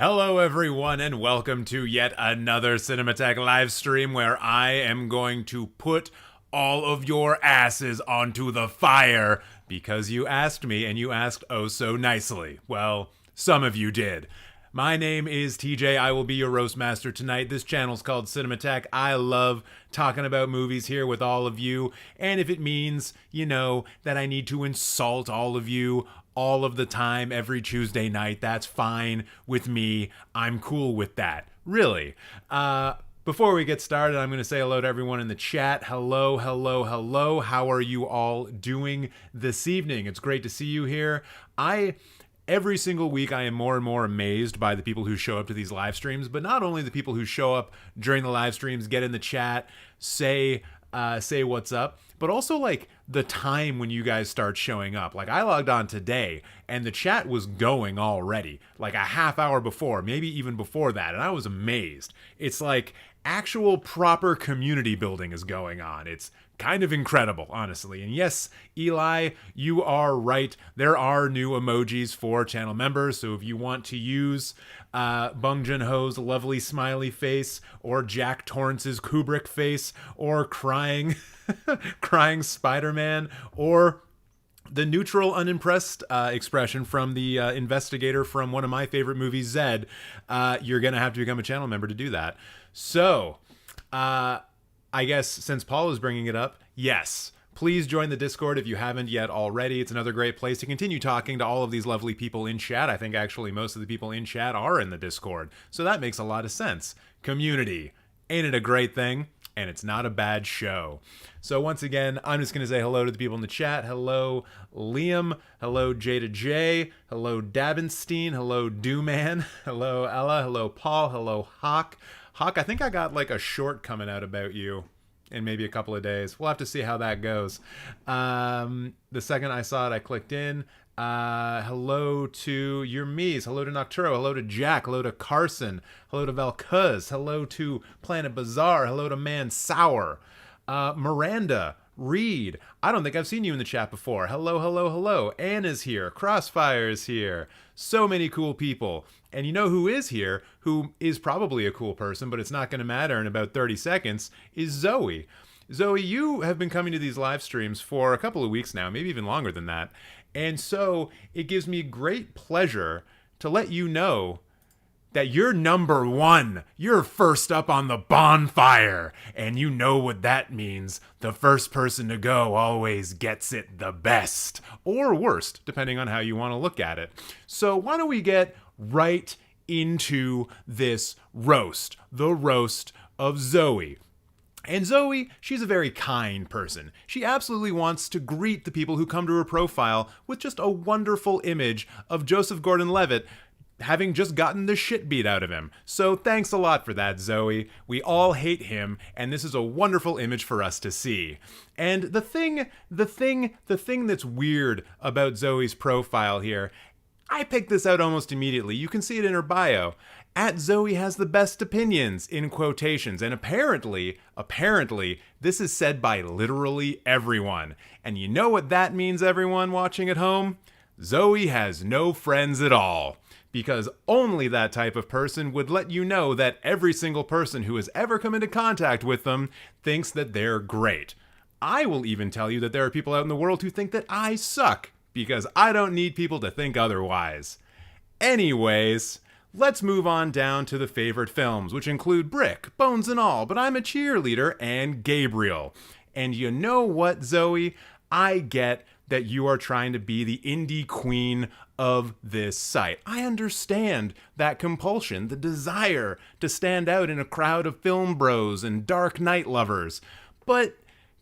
Hello everyone and welcome to yet another Cinemateq live stream where I am going to put all of your asses onto the fire because you asked me and you asked oh so nicely. Well, some of you did. My name is TJ. I will be your roast master tonight. This channel's called Cinemateq. I love talking about movies here with all of you, and if it means, that I need to insult all of you all of the time every Tuesday night, that's fine with me. I'm cool with that. Really. Before we get started, I'm going to say hello to everyone in the chat. Hello, hello, hello. How are you all doing this evening? It's great to see you here. Every single week, I am more and more amazed by the people who show up to these live streams, but not only the people who show up during the live streams, get in the chat, say what's up, but also like the time when you guys start showing up. Like I logged on today and the chat was going already, like a half hour before, maybe even before that, and I was amazed. It's like actual proper community building is going on. It's kind of incredible, honestly. And yes, Eli, you are right. There are new emojis for channel members. So if you want to use Bong Joon-ho's lovely smiley face, or Jack Torrance's Kubrick face, or crying Spider-Man, or the neutral, unimpressed expression from the investigator from one of my favorite movies, Zed, you're going to have to become a channel member to do that. So, I guess since Paul is bringing it up, yes, please join the Discord if you haven't yet already. It's another great place to continue talking to all of these lovely people in chat. I think actually most of the people in chat are in the Discord, so that makes a lot of sense. Community, ain't it a great thing? And it's not a bad show. So once again, I'm just going to say hello to the people in the chat. Hello, Liam. Hello, Jada J. Hello, Dabenstein. Hello, Dooman. Hello, Ella. Hello, Paul. Hello, Hawk. Hawk, I think I got like a short coming out about you in maybe a couple of days. We'll have to see how that goes. The second I saw it, I clicked in. Hello to your Mies. Hello to Nocturo. Hello to Jack. Hello to Carson. Hello to Valcuz. Hello to Planet Bazaar. Hello to Man Sour. MirandaNReed. I don't think I've seen you in the chat before. Hello, hello, hello. Anne is here. Crossfire is here. So many cool people. And you know who is here, who is probably a cool person, but it's not going to matter in about 30 seconds, is Zoe. Zoe, you have been coming to these live streams for a couple of weeks now, maybe even longer than that. And so it gives me great pleasure to let you know that you're number one. You're first up on the bonfire. And you know what that means. The first person to go always gets it the best. Or worst, depending on how you want to look at it. So why don't we get right into this roast. The roast of Zoe. And Zoe, she's a very kind person. She absolutely wants to greet the people who come to her profile with just a wonderful image of Joseph Gordon-Levitt having just gotten the shit beat out of him. So thanks a lot for that, Zoe. We all hate him, and this is a wonderful image for us to see. And the thing that's weird about Zoe's profile here, I picked this out almost immediately. You can see it in her bio. At Zoe has the best opinions, in quotations. And apparently, this is said by literally everyone. And you know what that means, everyone watching at home? Zoe has no friends at all. Because only that type of person would let you know that every single person who has ever come into contact with them thinks that they're great. I will even tell you that there are people out in the world who think that I suck, because I don't need people to think otherwise. Anyways, let's move on down to the favorite films, which include Brick, Bones and All, But I'm a Cheerleader, and Gabriel. And you know what, Zoe? I get that you are trying to be the indie queen of this site. I understand that compulsion, the desire to stand out in a crowd of film bros and Dark Knight lovers. But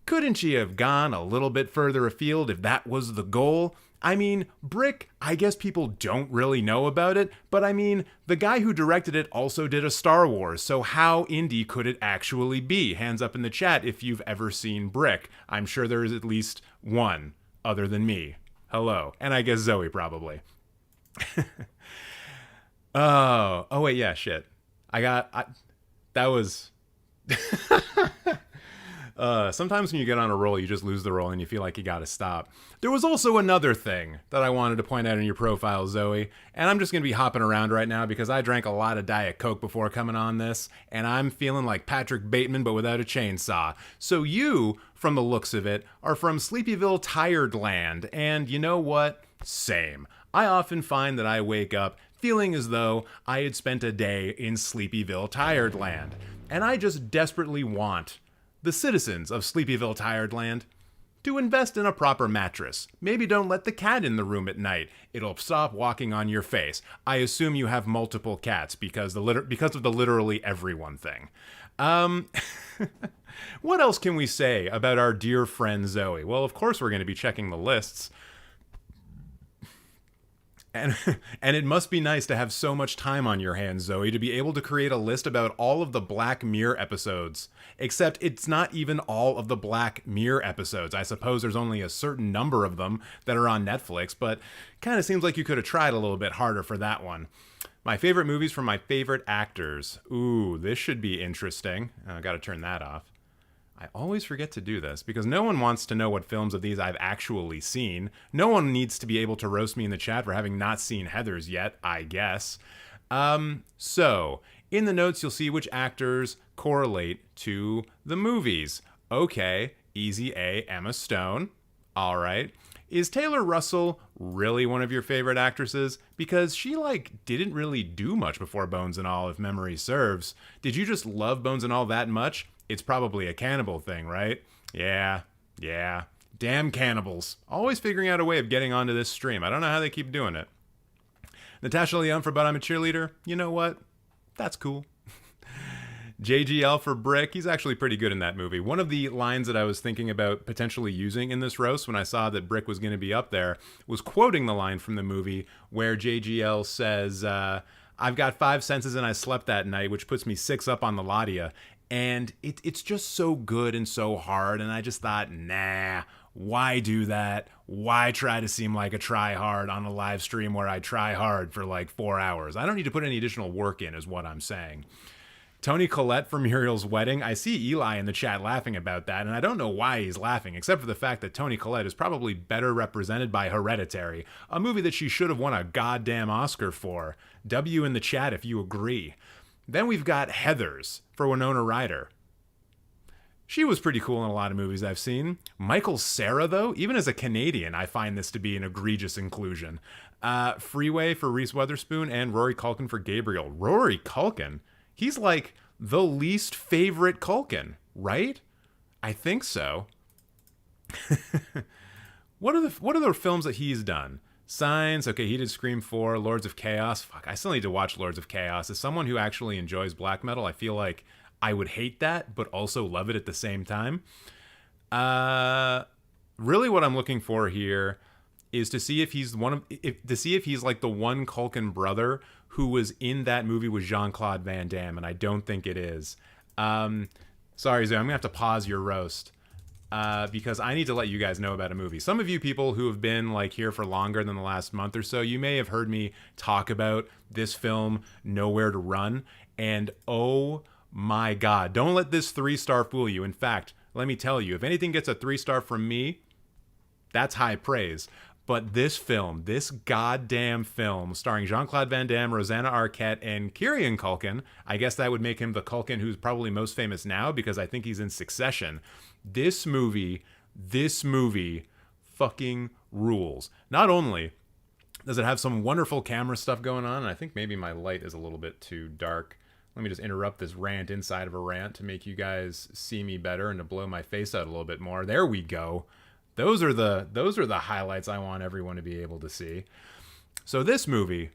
couldn't she have gone a little bit further afield if that was the goal? I mean, Brick, I guess people don't really know about it, but I mean, the guy who directed it also did a Star Wars, so how indie could it actually be? Hands up in the chat if you've ever seen Brick. I'm sure there is at least one other than me. Hello. And I guess Zoe probably. Oh wait, yeah, shit. That was Sometimes when you get on a roll, you just lose the roll and you feel like you gotta stop. There was also another thing that I wanted to point out in your profile, Zoe, and I'm just gonna be hopping around right now because I drank a lot of Diet Coke before coming on this, and I'm feeling like Patrick Bateman but without a chainsaw. So you, from the looks of it, are from Sleepyville, Tired Land, and you know what? Same. I often find that I wake up feeling as though I had spent a day in Sleepyville, Tired Land, and I just desperately want the citizens of Sleepyville, Tired Land to invest in a proper mattress. Maybe don't let the cat in the room at night. It'll stop walking on your face. I assume you have multiple cats because of the literally everyone thing. What else can we say about our dear friend Zoe? Well, of course we're going to be checking the lists. And it must be nice to have so much time on your hands, Zoe, to be able to create a list about all of the Black Mirror episodes. Except it's not even all of the Black Mirror episodes. I suppose there's only a certain number of them that are on Netflix, but kind of seems like you could have tried a little bit harder for that one. My favorite movies from my favorite actors. Ooh, this should be interesting. I gotta turn that off. I always forget to do this because no one wants to know what films of these I've actually seen. No one needs to be able to roast me in the chat for having not seen Heathers yet, I guess. So, in the notes you'll see which actors correlate to the movies. Okay, easy A, Emma Stone. All right. Is Taylor Russell really one of your favorite actresses? Because she, didn't really do much before Bones and All, if memory serves. Did you just love Bones and All that much? It's probably a cannibal thing, right? Yeah. Damn cannibals. Always figuring out a way of getting onto this stream. I don't know how they keep doing it. Natasha Lyonne for But I'm a Cheerleader. You know what? That's cool. JGL for Brick. He's actually pretty good in that movie. One of the lines that I was thinking about potentially using in this roast when I saw that Brick was going to be up there was quoting the line from the movie where JGL says, I've got 5 senses and I slept that night, which puts me 6 up on the Ladia. And it's just so good and so hard. And I just thought, nah, why do that? Why try to seem like a try hard on a live stream where I try hard for 4 hours? I don't need to put any additional work in is what I'm saying. Tony Collette from Muriel's Wedding. I see Eli in the chat laughing about that, and I don't know why he's laughing, except for the fact that Tony Collette is probably better represented by Hereditary, a movie that she should have won a goddamn Oscar for. W in the chat if you agree. Then we've got Heathers for Winona Ryder. She was pretty cool in a lot of movies I've seen. Michael Cera, though, even as a Canadian, I find this to be an egregious inclusion. Freeway for Reese Witherspoon and Rory Culkin for Gabriel. Rory Culkin? He's like the least favorite Culkin, right? I think so. What are the films that he's done? Signs, okay, he did Scream 4, Lords of Chaos. Fuck, I still need to watch Lords of Chaos. As someone who actually enjoys black metal, I feel like I would hate that, but also love it at the same time. Really what I'm looking for here is to see if he's like the one Culkin brother who was in that movie with Jean-Claude Van Damme, and I don't think it is. Sorry, Zoe, I'm gonna have to pause your roast. Because I need to let you guys know about a movie. Some of you people who have been here for longer than the last month or so, you may have heard me talk about this film, Nowhere to Run. And oh my God, don't let this 3-star fool you. In fact, let me tell you, if anything gets a 3-star from me, that's high praise. But this film, this goddamn film, starring Jean-Claude Van Damme, Rosanna Arquette, and Kieran Culkin, I guess that would make him the Culkin who's probably most famous now because I think he's in Succession. This movie fucking rules. Not only does it have some wonderful camera stuff going on, and I think maybe my light is a little bit too dark. Let me just interrupt this rant inside of a rant to make you guys see me better and to blow my face out a little bit more. There we go. Those are the highlights I want everyone to be able to see. So this movie,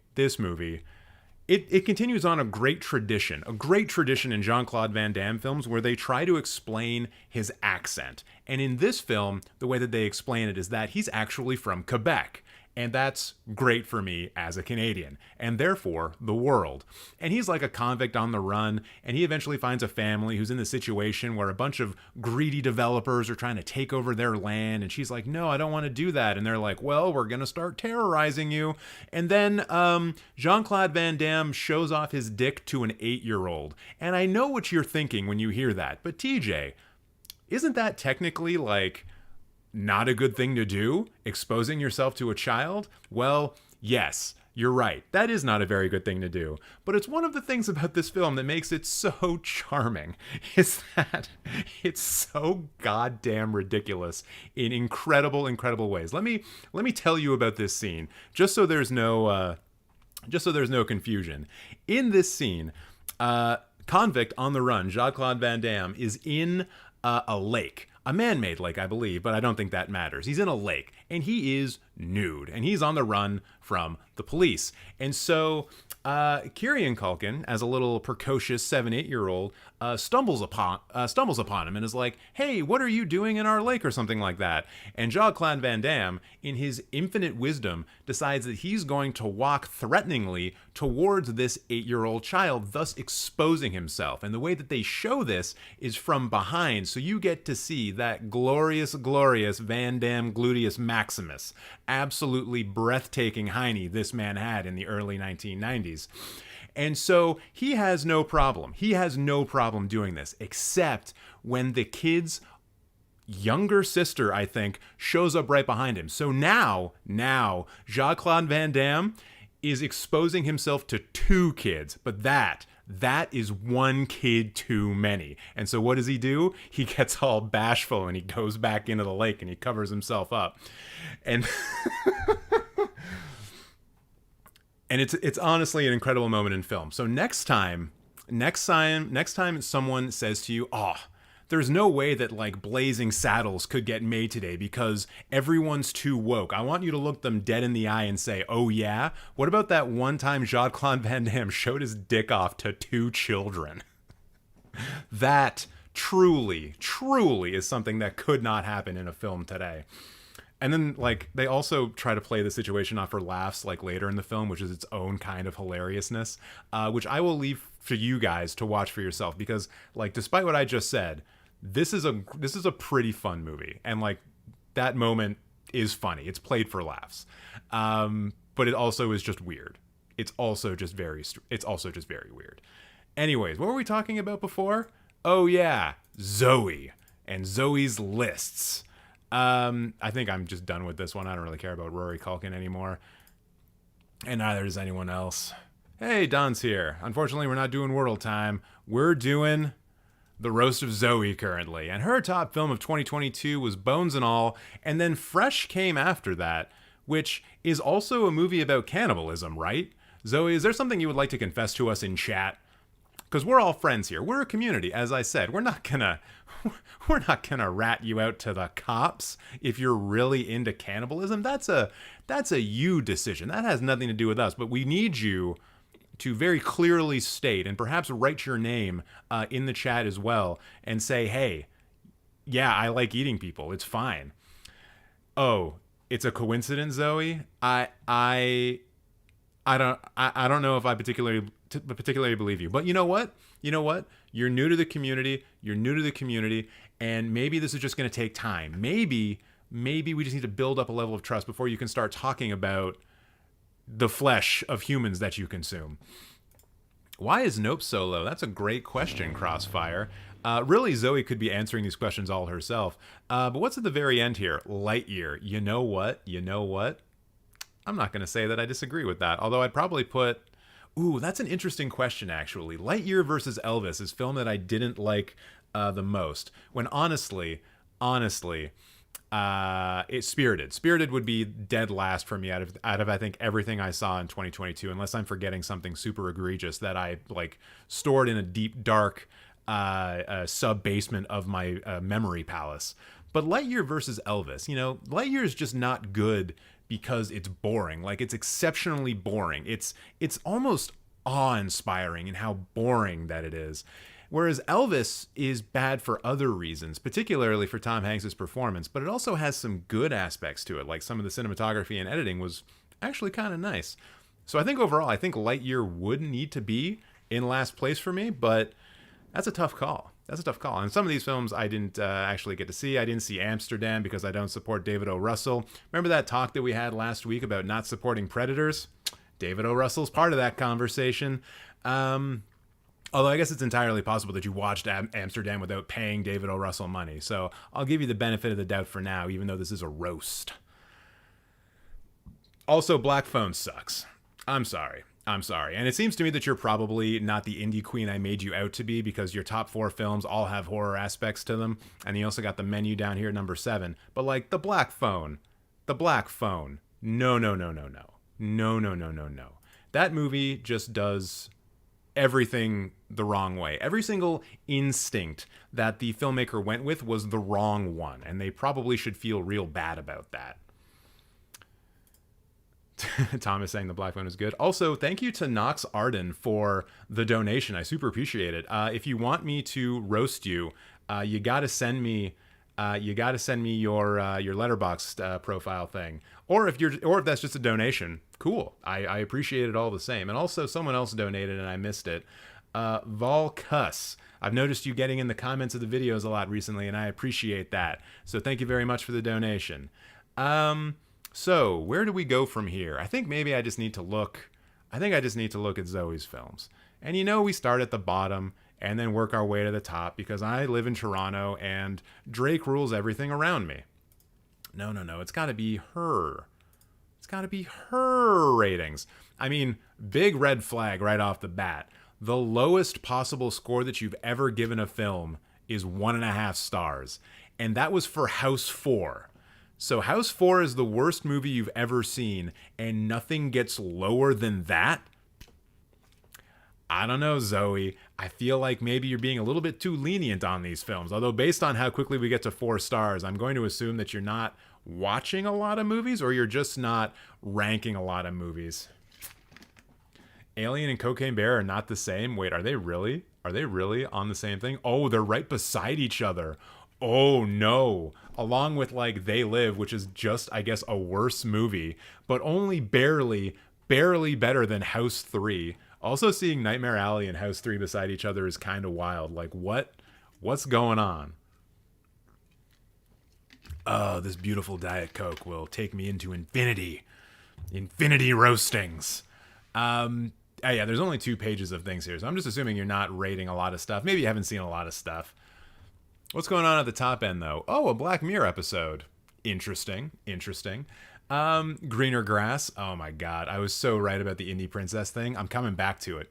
it continues on a great tradition in Jean-Claude Van Damme films where they try to explain his accent. And in this film, the way that they explain it is that he's actually from Quebec. And that's great for me as a Canadian, and therefore the world. And he's like a convict on the run, and he eventually finds a family who's in the situation where a bunch of greedy developers are trying to take over their land, and she's like, no, I don't want to do that. And they're like, well, we're going to start terrorizing you. And then Jean-Claude Van Damme shows off his dick to an 8-year-old. And I know what you're thinking when you hear that, but TJ, isn't that technically like not a good thing to do, exposing yourself to a child? Well, yes, you're right. That is not a very good thing to do. But it's one of the things about this film that makes it so charming, is that it's so goddamn ridiculous in incredible, incredible ways. Let me tell you about this scene, just so there's no confusion. In this scene, convict on the run, Jean-Claude Van Damme, is in a lake. A man-made lake, I believe, but I don't think that matters. He's in a lake, and he is nude, and he's on the run from the police. And so Kieran Culkin, as a little precocious 7-8-year-old, stumbles upon him and is like, "Hey, what are you doing in our lake?" or something like that. And Jean-Claude Van Damme, in his infinite wisdom, decides that he's going to walk threateningly towards this 8-year-old child, thus exposing himself. And the way that they show this is from behind, so you get to see that glorious, glorious Van Damme gluteus maximus. Absolutely breathtaking hiney this man had in the early 1990s. And so he has no problem. He has no problem doing this, except when the kid's younger sister, I think, shows up right behind him. So now Jean-Claude Van Damme is exposing himself to 2 kids, but that is 1 kid too many. And so what does he do? He gets all bashful and he goes back into the lake and he covers himself up. And and it's honestly an incredible moment in film. So next time someone says to you, "Oh, there's no way that like Blazing Saddles could get made today because everyone's too woke," I want you to look them dead in the eye and say, "Oh yeah? What about that one time Jean-Claude Van Damme showed his dick off to 2 children?" That truly is something that could not happen in a film today. And then, like, they also try to play the situation off for laughs, like, later in the film, which is its own kind of hilariousness, which I will leave for you guys to watch for yourself, because, like, despite what I just said, this is a pretty fun movie, and, like, that moment is funny. It's played for laughs, but it also is just weird. It's also just very weird. Anyways, what were we talking about before? Oh yeah, Zoe and Zoe's lists. I think I'm just done with this one. I don't really care about Rory Culkin anymore. And neither does anyone else. Hey, Don's here. Unfortunately, we're not doing World Time. We're doing the Roast of Zoe currently. And her top film of 2022 was Bones and All. And then Fresh came after that, which is also a movie about cannibalism, right? Zoe, is there something you would like to confess to us in chat? Because we're all friends here. We're a community, as I said. We're not gonna rat you out to the cops if you're really into cannibalism. That's a you decision. That has nothing to do with us. But we need you to very clearly state, and perhaps write your name in the chat as well, and say, "Hey, yeah, I like eating people. It's fine." Oh, it's a coincidence, Zoe. I don't know if I particularly believe you, but you know what? You're new to the community, and maybe this is just going to take time. Maybe we just need to build up a level of trust before you can start talking about the flesh of humans that you consume. Why is Nope solo? That's a great question, Crossfire. Really, Zoe could be answering these questions all herself. But what's at the very end here? Lightyear. You know what? I'm not going to say that I disagree with that, although I'd probably put... Ooh, that's an interesting question, actually. Lightyear versus Elvis is film that I didn't like the most. When honestly, it's Spirited. Spirited would be dead last for me out of I think everything I saw in 2022, unless I'm forgetting something super egregious that I like stored in a deep dark sub basement of my memory palace. But Lightyear versus Elvis, Lightyear is just not good because it's boring. Like, it's exceptionally boring. It's almost awe-inspiring in how boring that it is. Whereas Elvis is bad for other reasons, particularly for Tom Hanks' performance, but it also has some good aspects to it, like some of the cinematography and editing was actually kind of nice. So I think overall, I think Lightyear would need to be in last place for me, but that's a tough call. And some of these films I didn't actually get to see. I didn't see Amsterdam because I don't support David O. Russell. Remember that talk that we had last week about not supporting Predators? David O. Russell's part of that conversation. Oh, Although I guess it's entirely possible that you watched Amsterdam without paying David O. Russell money. So I'll give you the benefit of the doubt for now, even though this is a roast. Also, Black Phone sucks. I'm sorry. And it seems to me that you're probably not the indie queen I made you out to be, because your top 4 films all have horror aspects to them. And you also got the menu down here at number 7. But like the Black Phone. No. That movie just does everything the wrong way. Every single instinct that the filmmaker went with was the wrong one. And they probably should feel real bad about that. Thomas saying the Black Phone is good. Also, thank you to Knox Arden for the donation. I super appreciate it. If you want me to roast you, you gotta send me your Letterboxd profile thing. Or if that's just a donation, cool. I appreciate it all the same. And also, someone else donated and I missed it. Vol Cuss. I've noticed you getting in the comments of the videos a lot recently, and I appreciate that. So thank you very much for the donation. So where do we go from here? I think maybe I just need to look at Zoe's films. And we start at the bottom and then work our way to the top, because I live in Toronto and Drake rules everything around me. No. It's got to be her. It's got to be her ratings. I mean, big red flag right off the bat. The lowest possible score that you've ever given a film is 1.5 stars. And that was for House 4. So House 4 is the worst movie you've ever seen, and nothing gets lower than that? I don't know, Zoe. I feel like maybe you're being a little bit too lenient on these films. Although based on how quickly we get to 4 stars, I'm going to assume that you're not watching a lot of movies, or you're just not ranking a lot of movies. Alien and Cocaine Bear are not the same. Wait, are they really? Are they really on the same thing? Oh, they're right beside each other. Oh no. Along with like They Live, which is just, I guess, a worse movie, but only barely better than House 3. Also, seeing Nightmare Alley and House 3 beside each other is kind of wild. Like, what's going on? Oh, this beautiful Diet Coke will take me into infinity. Infinity roastings. Yeah, there's only 2 pages of things here, so I'm just assuming you're not rating a lot of stuff. Maybe you haven't seen a lot of stuff. What's going on at the top end, though? Oh, a Black Mirror episode. Interesting. Greener Grass. Oh my god, I was so right about the indie princess thing. I'm coming back to it.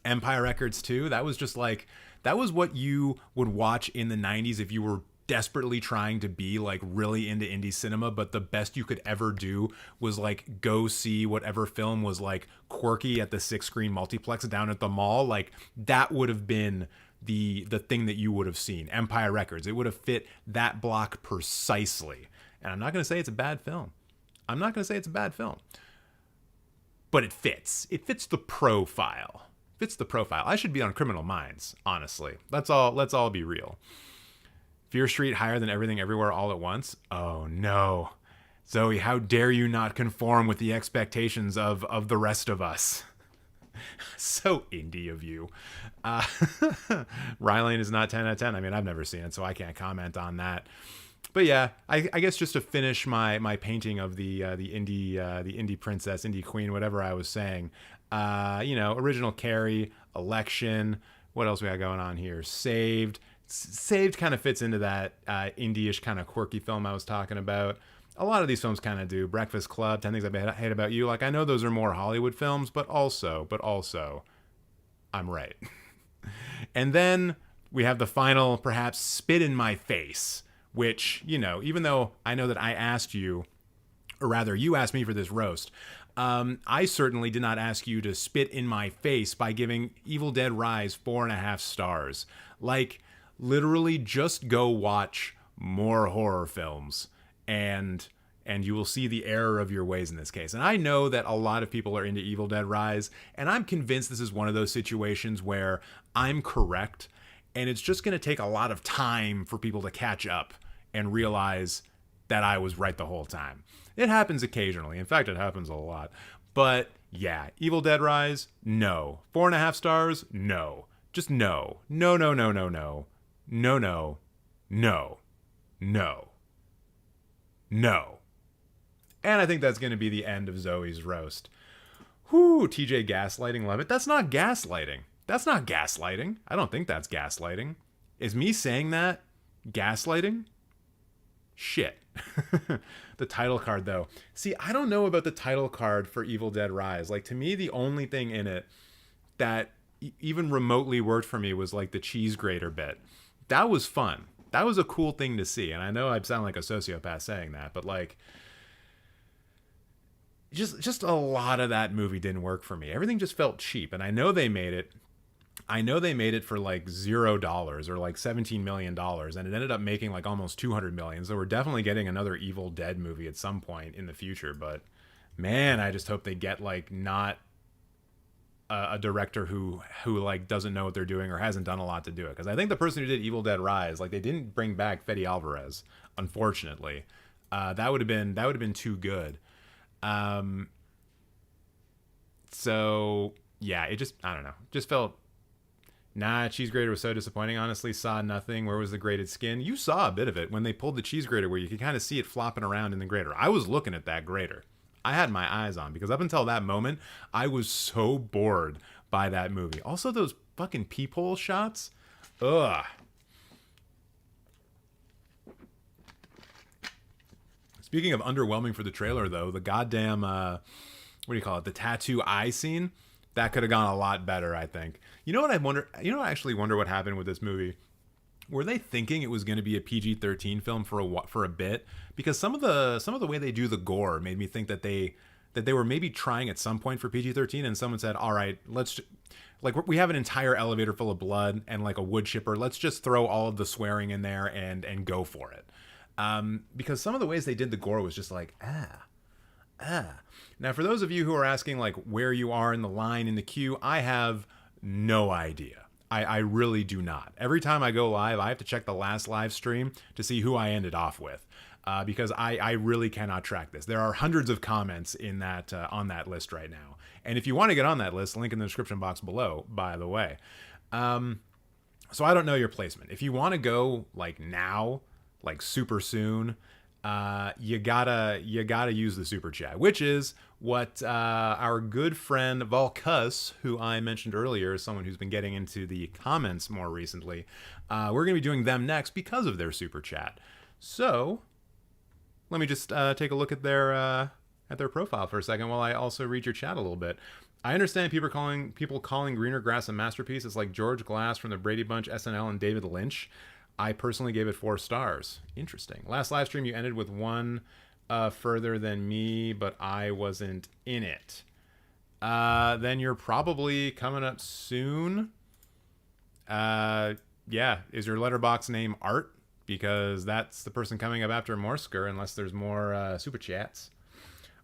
Empire Records 2. That was what you would watch in the 90s if you were desperately trying to be like really into indie cinema, but the best you could ever do was like go see whatever film was like quirky at the 6-screen multiplex down at the mall. Like that would have been the thing that you would have seen. Empire Records. It would have fit that block precisely. And I'm not going to say it's a bad film. But it fits. It fits the profile. I should be on Criminal Minds, honestly. Let's all be real. Fear Street higher than Everything Everywhere All at Once. Oh no. Zoe, how dare you not conform with the expectations of the rest of us? So indie of you. Rylane is not 10 out of 10. I mean, I've never seen it, so I can't comment on that. But yeah, I guess just to finish my painting of the indie princess, indie queen, whatever I was saying. Original Carrie, Election. What else we got going on here? Saved kind of fits into that indie-ish kind of quirky film I was talking about. A lot of these films kind of do. Breakfast Club, 10 Things I Hate About You. Like, I know those are more Hollywood films, but also, I'm right. And then we have the final, perhaps, Spit in My Face, which, even though I know that I asked you, or rather, you asked me for this roast, I certainly did not ask you to spit in my face by giving Evil Dead Rise 4.5 stars. Like, literally just go watch more horror films and you will see the error of your ways in this case. And I know that a lot of people are into Evil Dead Rise, and I'm convinced this is one of those situations where I'm correct, and it's just going to take a lot of time for people to catch up and realize that I was right the whole time. It happens occasionally. In fact, it happens a lot. But yeah, Evil Dead Rise, no. 4.5 stars, no. Just no. No. And I think that's going to be the end of Zoe's roast. Whoo, TJ gaslighting, love it. That's not gaslighting. That's not gaslighting. I don't think that's gaslighting. Is me saying that gaslighting? Shit. The title card, though. See, I don't know about the title card for Evil Dead Rise. Like, to me, the only thing in it that even remotely worked for me was like the cheese grater bit. That was fun. That was a cool thing to see. And I know I sound like a sociopath saying that, but like, just a lot of that movie didn't work for me. Everything just felt cheap. And I know they made it. I know they made it for like $0 or like $17 million, and it ended up making like almost $200 million. So we're definitely getting another Evil Dead movie at some point in the future. But man, I just hope they get like not a director who like doesn't know what they're doing or hasn't done a lot to do it. Because I think the person who did Evil Dead Rise, like they didn't bring back Fede Alvarez, unfortunately. That would have been too good. So yeah, it just, I don't know, just felt. Nah, cheese grater was so disappointing. Honestly, saw nothing. Where was the grated skin? You saw a bit of it when they pulled the cheese grater where you could kind of see it flopping around in the grater. I was looking at that grater. I had my eyes on because up until that moment, I was so bored by that movie. Also, those fucking peephole shots. Ugh. Speaking of underwhelming for the trailer, though, the goddamn, what do you call it? The tattoo eye scene. That could have gone a lot better, I think. You know what I wonder? You know, I actually wonder what happened with this movie. Were they thinking it was going to be a PG-13 film for a bit? Because some of the way they do the gore made me think that they were maybe trying at some point for PG-13, and someone said, "All right, we have an entire elevator full of blood and like a wood chipper. Let's just throw all of the swearing in there and go for it." Because some of the ways they did the gore was just like Now, for those of you who are asking like where you are in the line in the queue, I have no idea. I really do not. Every time I go live, I have to check the last live stream to see who I ended off with, because I really cannot track this. There are hundreds of comments in that on that list right now, and if you want to get on that list, link in the description box below. By the way, so I don't know your placement. If you want to go like now, like super soon, you gotta use the super chat, which is what our good friend Valkus, who I mentioned earlier, is someone who's been getting into the comments more recently. We're gonna be doing them next because of their super chat. So let me just take a look at their profile for a second while I also read your chat a little bit. I understand people calling Greener Grass a masterpiece. It's like George Glass from the Brady Bunch, SNL, and David Lynch. I personally gave it 4 stars. Interesting. Last live stream you ended with one further than me, but I wasn't in it. Then you're probably coming up soon. Yeah, is your Letterboxd name Art? Because that's the person coming up after Morscer, unless there's more super chats.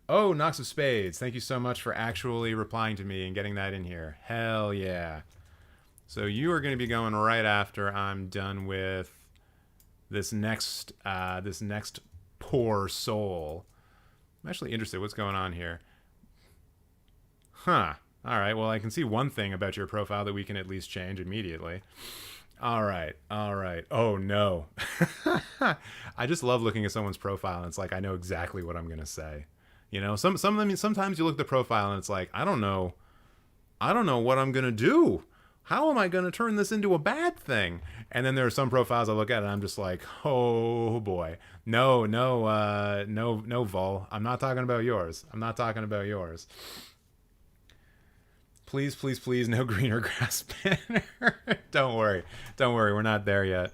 Oh, Noxofspades, thank you so much for actually replying to me and getting that in here. Hell yeah. So you are going to be going right after I'm done with this next poor soul. I'm actually interested. What's going on here? Huh. All right. Well, I can see one thing about your profile that we can at least change immediately. All right. Oh no. I just love looking at someone's profile and it's like I know exactly what I'm going to say. You know, sometimes you look at the profile and it's like I don't know what I'm going to do. How am I going to turn this into a bad thing? And then there are some profiles I look at and I'm just like, oh boy, no, Vol. I'm not talking about yours. Please, no greener grass banner. Don't worry. We're not there yet.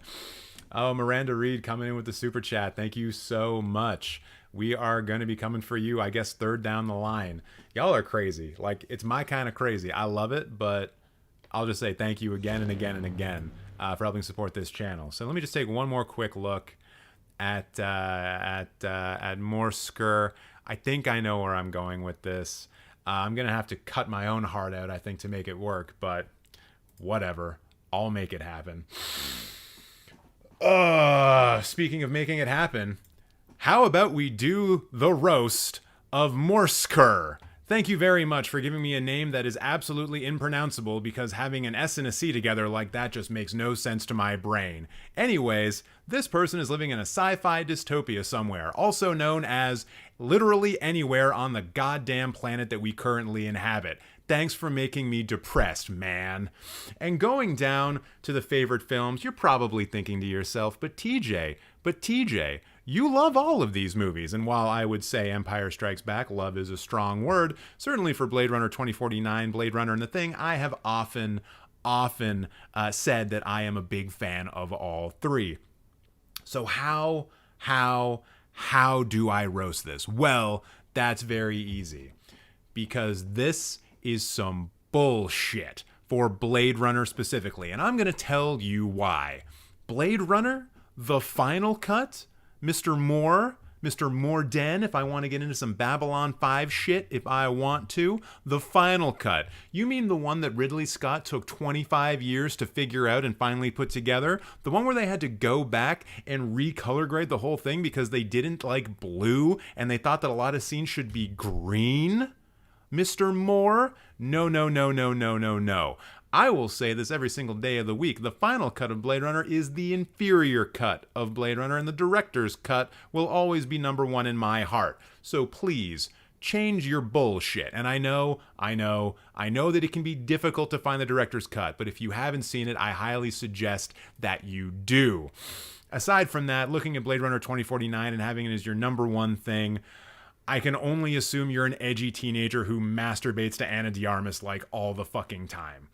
Oh, MirandaNReed coming in with the super chat. Thank you so much. We are going to be coming for you, I guess, third down the line. Y'all are crazy. Like, it's my kind of crazy. I love it, but I'll just say thank you again and again and again for helping support this channel. So let me just take one more quick look at Morscer. I think I know where I'm going with this. I'm gonna have to cut my own heart out, I think, to make it work. But whatever, I'll make it happen. Speaking of making it happen, how about we do the Roast of Morscer? Thank you very much for giving me a name that is absolutely impronounceable because having an S and a C together like that just makes no sense to my brain. Anyways, this person is living in a sci-fi dystopia somewhere, also known as literally anywhere on the goddamn planet that we currently inhabit. Thanks for making me depressed, man. And going down to the favorite films, you're probably thinking to yourself, but TJ, you love all of these movies. And while I would say Empire Strikes Back, love is a strong word, certainly for Blade Runner 2049, Blade Runner and The Thing, I have often said that I am a big fan of all three. So how do I roast this? Well, that's very easy. Because this is some bullshit for Blade Runner specifically. And I'm going to tell you why. Blade Runner, the final cut, Mr. Morden, if I want to get into some Babylon 5 shit, if I want to. The final cut. You mean the one that Ridley Scott took 25 years to figure out and finally put together? The one where they had to go back and recolor grade the whole thing because they didn't like blue and they thought that a lot of scenes should be green? Mr. Moore? No. I will say this every single day of the week. The final cut of Blade Runner is the inferior cut of Blade Runner, and the director's cut will always be number one in my heart. So please, change your bullshit. And I know that it can be difficult to find the director's cut, but if you haven't seen it, I highly suggest that you do. Aside from that, looking at Blade Runner 2049 and having it as your number one thing, I can only assume you're an edgy teenager who masturbates to Ana de Armas like all the fucking time.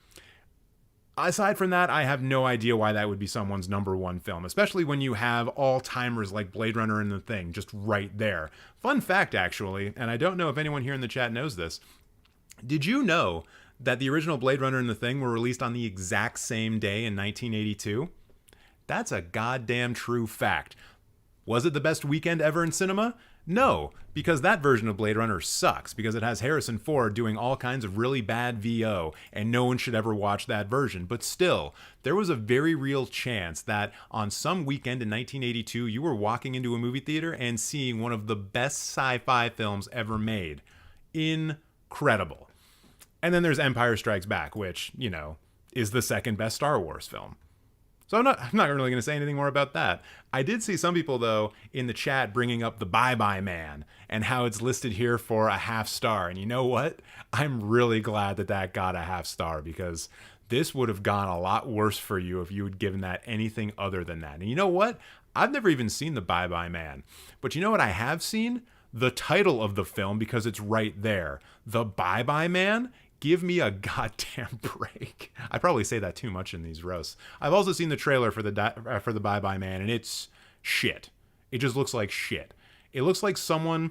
Aside from that, I have no idea why that would be someone's number one film, especially when you have all-timers like Blade Runner and The Thing just right there. Fun fact, actually, and I don't know if anyone here in the chat knows this, did you know that the original Blade Runner and The Thing were released on the exact same day in 1982? That's a goddamn true fact. Was it the best weekend ever in cinema? No, because that version of Blade Runner sucks, because it has Harrison Ford doing all kinds of really bad VO, and no one should ever watch that version. But still, there was a very real chance that on some weekend in 1982, you were walking into a movie theater and seeing one of the best sci-fi films ever made. Incredible. And then there's Empire Strikes Back, which, is the second best Star Wars film. So I'm not really going to say anything more about that. I did see some people, though, in the chat bringing up the Bye Bye Man and how it's listed here for a half star. And you know what? I'm really glad that got a half star, because this would have gone a lot worse for you if you had given that anything other than that. And you know what? I've never even seen the Bye Bye Man. But you know what I have seen? The title of the film, because it's right there. The Bye Bye Man? Give me a goddamn break. I probably say that too much in these roasts. I've also seen the trailer for the Bye Bye Man, and it's shit. It just looks like shit. It looks like someone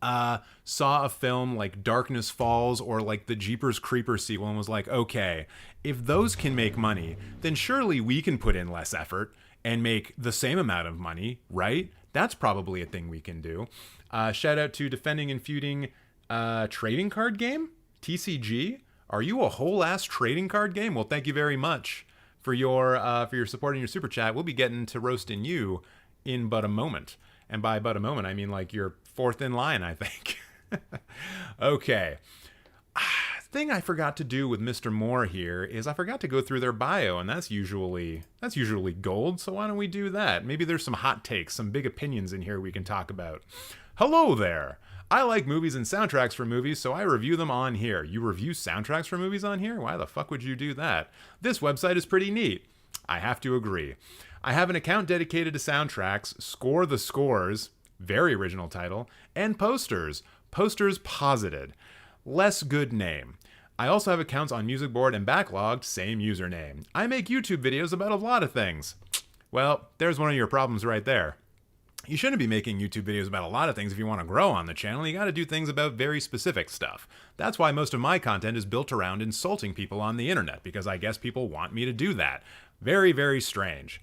saw a film like Darkness Falls or like the Jeepers Creepers sequel and was like, okay, if those can make money, then surely we can put in less effort and make the same amount of money, right? That's probably a thing we can do. Shout out to Defending and Feuding Trading Card Game. TCG, are you a whole ass trading card game? Well, thank you very much for your support and your super chat. We'll be getting to roasting you in but a moment, and by but a moment I mean like you're fourth in line, I think. Okay. Thing I forgot to do with Mr. Moore here is I forgot to go through their bio, and that's usually gold. So why don't we do that? Maybe there's some hot takes, some big opinions in here we can talk about. Hello there. I like movies and soundtracks for movies, so I review them on here. You review soundtracks for movies on here? Why the fuck would you do that? This website is pretty neat. I have to agree. I have an account dedicated to soundtracks, Score the Scores, very original title, and posters, Posters Posited. Less good name. I also have accounts on Music Board and Backlogged, same username. I make YouTube videos about a lot of things. Well, there's one of your problems right there. You shouldn't be making YouTube videos about a lot of things if you want to grow on the channel. You got to do things about very specific stuff. That's why most of my content is built around insulting people on the internet, because I guess people want me to do that. Very, very strange.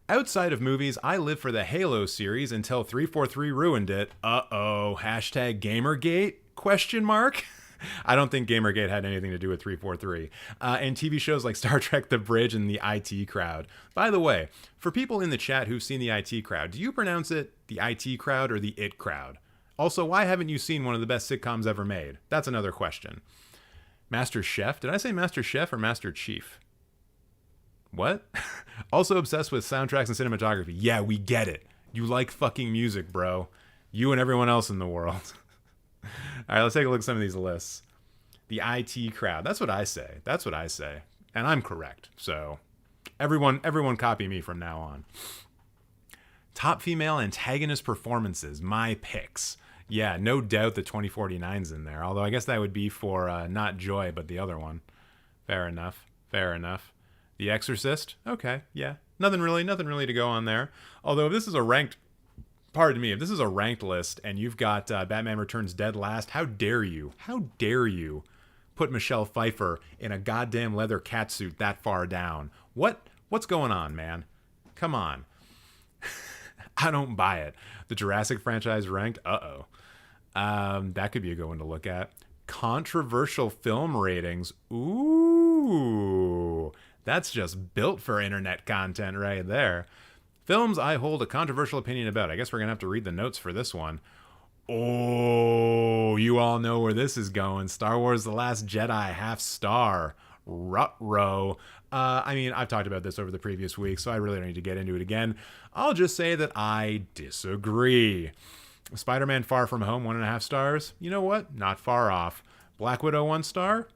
Outside of movies, I live for the Halo series until 343 ruined it. Uh-oh. Hashtag Gamergate? Question mark? I don't think Gamergate had anything to do with 343. And TV shows like Star Trek The Bridge and the IT Crowd. By the way, for people in the chat who've seen the IT Crowd, do you pronounce it the IT Crowd or the It Crowd? Also, why haven't you seen one of the best sitcoms ever made? That's another question. Master Chef? Did I say Master Chef or Master Chief? What? Also obsessed with soundtracks and cinematography. Yeah, we get it. You like fucking music, bro. You and everyone else in the world. All right, let's take a look at some of these lists. The IT crowd. That's what I say. That's what I say. And I'm correct. So everyone copy me from now on. Top female antagonist performances. My picks. Yeah, no doubt the 2049's in there. Although I guess that would be for not Joy, but the other one. Fair enough. Fair enough. The Exorcist. Okay, yeah. Nothing really to go on there. Although if this is a ranked, pardon me, if this is a ranked list and you've got Batman Returns dead last, how dare you put Michelle Pfeiffer in a goddamn leather catsuit that far down? What's going on, man? Come on. I don't buy it. The Jurassic franchise ranked? Uh-oh. That could be a good one to look at. Controversial film ratings. Ooh. That's just built for internet content right there. Films I hold a controversial opinion about. I guess we're going to have to read the notes for this one. Oh, you all know where this is going. Star Wars The Last Jedi, half star. Ruh-roh. I mean, I've talked about this over the previous week, so I really don't need to get into it again. I'll just say that I disagree. Spider-Man Far From Home, 1.5 stars. You know what? Not far off. Black Widow, 1 star.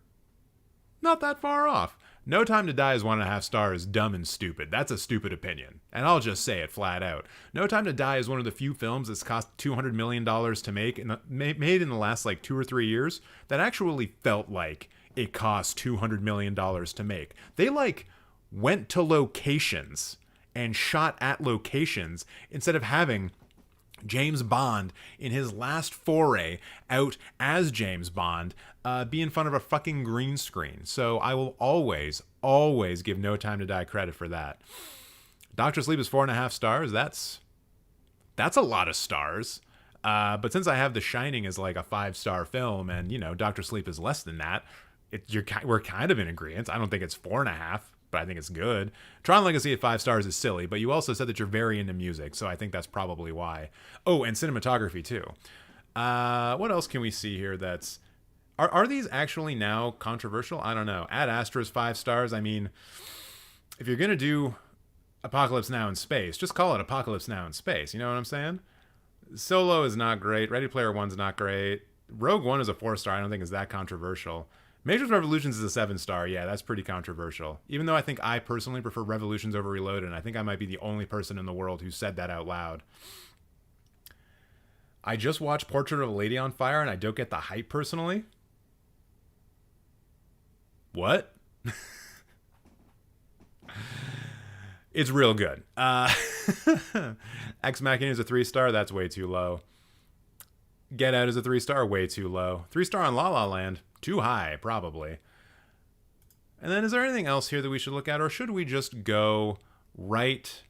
Not that far off. No Time to Die is 1.5 stars, dumb and stupid. That's a stupid opinion. And I'll just say it flat out. No Time to Die is one of the few films that's cost $200 million to make, and made in the last like 2 or 3 years, that actually felt like it cost $200 million to make. They like went to locations and shot at locations instead of having James Bond in his last foray out as James Bond be in front of a fucking green screen. So I will always give No Time to Die credit for that. Doctor Sleep is 4.5 stars. That's a lot of stars. But since I have The Shining as like a 5-star film, and you know Doctor Sleep is less than that, we're kind of in agreement. I don't think it's 4.5, but I think it's good. Tron Legacy at 5 stars is silly, but you also said that you're very into music, so I think that's probably why. Oh, and cinematography too. What else can we see here that's... Are these actually now controversial? I don't know. Ad Astra's 5 stars. I mean, if you're going to do Apocalypse Now in space, just call it Apocalypse Now in space. You know what I'm saying? Solo is not great. Ready Player One's not great. Rogue One is a 4-star. I don't think is that controversial. Matrix Revolutions is a 7-star. Yeah, that's pretty controversial. Even though I think I personally prefer Revolutions over Reloaded, and I think I might be the only person in the world who said that out loud. I just watched Portrait of a Lady on Fire, and I don't get the hype personally. What? It's real good. Ex Machina is a 3-star. That's way too low. Get Out is a 3-star. Way too low. 3-star on La La Land. Too high, probably. And then is there anything else here that we should look at, or should we just go right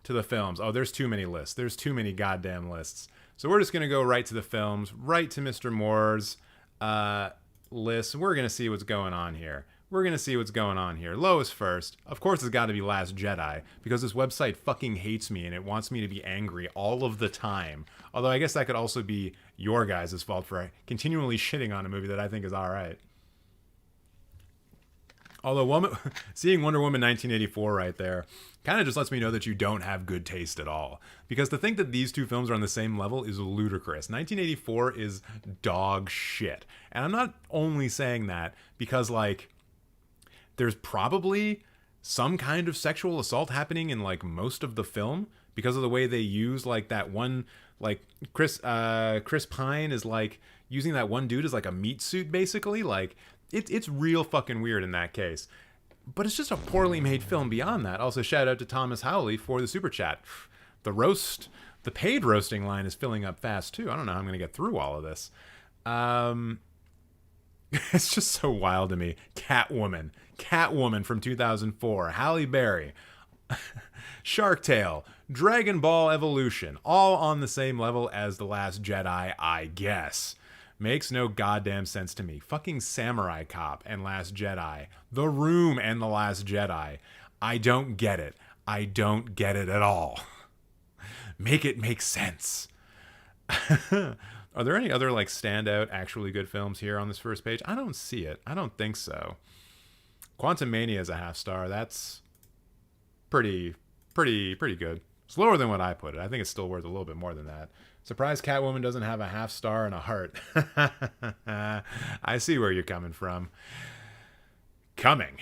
to the films? Oh, there's too many lists. There's too many goddamn lists. So we're just going to go right to the films, right to Mr. Moore's list. We're going to see what's going on here. Lowest first. Of course, it's got to be Last Jedi, because this website fucking hates me and it wants me to be angry all of the time. Although I guess that could also be your guys' fault for continually shitting on a movie that I think is alright. Although seeing Wonder Woman 1984 right there kind of just lets me know that you don't have good taste at all. Because to think that these two films are on the same level is ludicrous. 1984 is dog shit. And I'm not only saying that because, like, there's probably some kind of sexual assault happening in, like, most of the film because of the way they use, like, that one, like, Chris Pine is, like, using that one dude as, like, a meat suit, basically. Like, it's real fucking weird in that case. But it's just a poorly made film beyond that. Also, shout out to Thomas Howley for the super chat. The paid roasting line is filling up fast, too. I don't know how I'm going to get through all of this. It's just so wild to me. Catwoman from 2004. Halle Berry. Shark Tale. Dragon Ball Evolution. All on the same level as The Last Jedi, I guess. Makes no goddamn sense to me. Fucking Samurai Cop and Last Jedi. The Room and The Last Jedi. I don't get it. I don't get it at all. Make it make sense. Are there any other, like, standout, actually good films here on this first page? I don't see it. I don't think so. Quantumania is a 0.5 star. That's pretty good. It's lower than what I put it. I think it's still worth a little bit more than that. Surprised Catwoman doesn't have a half star and a heart. I see where you're coming from. Coming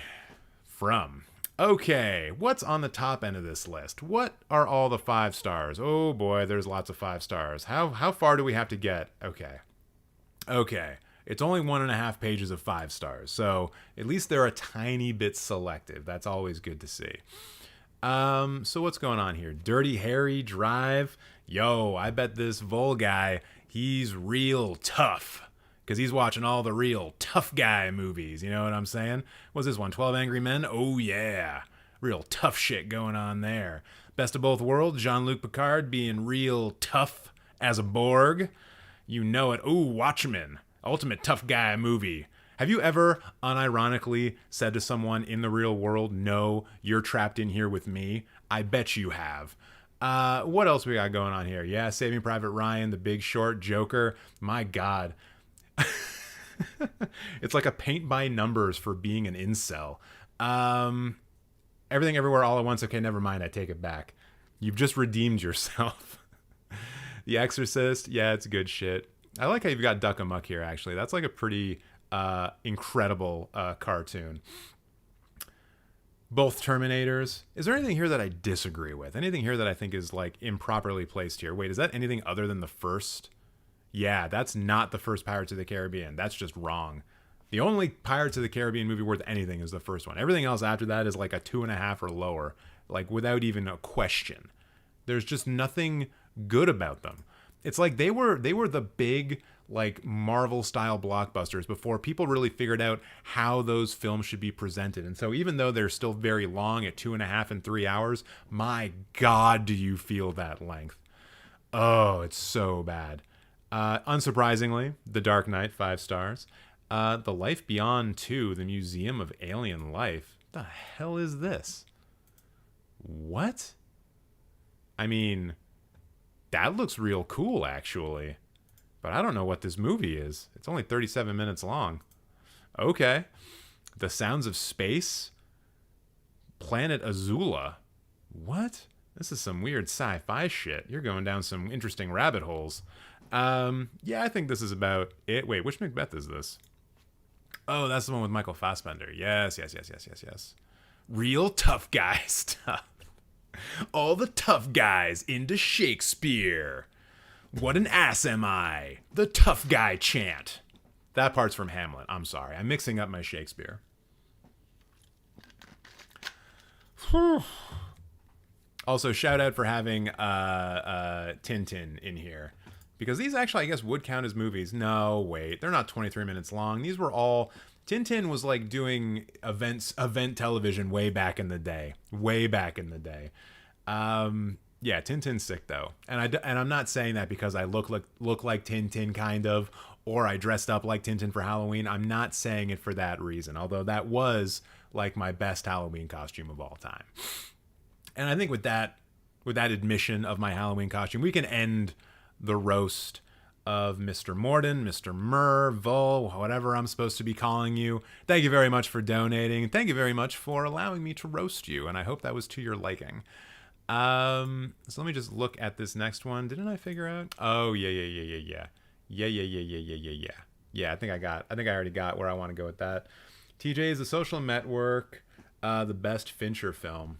from. Okay, what's on the top end of this list? What are all the 5 stars? Oh boy, there's lots of 5 stars. How far do we have to get? Okay. It's only 1.5 pages of 5 stars, so at least they're a tiny bit selective. That's always good to see. So what's going on here? Dirty Harry Drive. Yo, I bet this Vol guy, he's real tough. Because he's watching all the real tough guy movies. You know what I'm saying? What's this one? 12 Angry Men? Oh, yeah. Real tough shit going on there. Best of Both Worlds, Jean-Luc Picard being real tough as a Borg. You know it. Ooh, Watchmen. Ultimate tough guy movie. Have you ever unironically said to someone in the real world, no, you're trapped in here with me? I bet you have. What else we got going on here? Yeah, Saving Private Ryan, The Big Short, Joker. My God. It's like a paint by numbers for being an incel. Everything Everywhere All at Once. Okay, never mind. I take it back. You've just redeemed yourself. The Exorcist. Yeah, it's good shit. I like how you've got Duck Amuck here, actually. That's like a pretty incredible cartoon. Both Terminators. Is there anything here that I disagree with? Anything here that I think is like improperly placed here? Wait, is that anything other than the first? Yeah, that's not the first Pirates of the Caribbean. That's just wrong. The only Pirates of the Caribbean movie worth anything is the first one. Everything else after that is like a 2.5 or lower, like without even a question. There's just nothing good about them. It's like they were the big like Marvel style blockbusters before people really figured out how those films should be presented. And so even though they're still very long at 2.5 and 3 hours, my God, do you feel that length? Oh, it's so bad. Unsurprisingly, The Dark Knight, 5 stars. The Life Beyond 2, The Museum of Alien Life. The hell is this? What? I mean, that looks real cool, actually. But I don't know what this movie is. It's only 37 minutes long. Okay. The Sounds of Space. Planet Azula. What? This is some weird sci-fi shit. You're going down some interesting rabbit holes. Yeah, I think this is about it. Wait, which Macbeth is this? Oh, that's the one with Michael Fassbender. Yes. Real tough guy stuff. All the tough guys into Shakespeare. What an ass am I? The tough guy chant. That part's from Hamlet. I'm sorry. I'm mixing up my Shakespeare. Also, shout out for having Tintin in here. Because these actually, I guess, would count as movies. No, wait. They're not 23 minutes long. These were all... Tintin was like doing event television way back in the day. Yeah, Tintin's sick, though. And I'm not saying that because I look like Tintin, kind of, or I dressed up like Tintin for Halloween. I'm not saying it for that reason. Although that was like my best Halloween costume of all time. And I think with that admission of my Halloween costume, we can end the roast of Mr. Morden, Mr. Murr, Vol, whatever I'm supposed to be calling you. Thank you very much for donating. Thank you very much for allowing me to roast you, and I hope that was to your liking. So let me just look at this next one. Didn't I figure out? Oh, yeah. Yeah, I think I already got where I want to go with that. TJ is The Social Network, the best Fincher film.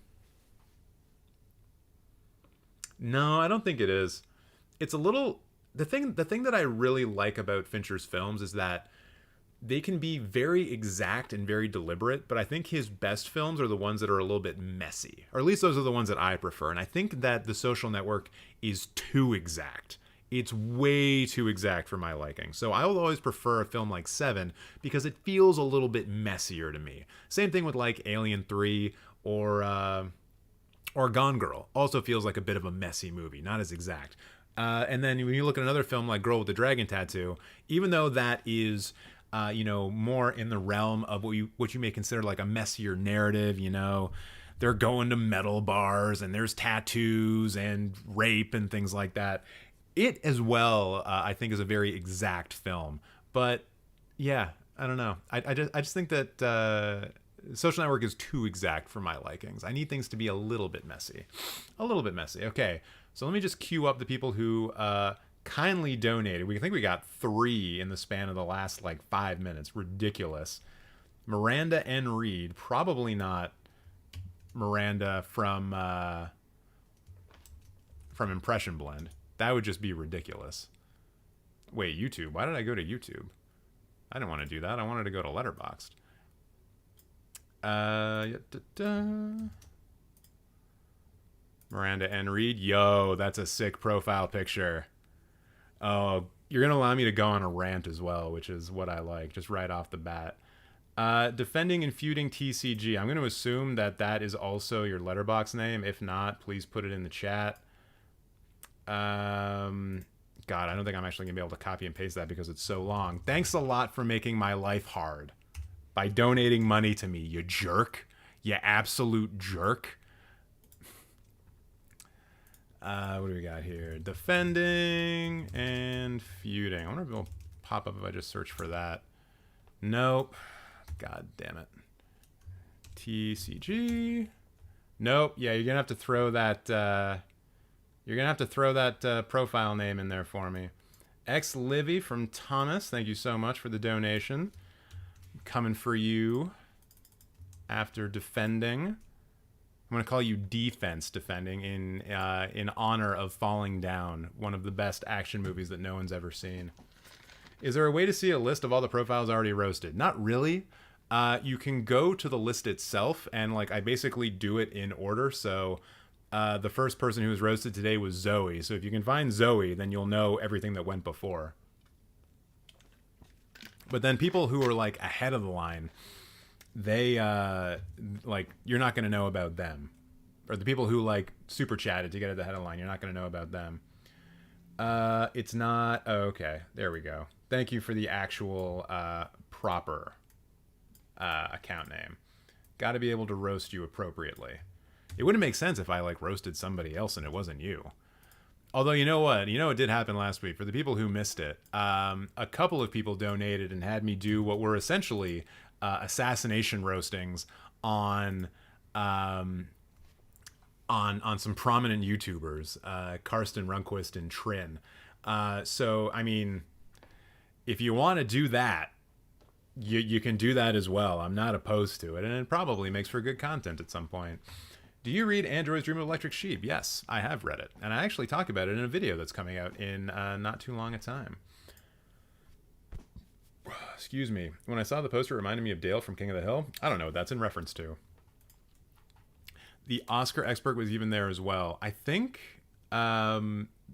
No, I don't think it is. It's a little... The thing that I really like about Fincher's films is that they can be very exact and very deliberate, but I think his best films are the ones that are a little bit messy. Or at least those are the ones that I prefer. And I think that The Social Network is too exact. It's way too exact for my liking. So I will always prefer a film like Seven because it feels a little bit messier to me. Same thing with like Alien 3 or Gone Girl. Also feels like a bit of a messy movie, not as exact. And then when you look at another film like Girl with the Dragon Tattoo, even though that is, more in the realm of what you may consider like a messier narrative, they're going to metal bars and there's tattoos and rape and things like that. It as well, I think, is a very exact film. But yeah, I don't know. I just think that Social Network is too exact for my likings. I need things to be a little bit messy. Okay. So let me just queue up the people who kindly donated. We think we got 3 in the span of the last like 5 minutes. Ridiculous. MirandaNReed, probably not Miranda from Impression Blend. That would just be ridiculous. Wait, YouTube. Why did I go to YouTube? I didn't want to do that. I wanted to go to Letterboxd. MirandaNReed. Yo, that's a sick profile picture. Oh, you're going to allow me to go on a rant as well, which is what I like, just right off the bat. Defending and feuding TCG. I'm going to assume that that is also your Letterboxd name. If not, please put it in the chat. God, I don't think I'm actually going to be able to copy and paste that because it's so long. Thanks a lot for making my life hard by donating money to me, you jerk. You absolute jerk. What do we got here? Defending and feuding. I wonder if it'll pop up if I just search for that. Nope. God damn it. TCG. Nope. Yeah, you're going to have to throw that... You're going to have to throw that profile name in there for me. X Livy from Thomas. Thank you so much for the donation. Coming for you after defending. I'm going to call you Defense Defending in honor of Falling Down, one of the best action movies that no one's ever seen. Is there a way to see a list of all the profiles already roasted? Not really. You can go to the list itself, and like I basically do it in order, so... the first person who was roasted today was Zoe. So if you can find Zoe, then you'll know everything that went before. But then people who are like ahead of the line, they like you're not going to know about them. Or the people who like super chatted to get at the head of the line, you're not going to know about them. It's not. Oh, okay, there we go. Thank you for the actual proper account name. Got to be able to roast you appropriately. It wouldn't make sense if I like roasted somebody else and it wasn't you. Although, you know what? You know, it did happen last week. For the people who missed it, a couple of people donated and had me do what were essentially assassination roastings on some prominent YouTubers, Karsten Runquist and Trin. So, I mean, if you want to do that, you can do that as well. I'm not opposed to it, and it probably makes for good content at some point. Do you read Android's Dream of Electric Sheep? Yes, I have read it. And I actually talk about it in a video that's coming out in not too long a time. Excuse me. When I saw the poster, it reminded me of Dale from King of the Hill. I don't know what that's in reference to. The Oscar expert was even there as well. I think that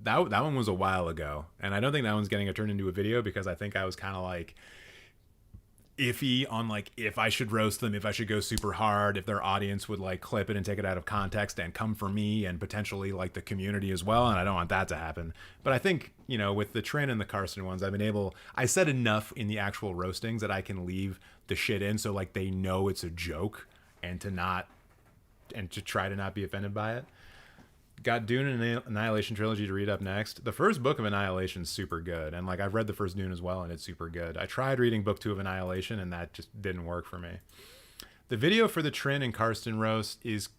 one was a while ago. And I don't think that one's getting turned into a video because I think I was kind of like... iffy on like if I should roast them, if I should go super hard, if their audience would like clip it and take it out of context and come for me and potentially like the community as well, and I don't want that to happen. But I think, you know, with the Trin and the Karsten ones, I said enough in the actual roastings that I can leave the shit in so like they know it's a joke and to try to not be offended by it. Got Dune and Annihilation trilogy to read up next. The first book of Annihilation's super good, and like I've read the first Dune as well, and it's super good. I tried reading book 2 of Annihilation, and that just didn't work for me. The video for the Trin and Karsten roast is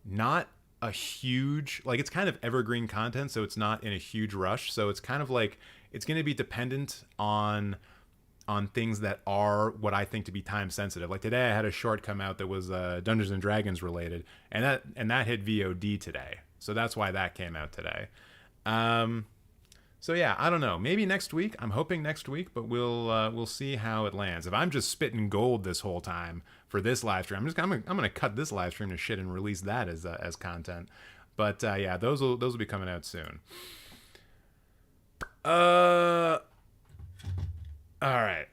not a huge, like it's kind of evergreen content, so it's not in a huge rush. So it's kind of like it's going to be dependent on things that are what I think to be time sensitive. Like today, I had a short come out that was Dungeons and Dragons related, and that hit VOD today. So that's why that came out today. So yeah, I don't know. Maybe next week. I'm hoping next week, but we'll see how it lands. If I'm just spitting gold this whole time for this live stream, I'm gonna cut this live stream to shit and release that as content. But yeah, those will be coming out soon. All right.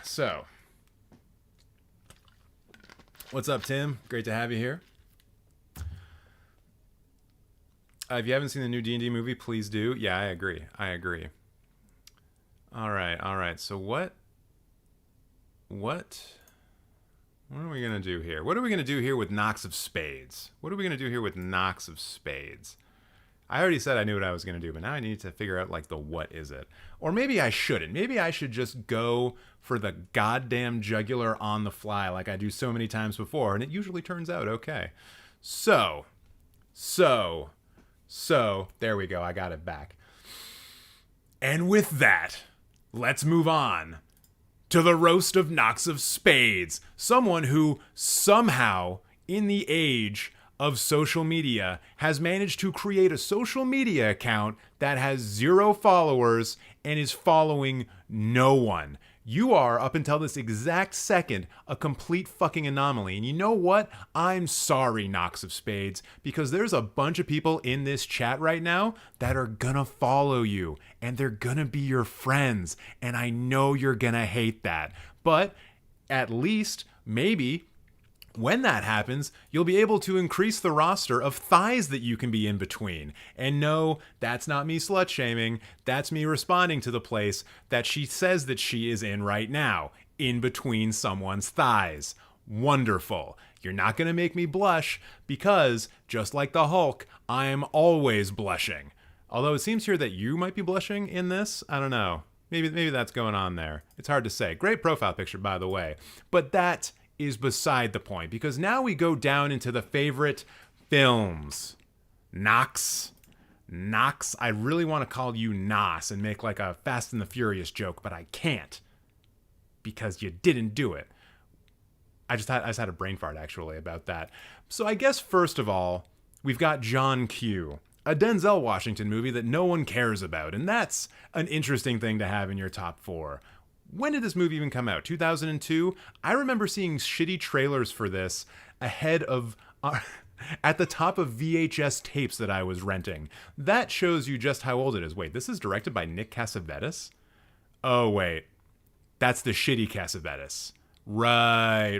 So, what's up, Tim? Great to have you here. If you haven't seen the new D&D movie, please do. Yeah, I agree. All right. So what are we going to do here? What are we going to do here with Noxofspades? I already said I knew what I was going to do, but now I need to figure out like the what is it. Or maybe I shouldn't. Maybe I should just go for the goddamn jugular on the fly like I do so many times before, and it usually turns out okay. So, there we go. I got it back. And with that, let's move on to the Roast of Noxofspades. Someone who somehow, in the age of social media, has managed to create a social media account that has 0 followers and is following no one. You are, up until this exact second, a complete fucking anomaly. And you know what? I'm sorry, Noxofspades, because there's a bunch of people in this chat right now that are gonna follow you, and they're gonna be your friends, and I know you're gonna hate that. But at least, maybe, when that happens, you'll be able to increase the roster of thighs that you can be in between. And no, that's not me slut shaming. That's me responding to the place that she says that she is in right now, in between someone's thighs. Wonderful. You're not going to make me blush because, just like the Hulk, I'm always blushing. Although it seems here that you might be blushing in this. I don't know. Maybe that's going on there. It's hard to say. Great profile picture, by the way. But that is beside the point, because now we go down into the favorite films. Nox, I really want to call you Nos and make like a Fast and the Furious joke, but I can't because you didn't do it. I just had a brain fart actually about that. So I guess first of all, we've got John Q, a Denzel Washington movie that no one cares about, and that's an interesting thing to have in your top 4. When did this movie even come out? 2002? I remember seeing shitty trailers for this ahead of, at the top of VHS tapes that I was renting. That shows you just how old it is. Wait, this is directed by Nick Cassavetes? Oh, wait. That's the shitty Cassavetes. Right.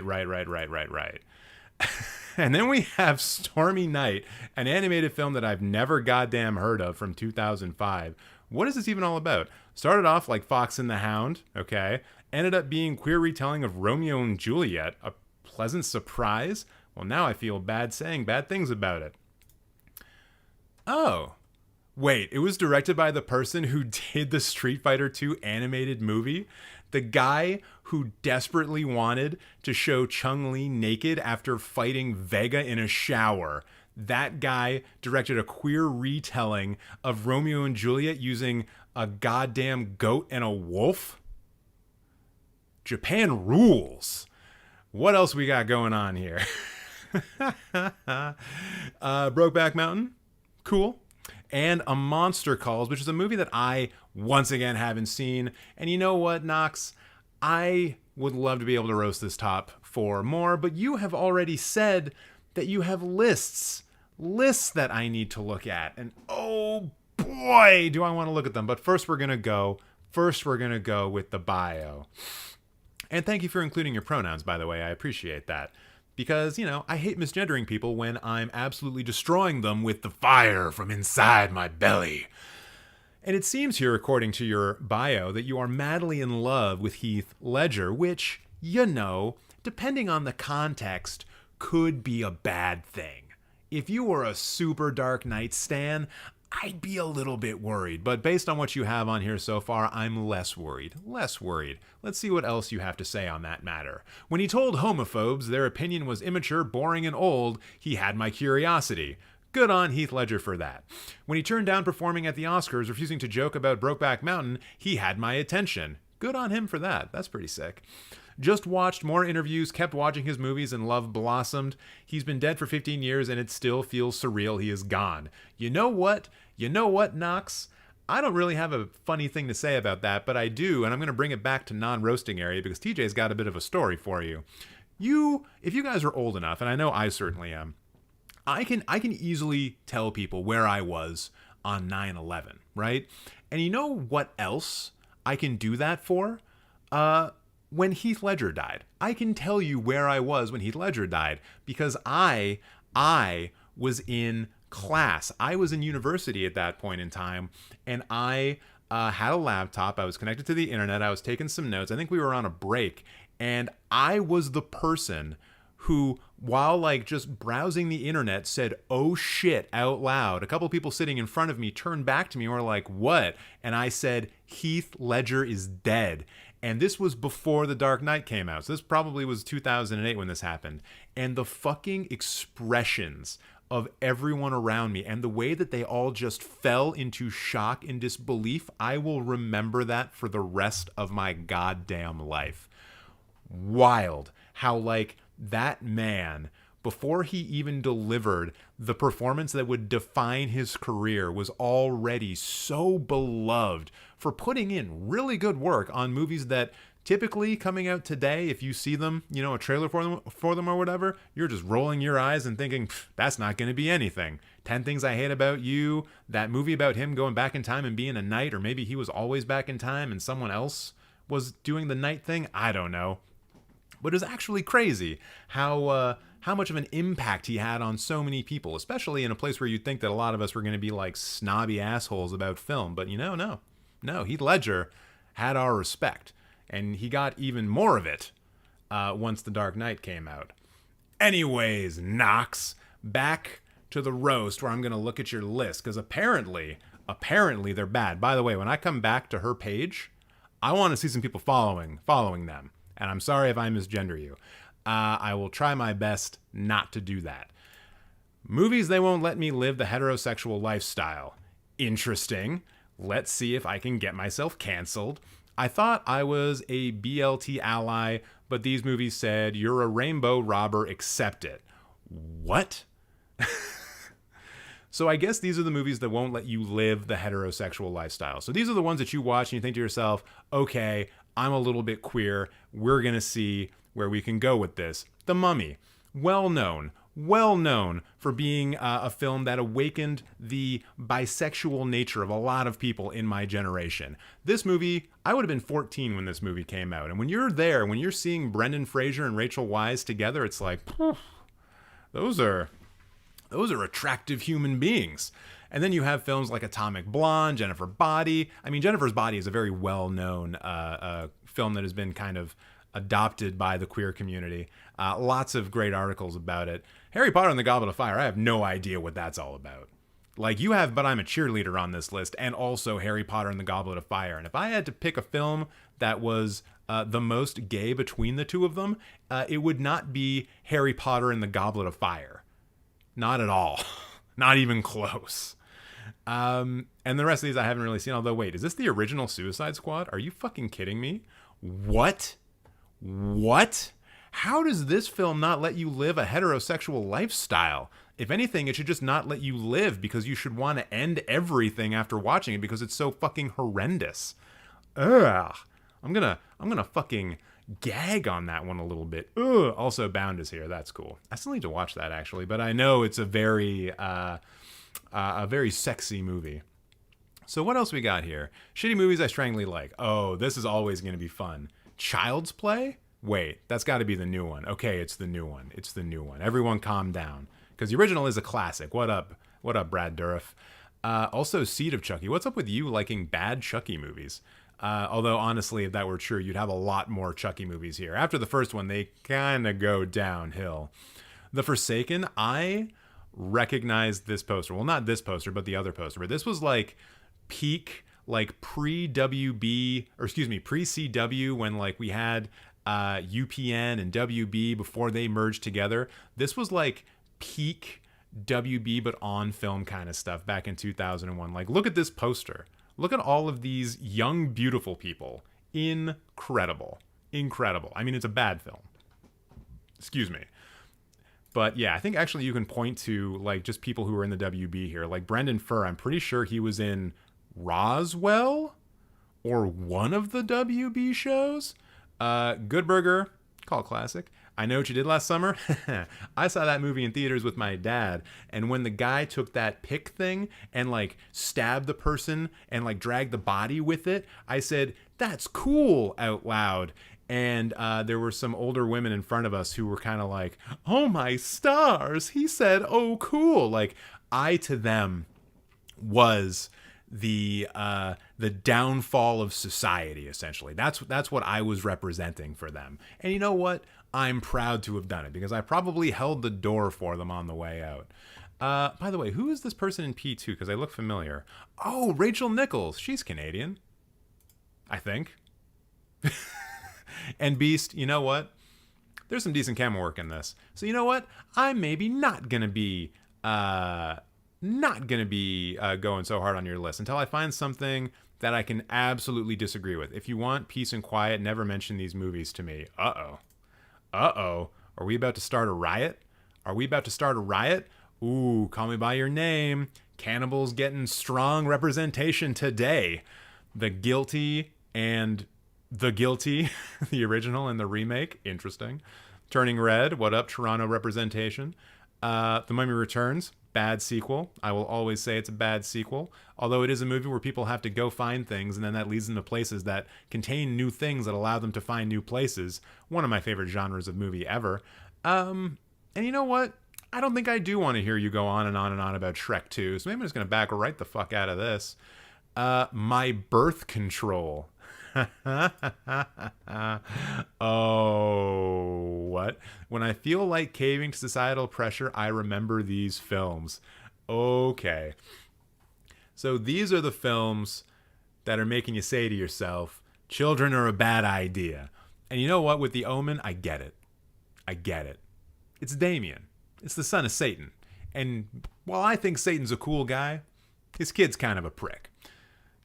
And then we have Stormy Night, an animated film that I've never goddamn heard of from 2005. What is this even all about? Started off like Fox and the Hound, okay? Ended up being queer retelling of Romeo and Juliet, a pleasant surprise. Well, now I feel bad saying bad things about it. Oh, wait, it was directed by the person who did the Street Fighter II animated movie? The guy who desperately wanted to show Chun-Li naked after fighting Vega in a shower. That guy directed a queer retelling of Romeo and Juliet using a goddamn goat and a wolf? Japan rules. What else we got going on here? Brokeback Mountain? Cool. And A Monster Calls, which is a movie that I, once again, haven't seen. And you know what, Nox? I would love to be able to roast this top 4 more, but you have already said that you have lists that I need to look at. And oh boy, do I want to look at them. But first we're going to go with the bio. And thank you for including your pronouns, by the way. I appreciate that. Because, you know, I hate misgendering people when I'm absolutely destroying them with the fire from inside my belly. And it seems here, according to your bio, that you are madly in love with Heath Ledger, which, you know, depending on the context, could be a bad thing. If you were a super Dark Knight stan, I'd be a little bit worried. But based on what you have on here so far, I'm less worried. Let's see what else you have to say on that matter. When he told homophobes their opinion was immature, boring, and old, he had my curiosity. Good on Heath Ledger for that. When he turned down performing at the Oscars, refusing to joke about Brokeback Mountain, he had my attention. Good on him for that. That's pretty sick. Just watched more interviews, kept watching his movies, and love blossomed. He's been dead for 15 years, and it still feels surreal he is gone. You know what, Nox? I don't really have a funny thing to say about that, but I do, and I'm going to bring it back to non-roasting area because TJ's got a bit of a story for you. If you guys are old enough, and I know I certainly am, I can easily tell people where I was on 9/11, right? And you know what else I can do that for? When Heath Ledger died. I can tell you where I was when Heath Ledger died because I was in class. I was in university at that point in time, and I had a laptop. I was connected to the internet. I was taking some notes. I think we were on a break, and I was the person who, while like just browsing the internet, said, "Oh shit," out loud. A couple people sitting in front of me turned back to me and were like, "What?" And I said, "Heath Ledger is dead." And this was before The Dark Knight came out. So this probably was 2008 when this happened. And the fucking expressions of everyone around me and the way that they all just fell into shock and disbelief, I will remember that for the rest of my goddamn life. Wild how, like, that man, before he even delivered the performance that would define his career, was already so beloved for putting in really good work on movies that typically coming out today, if you see them, you know, a trailer for them or whatever, you're just rolling your eyes and thinking, that's not going to be anything. 10 Things I Hate About You, that movie about him going back in time and being a knight, or maybe he was always back in time and someone else was doing the knight thing. I don't know. But it's actually crazy how much of an impact he had on so many people, especially in a place where you'd think that a lot of us were going to be like snobby assholes about film. But no, Heath Ledger had our respect. And he got even more of it once The Dark Knight came out. Anyways, Knox, back to the roast where I'm going to look at your list. Because apparently they're bad. By the way, when I come back to her page, I want to see some people following them. And I'm sorry if I misgender you. I will try my best not to do that. Movies they won't let me live the heterosexual lifestyle. Interesting. Let's see if I can get myself canceled. I thought I was a BLT ally, but these movies said, you're a rainbow robber, accept it. What? So I guess these are the movies that won't let you live the heterosexual lifestyle. So these are the ones that you watch and you think to yourself, okay, I'm a little bit queer. We're going to see where we can go with this. The Mummy, well known for being a film that awakened the bisexual nature of a lot of people in my generation. This movie, I would have been 14 when this movie came out. And when you're there, when you're seeing Brendan Fraser and Rachel Weisz together, it's like, those are attractive human beings. And then you have films like Atomic Blonde, Jennifer Body. I mean, Jennifer's Body is a very well-known film that has been kind of adopted by the queer community. Lots of great articles about it. Harry Potter and the Goblet of Fire, I have no idea what that's all about. Like, you have But I'm a Cheerleader on this list, and also Harry Potter and the Goblet of Fire. And if I had to pick a film that was the most gay between the two of them, it would not be Harry Potter and the Goblet of Fire. Not at all. Not even close. And the rest of these I haven't really seen. Although, wait, is this the original Suicide Squad? Are you fucking kidding me? What? How does this film not let you live a heterosexual lifestyle? If anything, it should just not let you live, because you should want to end everything after watching it because it's so fucking horrendous. Ugh. I'm gonna fucking gag on that one a little bit. Ugh. Also, Bound is here. That's cool. I still need to watch that, actually, but I know it's a very sexy movie. So what else we got here? Shitty movies I strangely like. Oh, this is always going to be fun. Child's Play? Wait, that's got to be the new one. Okay, it's the new one. Everyone calm down. Because the original is a classic. What up, Brad Dourif? Also, Seed of Chucky. What's up with you liking bad Chucky movies? Although, honestly, if that were true, you'd have a lot more Chucky movies here. After the first one, they kind of go downhill. The Forsaken, I recognized this poster. Well, not this poster, but the other poster. But this was like peak, like pre-WB, or excuse me, pre-CW, when like we had UPN and WB before they merged together. This was like peak WB, but on film kind of stuff back in 2001. Like, look at this poster. Look at all of these young, beautiful people. Incredible. I mean, it's a bad film. Excuse me. But yeah, I think actually you can point to like just people who are in the WB here. Like Brendan Furr, I'm pretty sure he was in Roswell or one of the WB shows. Good Burger, cult classic. I Know What You Did Last Summer. I saw that movie in theaters with my dad, and when the guy took that pick thing and like stabbed the person and like dragged the body with it, I said, "That's cool," out loud. And there were some older women in front of us who were kind of like, "Oh my stars, he said, oh cool." Like, I to them was the downfall of society, essentially. That's what I was representing for them. And you know what? I'm proud to have done it, because I probably held the door for them on the way out. By the way, who is this person in P2? Because I look familiar. Oh, Rachel Nichols. She's Canadian, I think. And Beast, you know what? There's some decent camera work in this. So you know what? I'm maybe not going to be not going to be going so hard on your list until I find something that I can absolutely disagree with. If you want peace and quiet, never mention these movies to me. Uh-oh. Are we about to start a riot? Ooh, Call Me By Your Name. Cannibals getting strong representation today. The Guilty and The Guilty, the original and the remake. Interesting. Turning Red, what up, Toronto representation. The Mummy Returns, bad sequel. I will always say it's a bad sequel. Although it is a movie where people have to go find things, and then that leads them to places that contain new things that allow them to find new places. One of my favorite genres of movie ever. And you know what? I don't think I do want to hear you go on and on and on about Shrek 2, so maybe I'm just going to back right the fuck out of this. My Birth Control. Oh, what? When I feel like caving to societal pressure, I remember these films. Okay. So these are the films that are making you say to yourself, children are a bad idea. And you know what? With The Omen, I get it. It's Damien. It's the son of Satan. And while I think Satan's a cool guy, his kid's kind of a prick.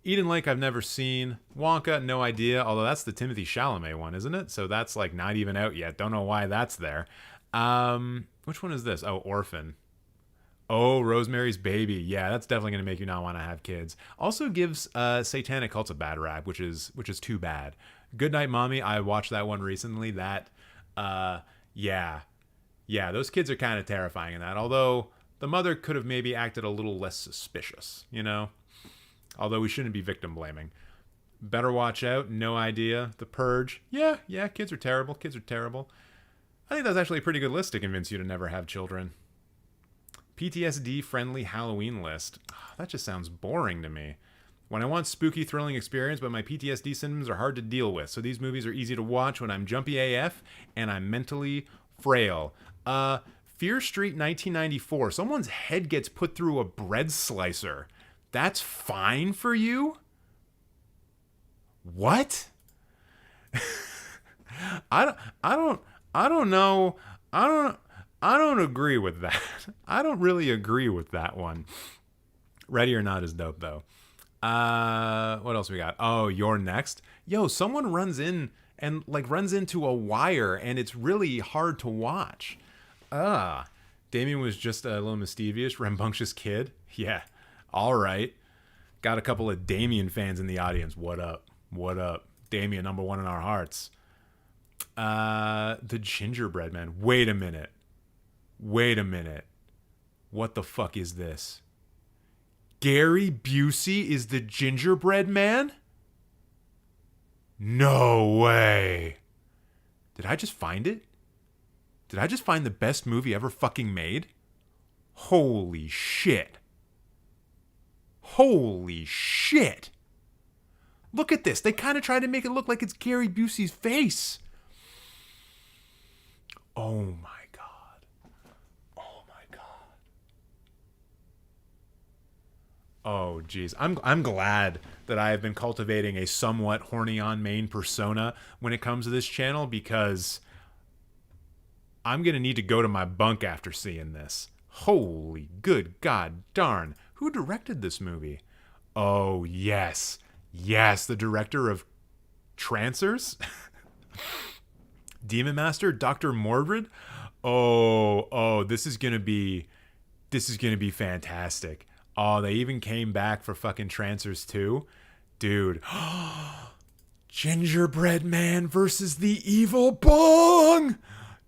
Eden Lake I've never seen. Wonka, no idea. Although that's the Timothée Chalamet one, isn't it? So that's like not even out yet. Don't know why that's there. Which one is this? Oh, Orphan. Oh, Rosemary's Baby. Yeah, that's definitely going to make you not want to have kids. Also gives Satanic Cults a bad rap, which is too bad. Goodnight Mommy, I watched that one recently. That, yeah, those kids are kind of terrifying in that. Although the mother could have maybe acted a little less suspicious, you know? Although we shouldn't be victim blaming. Better Watch Out, no idea. The Purge, yeah, kids are terrible. I think that's actually a pretty good list to convince you to never have children. PTSD-friendly Halloween list. That just sounds boring to me. When I want spooky, thrilling experience, but my PTSD symptoms are hard to deal with, so these movies are easy to watch when I'm jumpy AF and I'm mentally frail. Fear Street 1994. Someone's head gets put through a bread slicer. That's fine for you? What? I don't know. I don't agree with that. I don't really agree with that one. Ready or Not is dope though. What else we got? Oh, You're Next. Yo, someone runs into a wire and it's really hard to watch. Damien was just a little mischievous, rambunctious kid. Yeah. All right. Got a couple of Damien fans in the audience. What up? Damien, number one in our hearts. The Gingerbread Man. Wait a minute. What the fuck is this? Gary Busey is the Gingerbread Man? No way. Did I just find it? Did I just find the best movie ever fucking made? Holy shit. Look at this. They kind of try to make it look like it's Gary Busey's face. Oh my god. Oh geez. I'm glad that I have been cultivating a somewhat horny on main persona when it comes to this channel, because I'm going to need to go to my bunk after seeing this. Holy good god darn. Who directed this movie? Oh, yes, the director of Trancers? Demon Master? Dr. Mordred? Oh, this is gonna be fantastic. Oh, they even came back for fucking Trancers 2. Dude. Gingerbread Man versus the Evil Bong!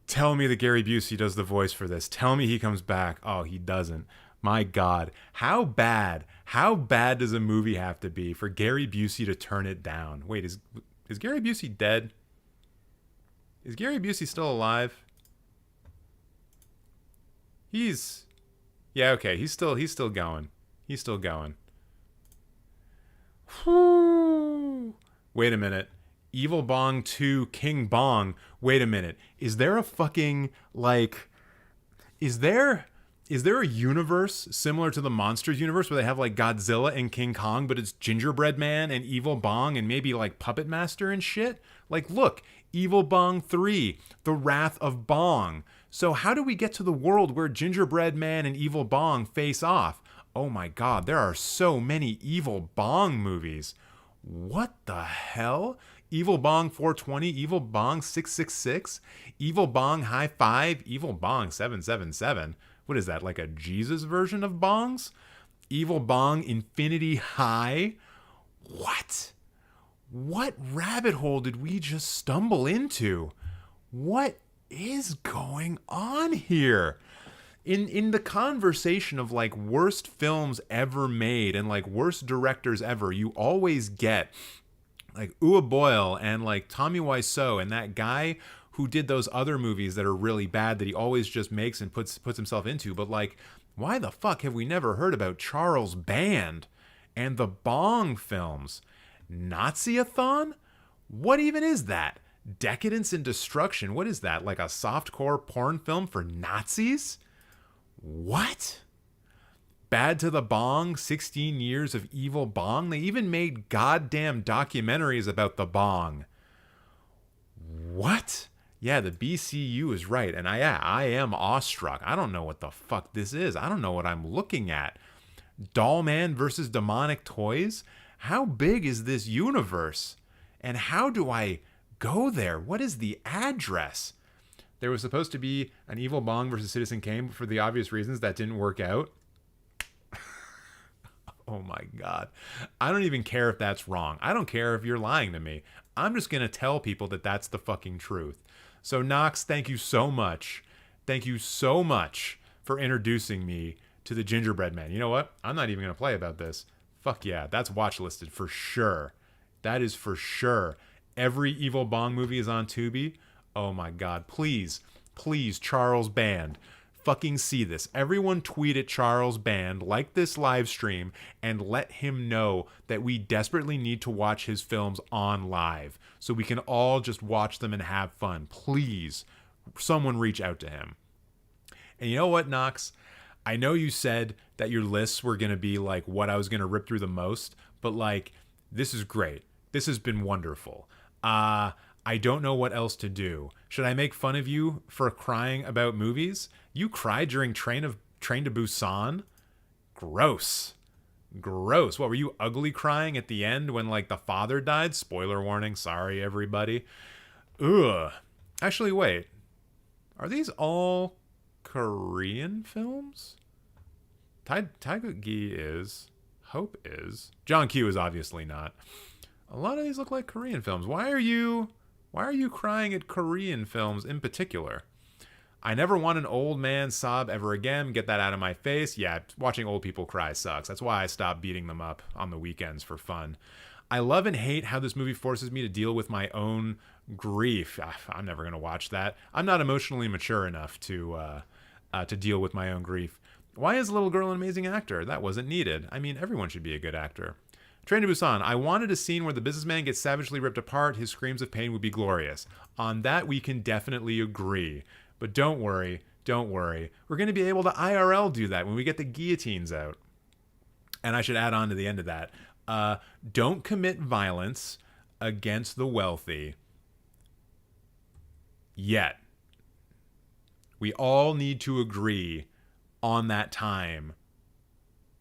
Tell me that Gary Busey does the voice for this. Tell me he comes back. Oh, he doesn't. My God, how bad does a movie have to be for Gary Busey to turn it down? Wait, is Gary Busey dead? Is Gary Busey still alive? Yeah, okay, he's still going. Whew. Wait a minute. Evil Bong 2 King Bong. Wait a minute. Is there a fucking, is there a universe similar to the Monsters universe where they have like Godzilla and King Kong, but it's Gingerbread Man and Evil Bong and maybe like Puppet Master and shit? Like, look, Evil Bong 3, The Wrath of Bong. So how do we get to the world where Gingerbread Man and Evil Bong face off? Oh my god, there are so many Evil Bong movies. What the hell? Evil Bong 420, Evil Bong 666, Evil Bong High Five, Evil Bong 777. What is that, like a Jesus version of bongs? Evil Bong Infinity High? What? What rabbit hole did we just stumble into? What is going on here? In the conversation of like worst films ever made and like worst directors ever, you always get like Uwe Boll and like Tommy Wiseau and that guy who did those other movies that are really bad that he always just makes and puts himself into. But like, why the fuck have we never heard about Charles Band and the Bong films? Nazi-a-thon? What even is that? Decadence and Destruction? What is that? Like a softcore porn film for Nazis? What? Bad to the Bong, 16 Years of Evil Bong? They even made goddamn documentaries about the Bong. What? Yeah, the BCU is right. And I am awestruck. I don't know what the fuck this is. I don't know what I'm looking at. Doll Man versus Demonic Toys? How big is this universe? And how do I go there? What is the address? There was supposed to be an Evil Bong versus Citizen Kane, but for the obvious reasons that didn't work out. Oh my God. I don't even care if that's wrong. I don't care if you're lying to me. I'm just going to tell people that that's the fucking truth. So Knox, thank you so much. Thank you so much for introducing me to the Gingerbread Man. You know what? I'm not even going to play about this. Fuck yeah. That's watch listed for sure. That is for sure. Every Evil Bong movie is on Tubi. Oh my God. Please, please, Charles Band. Fucking see this. Everyone tweet at Charles Band, like this live stream, and let him know that we desperately need to watch his films on live so we can all just watch them and have fun. Please, someone reach out to him. And you know what, Knox? I know you said that your lists were going to be like what I was going to rip through the most, but like, this is great. This has been wonderful. I don't know what else to do. Should I make fun of you for crying about movies? You cried during Train to Busan? Gross. Gross. What, were you ugly crying at the end when, like, the father died? Spoiler warning. Sorry, everybody. Ugh. Actually, wait. Are these all Korean films? Taeguk-gi is. Hope is. John Q is obviously not. A lot of these look like Korean films. Why are you crying at Korean films in particular? I never want an old man sob ever again. Get that out of my face. Yeah, watching old people cry sucks. That's why I stopped beating them up on the weekends for fun. I love and hate how this movie forces me to deal with my own grief. I'm never going to watch that. I'm not emotionally mature enough to deal with my own grief. Why is Little Girl an amazing actor? That wasn't needed. I mean, everyone should be a good actor. Train to Busan. I wanted a scene where the businessman gets savagely ripped apart. His screams of pain would be glorious. On that, we can definitely agree. But don't worry. We're going to be able to IRL do that when we get the guillotines out. And I should add on to the end of that. Don't commit violence against the wealthy yet. We all need to agree on that time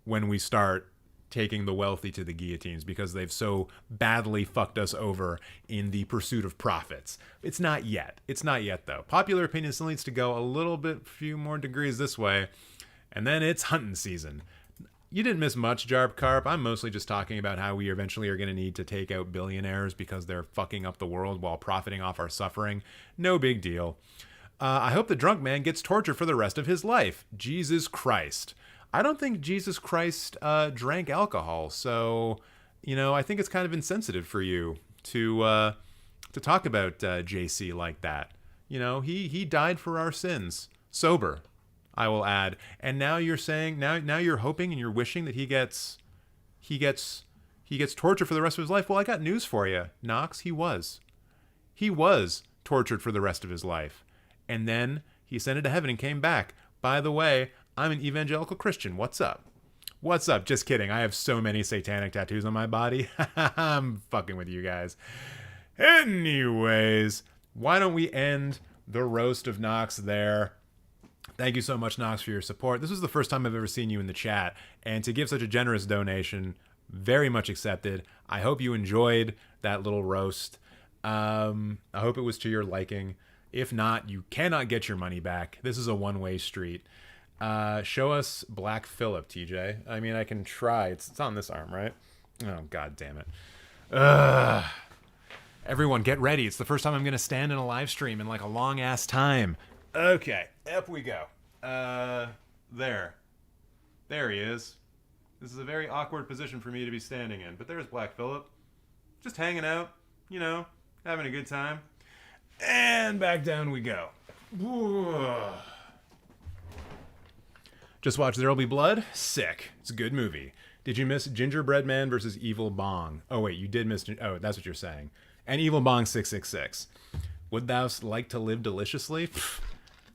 when we start taking the wealthy to the guillotines because they've so badly fucked us over in the pursuit of profits. It's not yet. It's not yet, though. Popular opinion still needs to go a little bit, few more degrees this way, and then it's hunting season. You didn't miss much, Jarb Carp. I'm mostly just talking about how we eventually are going to need to take out billionaires because they're fucking up the world while profiting off our suffering. No big deal. I hope the drunk man gets tortured for the rest of his life. Jesus Christ. I don't think Jesus Christ drank alcohol, so, you know, I think it's kind of insensitive for you to talk about JC like that. You know, he died for our sins, sober, I will add. And now you're saying, now you're hoping and you're wishing that he gets tortured for the rest of his life. Well, I got news for you, Knox. He was tortured for the rest of his life, and then he ascended to heaven and came back. By the way, I'm an evangelical Christian. What's up? What's up? Just kidding. I have so many satanic tattoos on my body. I'm fucking with you guys. Anyways, why don't we end the Roast of Nox there? Thank you so much, Knox, for your support. This was the first time I've ever seen you in the chat, and to give such a generous donation, very much accepted. I hope you enjoyed that little roast. I hope it was to your liking. If not, you cannot get your money back. This is a one-way street. Show us Black Phillip, TJ. I mean, I can try. It's on this arm, right? Oh, god damn it. Ugh. Everyone, get ready. It's the first time I'm going to stand in a live stream in like a long-ass time. Okay, up we go. There. There he is. This is a very awkward position for me to be standing in. But there's Black Phillip. Just hanging out, you know, having a good time. And back down we go. Just watch There'll Be Blood. Sick. It's a good movie. Did you miss Gingerbread Man versus Evil Bong? Oh, wait, you did miss... Oh, that's what you're saying. And Evil Bong 666. Would thou like to live deliciously? Pfft,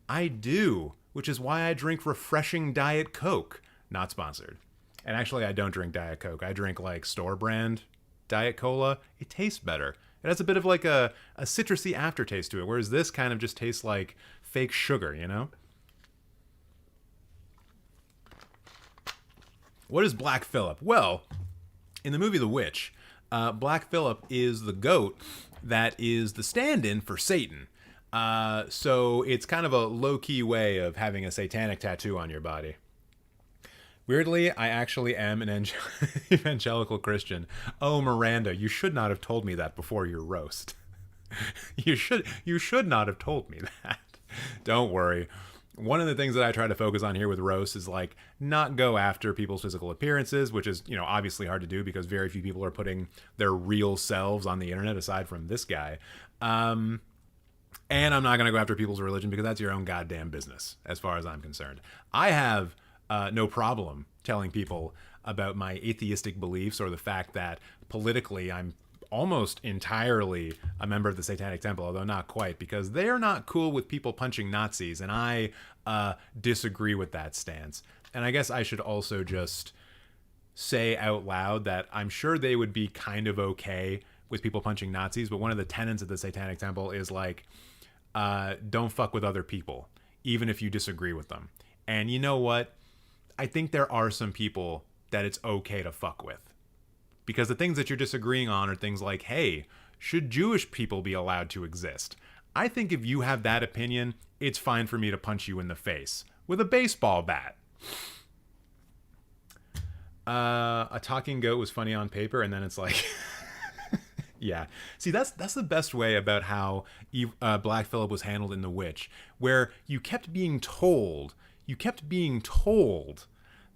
I do, which is why I drink refreshing Diet Coke. Not sponsored. And actually, I don't drink Diet Coke. I drink, like, store brand Diet Cola. It tastes better. It has a bit of, like, a citrusy aftertaste to it, whereas this kind of just tastes like fake sugar, you know? What is Black Phillip? Well, in the movie The Witch, Black Phillip is the goat that is the stand-in for Satan. So it's kind of a low-key way of having a satanic tattoo on your body. Weirdly, I actually am an evangelical Christian. Oh, Miranda, you should not have told me that before your roast. You should not have told me that. Don't worry. One of the things that I try to focus on here with roast is like not go after people's physical appearances, which is, you know, obviously hard to do because very few people are putting their real selves on the internet aside from this guy. And I'm not going to go after people's religion because that's your own goddamn business as far as I'm concerned. I have no problem telling people about my atheistic beliefs or the fact that politically I'm almost entirely a member of the Satanic Temple, although not quite, because they're not cool with people punching Nazis, and I disagree with that stance. And I guess I should also just say out loud that I'm sure they would be kind of okay with people punching Nazis, but one of the tenets of the Satanic Temple is like, don't fuck with other people, even if you disagree with them. And you know what? I think there are some people that it's okay to fuck with. Because the things that you're disagreeing on are things like, hey, should Jewish people be allowed to exist? I think if you have that opinion, it's fine for me to punch you in the face with a baseball bat. A talking goat was funny on paper, and then it's like... Yeah. See, that's the best way about how Black Phillip was handled in The Witch, where you kept being told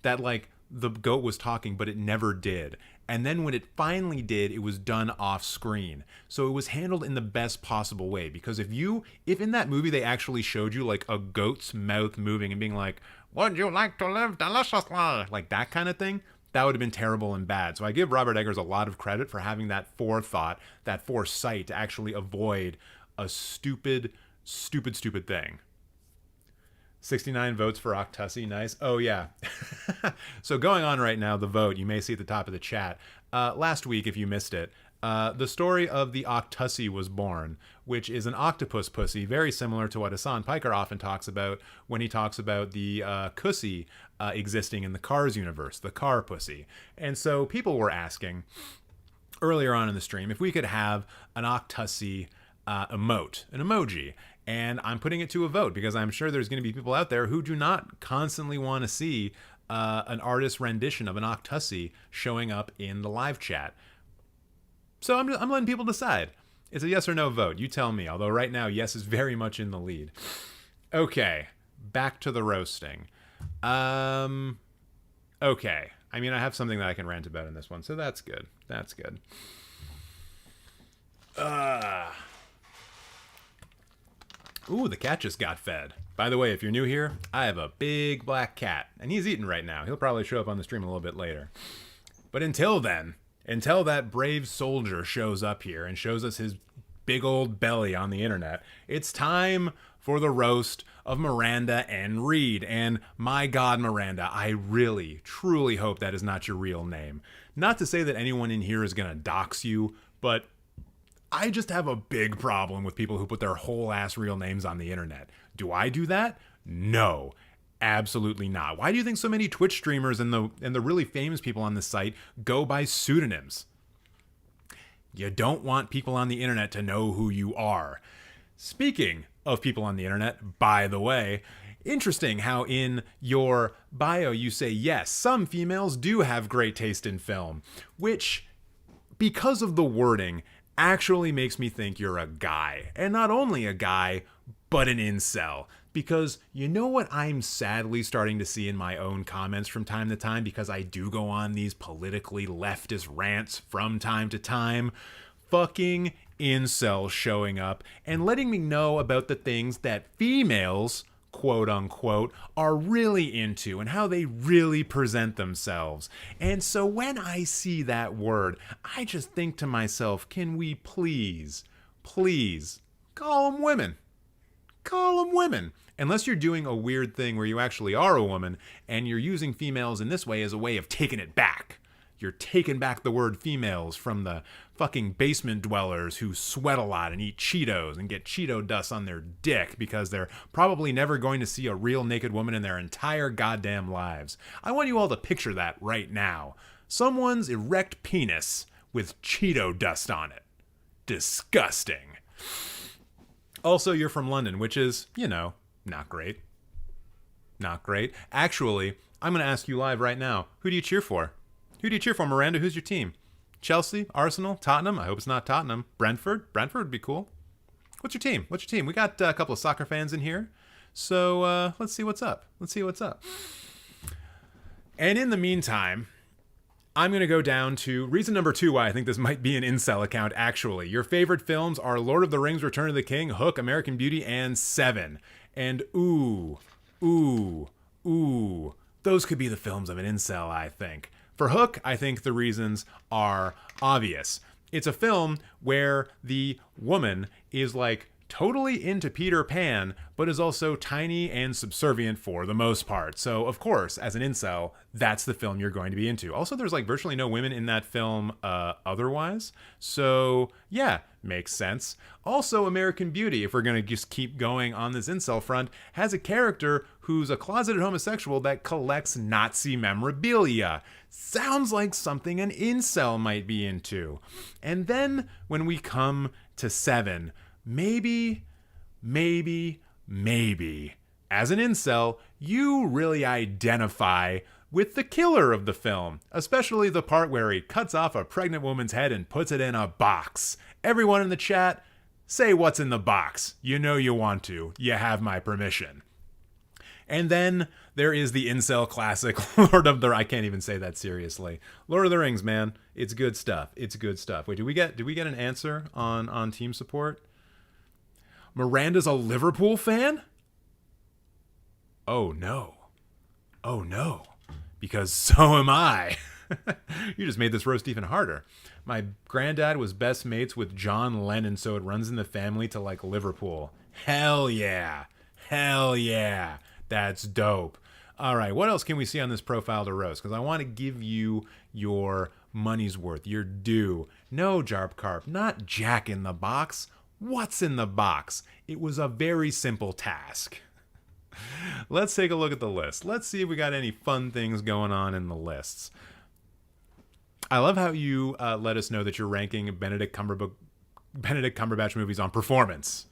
that, like, the goat was talking, but it never did. And then when it finally did, it was done off screen. So it was handled in the best possible way. Because if in that movie they actually showed you like a goat's mouth moving and being like, would you like to live deliciously? Like that kind of thing, that would have been terrible and bad. So I give Robert Eggers a lot of credit for having that forethought, that foresight to actually avoid a stupid thing. 69 votes for Octussi. Nice. Oh, yeah. So going on right now, the vote, you may see at the top of the chat. Last week, if you missed it, the story of the Octussi was born, which is an octopus pussy, very similar to what Hassan Piker often talks about when he talks about the cussy existing in the Cars universe, the car pussy. And so people were asking earlier on in the stream if we could have an Octussi emote, an emoji. And I'm putting it to a vote because I'm sure there's going to be people out there who do not constantly want to see an artist's rendition of an Octussi showing up in the live chat. So I'm letting people decide. It's a yes or no vote. You tell me. Although right now, yes is very much in the lead. Okay, back to the roasting. Okay. I mean, I have something that I can rant about in this one, so that's good. That's good. Ooh, the cat just got fed. By the way, if you're new here, I have a big black cat, and he's eating right now. He'll probably show up on the stream a little bit later. But until then, until that brave soldier shows up here and shows us his big old belly on the internet, it's time for the roast of MirandaNReed. And my God, Miranda, I really, truly hope that is not your real name. Not to say that anyone in here is going to dox you, but I just have a big problem with people who put their whole ass real names on the internet. Do I do that? No. Absolutely not. Why do you think so many Twitch streamers and the really famous people on this site go by pseudonyms? You don't want people on the internet to know who you are. Speaking of people on the internet, by the way, interesting how in your bio you say, yes, some females do have great taste in film, which, because of the wording, actually makes me think you're a guy. And not only a guy, but an incel. Because you know what I'm sadly starting to see in my own comments from time to time, because I do go on these politically leftist rants from time to time? Fucking incels showing up and letting me know about the things that females, quote unquote, are really into and how they really present themselves. And so when I see that word, I just think to myself, can we please call them women? Call them women. Unless you're doing a weird thing where you actually are a woman and you're using females in this way as a way of taking it back. You're taking back the word females from the fucking basement dwellers who sweat a lot and eat Cheetos and get Cheeto dust on their dick because they're probably never going to see a real naked woman in their entire goddamn lives. I want you all to picture that right now. Someone's erect penis with Cheeto dust on it. Disgusting. Also, you're from London, which is, not great. Not great. Actually, I'm going to ask you live right now, who do you cheer for? Who do you cheer for, Miranda? Who's your team? Chelsea? Arsenal? Tottenham? I hope it's not Tottenham. Brentford? Brentford would be cool. What's your team? What's your team? We got a couple of soccer fans in here. So let's see what's up. And in the meantime, I'm going to go down to reason number 2 why I think this might be an incel account, actually. Your favorite films are Lord of the Rings, Return of the King, Hook, American Beauty, and Seven. And ooh, those could be the films of an incel, I think. For Hook, I think the reasons are obvious. It's a film where the woman is like totally into Peter Pan, but is also tiny and subservient for the most part. So, of course, as an incel, that's the film you're going to be into. Also, there's like virtually no women in that film otherwise. So, yeah, makes sense. Also, American Beauty, if we're going to just keep going on this incel front, has a character who's a closeted homosexual that collects Nazi memorabilia. Sounds like something an incel might be into. And then when we come to Seven, maybe, as an incel, you really identify with the killer of the film, especially the part where he cuts off a pregnant woman's head and puts it in a box. Everyone in the chat, say what's in the box. You know you want to. You have my permission. And then there is the incel classic, Lord of the... I can't even say that seriously. Lord of the Rings, man. It's good stuff. Wait, did we get an answer on team support? Miranda's a Liverpool fan? Oh no. Because so am I. You just made this roast even harder. My granddad was best mates with John Lennon, so it runs in the family to like Liverpool. Hell yeah. That's dope. All right, what else can we see on this profile to roast? Because I want to give you your money's worth, your due. No, Jarp Carp, not Jack in the Box. What's in the box? It was a very simple task. Let's take a look at the list. Let's see if we got any fun things going on in the lists. I love how you let us know that you're ranking Benedict Cumberbatch movies on performance.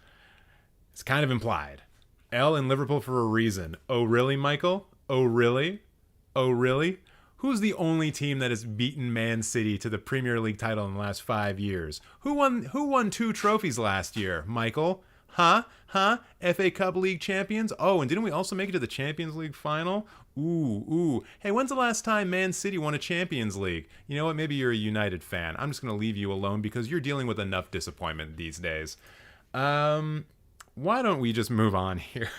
It's kind of implied. L in Liverpool for a reason. Oh, really, Michael? Oh, really? Who's the only team that has beaten Man City to the Premier League title in the last 5 years? Who won 2 trophies last year, Michael? Huh? FA Cup League champions? Oh, and didn't we also make it to the Champions League final? Ooh. Hey, when's the last time Man City won a Champions League? You know what? Maybe you're a United fan. I'm just going to leave you alone because you're dealing with enough disappointment these days. Why don't we just move on here?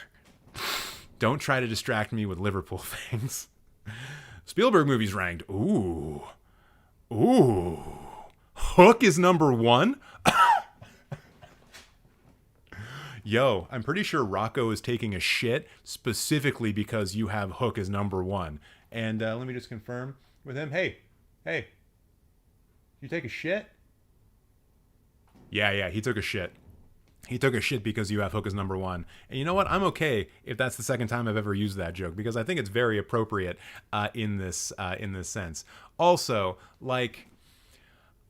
Don't try to distract me with Liverpool things. Spielberg movies ranked. Ooh. Hook is number 1? Yo, I'm pretty sure Rocco is taking a shit specifically because you have Hook as number 1. And let me just confirm with him. Hey, you take a shit? Yeah, he took a shit. He took a shit because you have hook as number one. And you know what? I'm okay if that's the second time I've ever used that joke, because I think it's very appropriate in this sense. Also, like,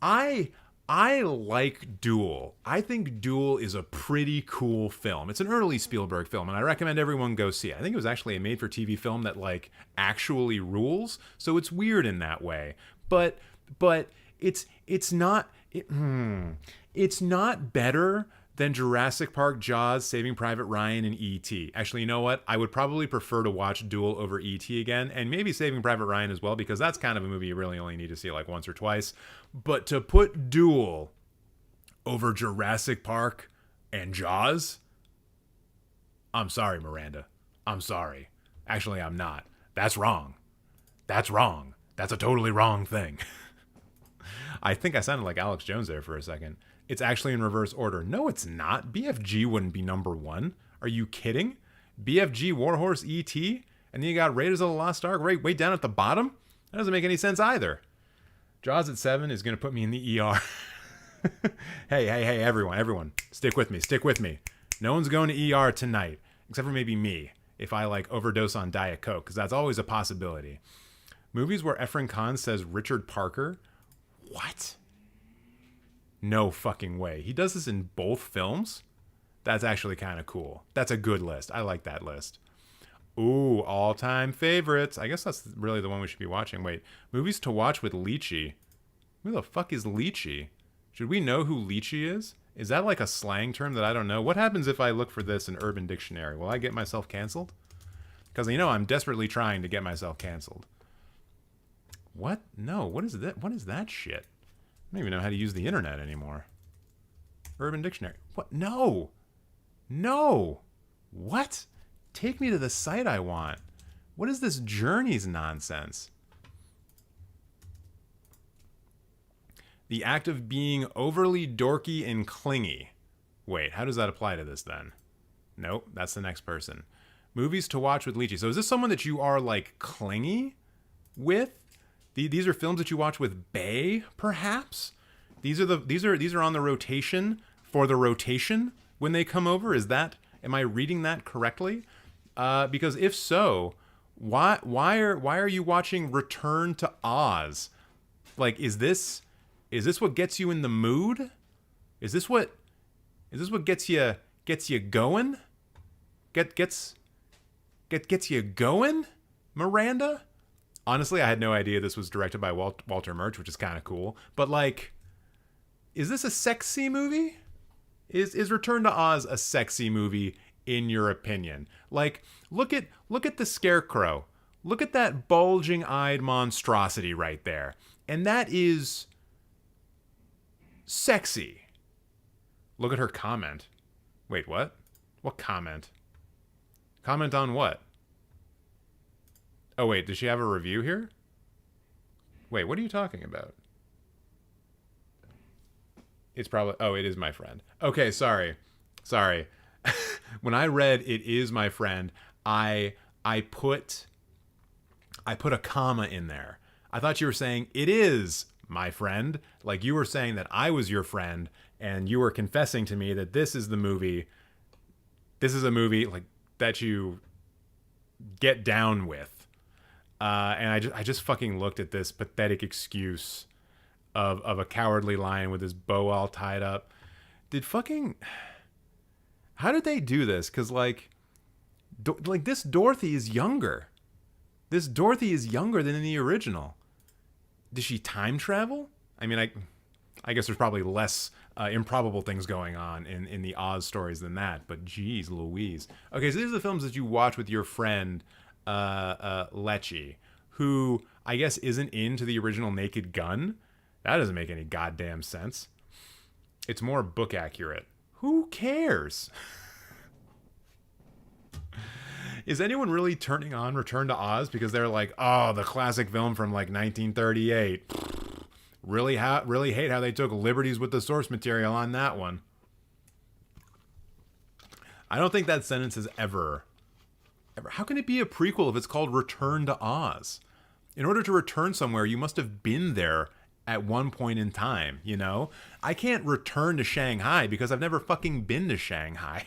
I like Duel. I think Duel is a pretty cool film. It's an early Spielberg film, and I recommend everyone go see it. I think it was actually a made-for-TV film that, like, actually rules. So it's weird in that way. But it's not better than Jurassic Park, Jaws, Saving Private Ryan, and E.T. Actually, you know what? I would probably prefer to watch Duel over E.T. again, and maybe Saving Private Ryan as well, because that's kind of a movie you really only need to see like once or twice. But to put Duel over Jurassic Park and Jaws, I'm sorry, Miranda. I'm sorry. Actually, I'm not. That's wrong. That's wrong. That's a totally wrong thing. I think I sounded like Alex Jones there for a second. It's actually in reverse order. No, it's not. BFG wouldn't be number one. Are you kidding? BFG, Warhorse, E.T., and then you got Raiders of the Lost Ark right way down at the bottom? That doesn't make any sense either. Jaws at 7 is going to put me in the ER. Hey, everyone. Stick with me. No one's going to ER tonight, except for maybe me, if I, like, overdose on Diet Coke, because that's always a possibility. Movies where Efren Khan says Richard Parker? What? No fucking way. He does this in both films? That's actually kind of cool. That's a good list. I like that list. Ooh, all-time favorites. I guess that's really the one we should be watching. Wait, movies to watch with Lychee. Who the fuck is Lychee? Should we know who Lychee is? Is that like a slang term that I don't know? What happens if I look for this in Urban Dictionary? Will I get myself canceled? Because, you know, I'm desperately trying to get myself canceled. What? No, what is that? What is that shit? I don't even know how to use the internet anymore. Urban Dictionary. What? No. What? Take me to the site I want. What is this Journeys nonsense? The act of being overly dorky and clingy. Wait, how does that apply to this then? Nope, that's the next person. Movies to watch with Lychee. So is this someone that you are, like, clingy with? These are films that you watch with Bay, perhaps? These are on the rotation for the rotation when they come over. Am I reading that correctly? Because if so, why are you watching Return to Oz? Like, is this what gets you in the mood? Is this what gets you going? Gets you going, Miranda? Honestly, I had no idea this was directed by Walter Murch, which is kind of cool. But, like, is this a sexy movie? Is Return to Oz a sexy movie in your opinion? Like, look at the Scarecrow. Look at that bulging-eyed monstrosity right there. And that is sexy. Look at her comment. Wait, what? What comment? Comment on what? Oh, wait, does she have a review here? Wait, what are you talking about? It's probably... Oh, it is my friend. Okay, sorry. When I read "it is my friend," I put a comma in there. I thought you were saying "it is my friend," like you were saying that I was your friend, and you were confessing to me that this is the movie. This is a movie like that you get down with. And I just fucking looked at this pathetic excuse of a cowardly lion with his bow all tied up. How did they do this? Because, like this Dorothy is younger. This Dorothy is younger than in the original. Did she time travel? I mean, I guess there's probably less improbable things going on in the Oz stories than that. But geez Louise. Okay, so these are the films that you watch with your friend Lecce, who I guess isn't into the original Naked Gun. That doesn't make any goddamn sense. It's more book accurate. Who cares? Is anyone really turning on Return to Oz because they're like, oh, the classic film from like 1938? Really hate how they took liberties with the source material on that one. I don't think that sentence has ever. How can it be a prequel if it's called Return to Oz? In order to return somewhere, you must have been there at one point in time, you know? I can't return to Shanghai because I've never fucking been to Shanghai.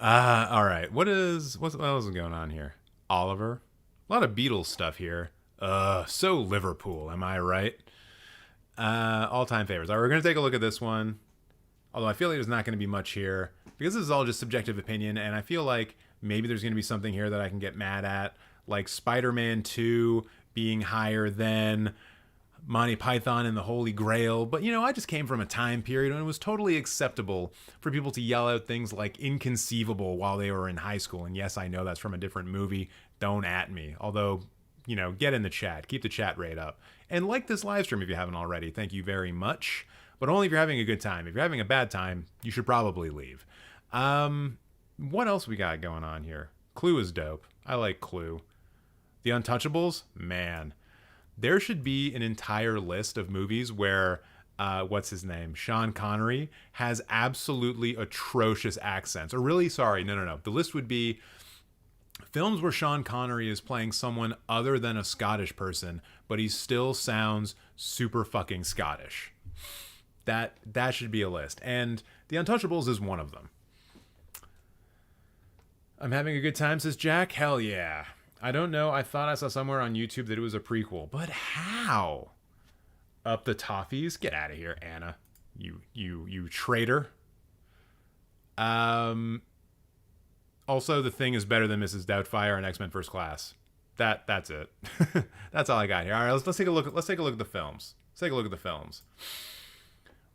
All right. What else is going on here? Oliver. A lot of Beatles stuff here. So Liverpool, am I right? All-time favorites. All right, we're going to take a look at this one. Although I feel like there's not going to be much here because this is all just subjective opinion, and I feel like maybe there's going to be something here that I can get mad at, like Spider-Man 2 being higher than Monty Python and the Holy Grail. But, you know, I just came from a time period when it was totally acceptable for people to yell out things like inconceivable while they were in high school. And yes, I know that's from a different movie. Don't at me. Although, you know, get in the chat. Keep the chat rate up. And like this live stream if you haven't already. Thank you very much. But only if you're having a good time. If you're having a bad time, you should probably leave. What else we got going on here? Clue is dope. I like Clue. The Untouchables? Man. There should be an entire list of movies where, what's his name? Sean Connery has absolutely atrocious accents. Or really, sorry, no. The list would be films where Sean Connery is playing someone other than a Scottish person, but he still sounds super fucking Scottish. That should be a list. And The Untouchables is one of them. I'm having a good time, says Jack. Hell yeah. I don't know. I thought I saw somewhere on YouTube that it was a prequel. But how? Up the Toffees? Get out of here, Anna. You traitor. Also, The Thing is better than Mrs. Doubtfire and X-Men First Class. That's it. That's all I got here. All right, let's take a look. Let's take a look at the films. Let's take a look at the films.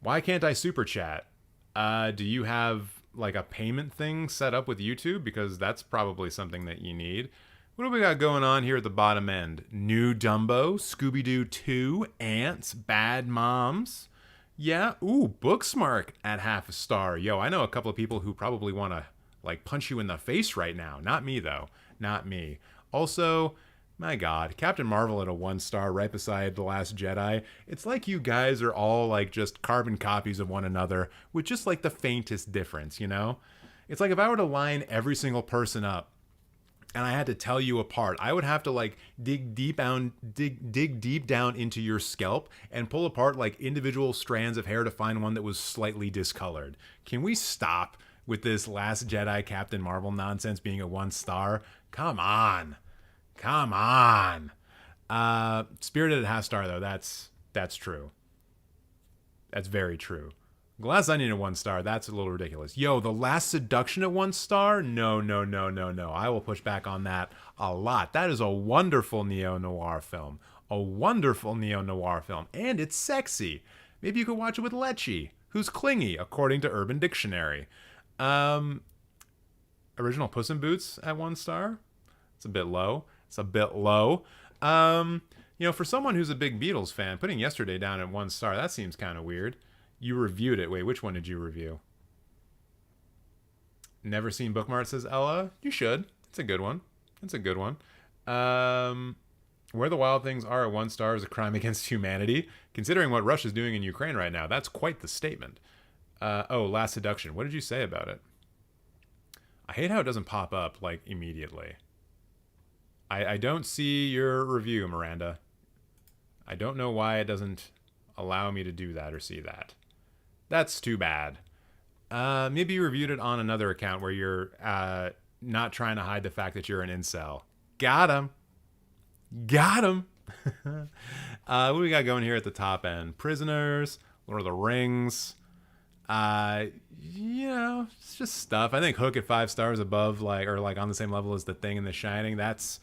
Why can't I super chat? Do you have like a payment thing set up with YouTube? Because that's probably something that you need. What do we got going on here at the bottom end? New Dumbo, Scooby-Doo 2, Ants, Bad Moms. Yeah, ooh, Booksmart at half a star. Yo, I know a couple of people who probably want to like punch you in the face right now. Not me though. Not me. Also, my God, Captain Marvel at a 1 star right beside The Last Jedi. It's like you guys are all like just carbon copies of one another with just like the faintest difference, you know? It's like if I were to line every single person up and I had to tell you apart, I would have to like dig deep down into your scalp and pull apart like individual strands of hair to find one that was slightly discolored. Can we stop with this Last Jedi Captain Marvel nonsense being a 1 star? Come on. Come on. Spirited at half star though. That's true. That's very true. Glass Onion at 1 star. That's a little ridiculous. Yo, The Last Seduction at 1 star? No. I will push back on that a lot. That is a wonderful neo-noir film. A wonderful neo-noir film. And it's sexy. Maybe you could watch it with Lecce, who's clingy, according to Urban Dictionary. Original Puss in Boots at 1 star? It's a bit low. You know, for someone who's a big Beatles fan, putting Yesterday down at 1 star, that seems kind of weird. You reviewed it. Wait, which one did you review? Never seen Bookmark, says Ella. You should. It's a good one. Where the Wild Things Are at 1 star is a crime against humanity. Considering what Russia's doing in Ukraine right now, that's quite the statement. Last Seduction. What did you say about it? I hate how it doesn't pop up, like, immediately. I don't see your review, Miranda. I don't know why it doesn't allow me to do that or see that. That's too bad. Maybe you reviewed it on another account where you're not trying to hide the fact that you're an incel. Got him. What do we got going here at the top end? Prisoners, Lord of the Rings. You know, it's just stuff. I think Hook at 5 stars above, like, or like on the same level as The Thing and The Shining. That's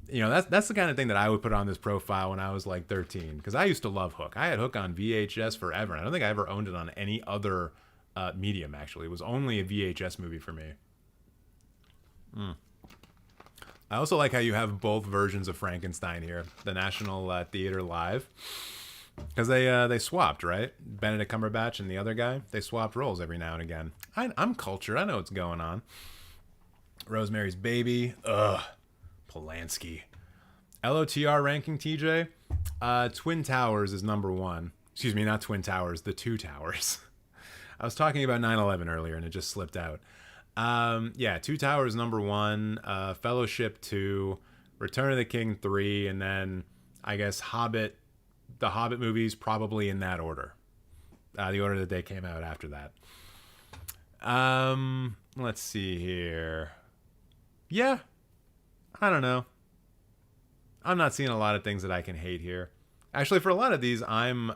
the kind of thing that I would put on this profile when I was like 13, because I used to love Hook. I had Hook on VHS forever, and I don't think I ever owned it on any other medium. Actually, it was only a VHS movie for me. I also like how you have both versions of Frankenstein here, the National Theater Live. Because they swapped, right? Benedict Cumberbatch and the other guy, they swapped roles every now and again. I'm cultured. I know what's going on. Rosemary's Baby. Polanski. LOTR ranking, TJ. Twin Towers is number 1. Excuse me, not Twin Towers. The Two Towers. I was talking about 9/11 earlier and it just slipped out. Two Towers number 1. Fellowship 2. Return of the King 3. And then I guess the Hobbit movies probably in that order. The order that they came out after that. Let's see here. Yeah, I don't know. I'm not seeing a lot of things that I can hate here. Actually, for a lot of these, I'm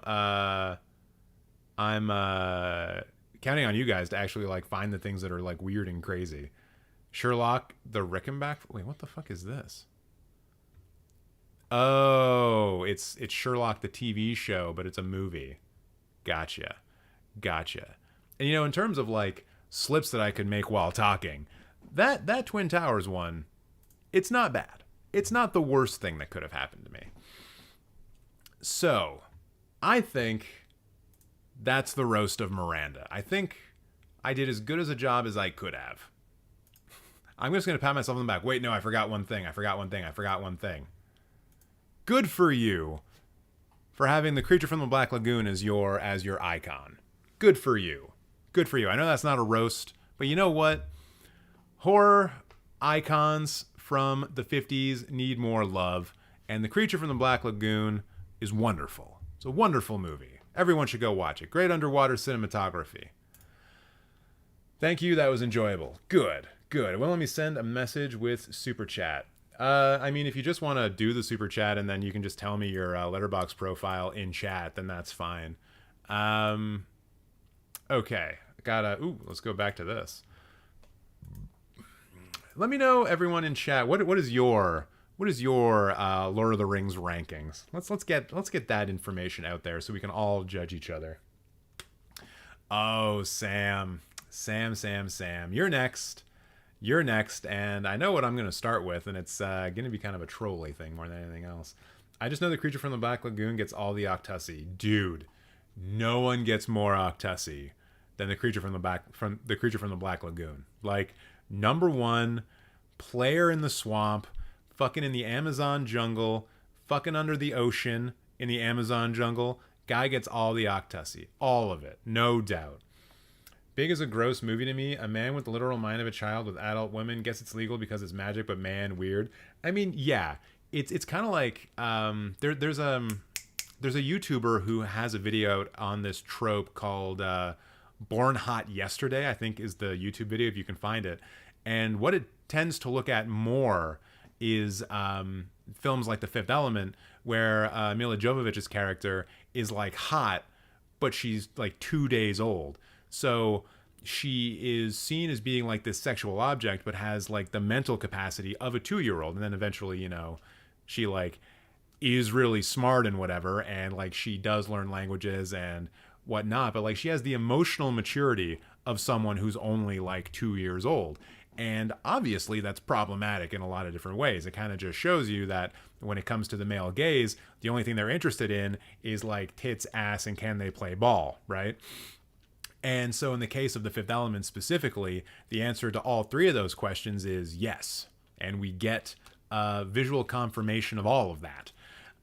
counting on you guys to actually like find the things that are like weird and crazy. Sherlock, the Rickenback. Wait, what the fuck is this? Oh, it's Sherlock the TV show, but it's a movie. Gotcha. And in terms of like slips that I could make while talking, that Twin Towers one, it's not bad. It's not the worst thing that could have happened to me. So, I think that's the roast of Miranda. I think I did as good as a job as I could have. I'm just going to pat myself on the back. Wait, no, I forgot one thing. Good for you for having the creature from the Black Lagoon as your icon. Good for you. I know that's not a roast, but you know what? Horror icons from the 50s need more love, and the creature from the Black Lagoon is wonderful. It's a wonderful movie. Everyone should go watch it. Great underwater cinematography. Thank you. That was enjoyable. Good. Well, let me send a message with Super Chat. If you just want to do the Super Chat and then you can just tell me your Letterboxd profile in chat, then that's fine. Okay. Let's go back to this. Let me know, everyone in chat, what is your Lord of the Rings rankings? Let's get that information out there so we can all judge each other. Oh, Sam, you're next, and I know what I'm going to start with, and it's going to be kind of a trolly thing more than anything else. I just know the creature from the Black Lagoon gets all the Octussy. Dude, no one gets more Octussy than the creature from the Black Lagoon. Like, number one, player in the swamp, fucking in the Amazon jungle, fucking under the ocean in the Amazon jungle. Guy gets all the Octussy. All of it. No doubt. Big is a gross movie to me. A man with the literal mind of a child with adult women. Guess it's legal because it's magic, but man, weird. I mean, yeah. It's kind of like there's a YouTuber who has a video on this trope called Born Hot Yesterday, I think is the YouTube video, if you can find it. And what it tends to look at more is films like The Fifth Element, where Mila Jovovich's character is like hot, but she's like 2 days old. So she is seen as being like this sexual object, but has like the mental capacity of a 2-year-old. And then eventually, she like is really smart and whatever. And like she does learn languages and whatnot, but like she has the emotional maturity of someone who's only like 2 years old. And obviously that's problematic in a lot of different ways. It kind of just shows you that when it comes to the male gaze, the only thing they're interested in is like tits, ass, and can they play ball, right? And so in the case of The Fifth Element specifically, the answer to all three of those questions is yes. And we get visual confirmation of all of that.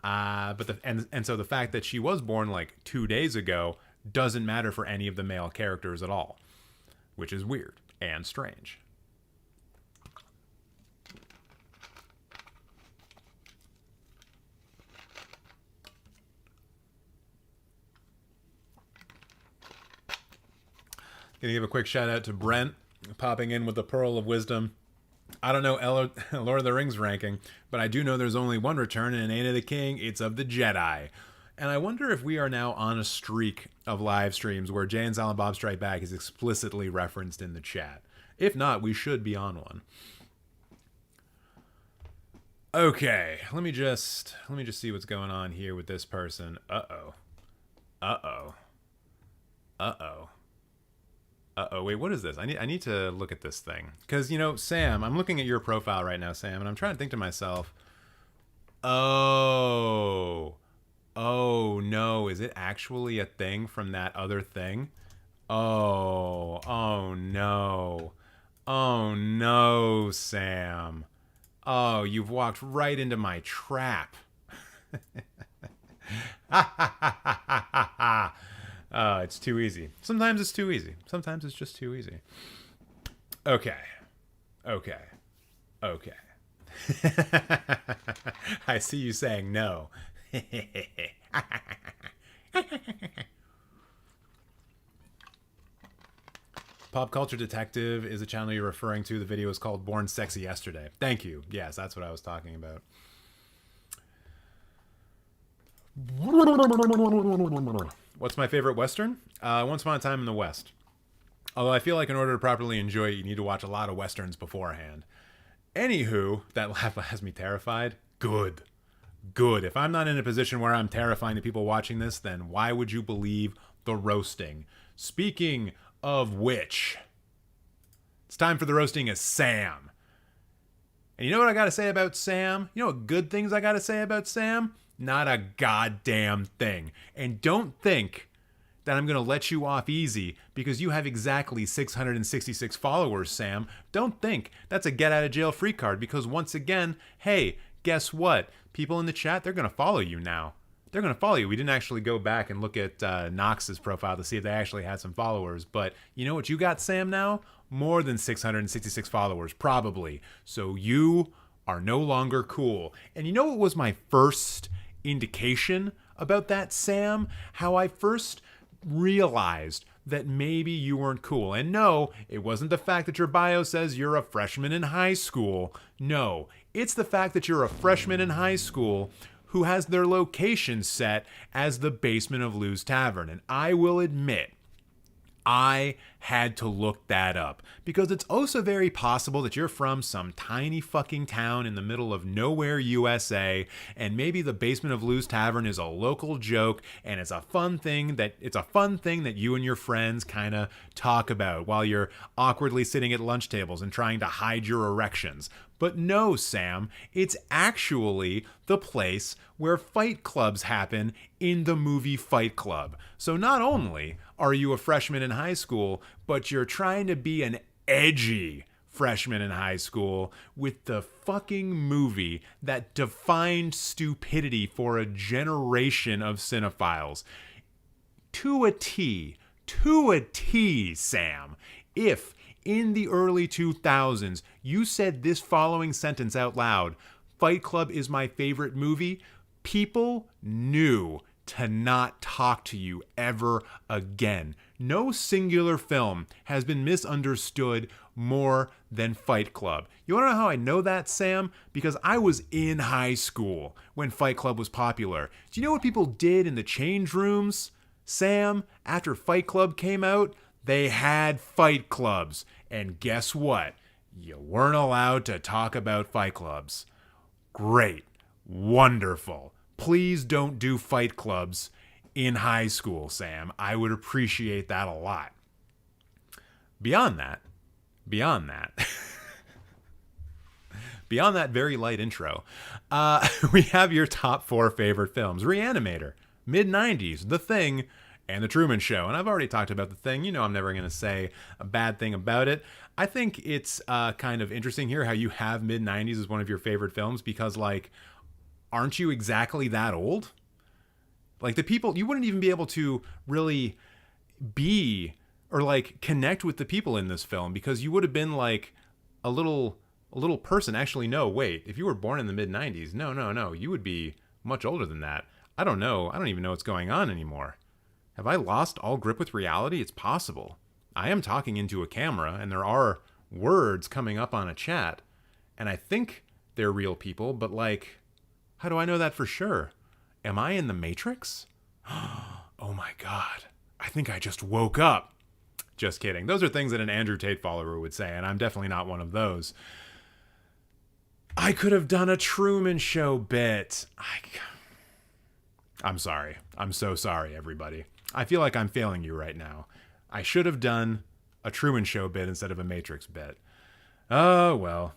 So the fact that she was born like 2 days ago doesn't matter for any of the male characters at all, which is weird and strange. Gonna give a quick shout out to Brent popping in with the Pearl of Wisdom. I don't know Lord of the Rings ranking, but I do know there's only one return, and it ain't of the king, it's of the Jedi. And I wonder if we are now on a streak of live streams where Jay and Silent Bob Strike Back is explicitly referenced in the chat. If not, we should be on one. Okay, let me just see what's going on here with this person. Wait, what is this? I need to look at this thing. Because, Sam, I'm looking at your profile right now, Sam, and I'm trying to think to myself, oh no, is it actually a thing from that other thing? Oh no, Sam. Oh, you've walked right into my trap. It's too easy. Sometimes it's too easy. Sometimes it's just too easy. Okay. I see you saying no. Pop Culture Detective is a channel you're referring to. The video is called Born Sexy Yesterday. Thank you. Yes, that's what I was talking about. What's my favorite Western? Once Upon a Time in the West. Although I feel like in order to properly enjoy it, you need to watch a lot of Westerns beforehand. Anywho, that laugh has me terrified. Good. Good. If I'm not in a position where I'm terrifying the people watching this, then why would you believe the roasting? Speaking of which, it's time for the roasting of Sam. And you know what I gotta say about Sam? You know what good things I gotta say about Sam? Not a goddamn thing. And don't think that I'm gonna let you off easy because you have exactly 666 followers, Sam. Don't think that's a get out of jail free card, because once again, hey, guess what? People in the chat, they're gonna follow you now. They're going to follow you. We didn't actually go back and look at Nox's profile to see if they actually had some followers. But you know what you got, Sam, now? More than 666 followers, probably. So you are no longer cool. And you know what was my first indication about that, Sam? How I first realized that maybe you weren't cool. And no, it wasn't the fact that your bio says you're a freshman in high school. No, it's the fact that you're a freshman in high school who has their location set as the basement of Lou's Tavern. And I will admit, I had to look that up, because it's also very possible that you're from some tiny fucking town in the middle of nowhere, USA, and maybe the basement of Lou's Tavern is a local joke, and it's a fun thing that you and your friends kind of talk about while you're awkwardly sitting at lunch tables and trying to hide your erections. But no, Sam, it's actually the place where fight clubs happen in the movie Fight Club. So not only are you a freshman in high school, but you're trying to be an edgy freshman in high school with the fucking movie that defined stupidity for a generation of cinephiles. To a T, Sam. If in the early 2000s you said this following sentence out loud, Fight Club is my favorite movie, people knew to not talk to you ever again. No singular film has been misunderstood more than Fight Club. You want to know how I know that, Sam? Because I was in high school when Fight Club was popular. Do you know what people did in the change rooms, Sam, after Fight Club came out? They had fight clubs. And guess what? You weren't allowed to talk about fight clubs. Great. Wonderful. Please don't do fight clubs in high school, Sam. I would appreciate that a lot. Beyond that, beyond that very light intro, we have your top 4 favorite films. Reanimator, mid-90s, The Thing, and The Truman Show. And I've already talked about The Thing. You know I'm never going to say a bad thing about it. I think it's kind of interesting here how you have mid-90s as one of your favorite films, because, like, aren't you exactly that old? Like, the people, you wouldn't even be able to really be or, like, connect with the people in this film, because you would have been, like, a little person. Actually, no, wait. If you were born in the mid-90s, no. You would be much older than that. I don't know. I don't even know what's going on anymore. Have I lost all grip with reality? It's possible. I am talking into a camera, and there are words coming up on a chat, and I think they're real people, but, like, how do I know that for sure? Am I in the Matrix? Oh my God. I think I just woke up. Just kidding. Those are things that an Andrew Tate follower would say, and I'm definitely not one of those. I could have done a Truman Show bit. I'm sorry. I'm so sorry, everybody. I feel like I'm failing you right now. I should have done a Truman Show bit instead of a Matrix bit. Oh, well.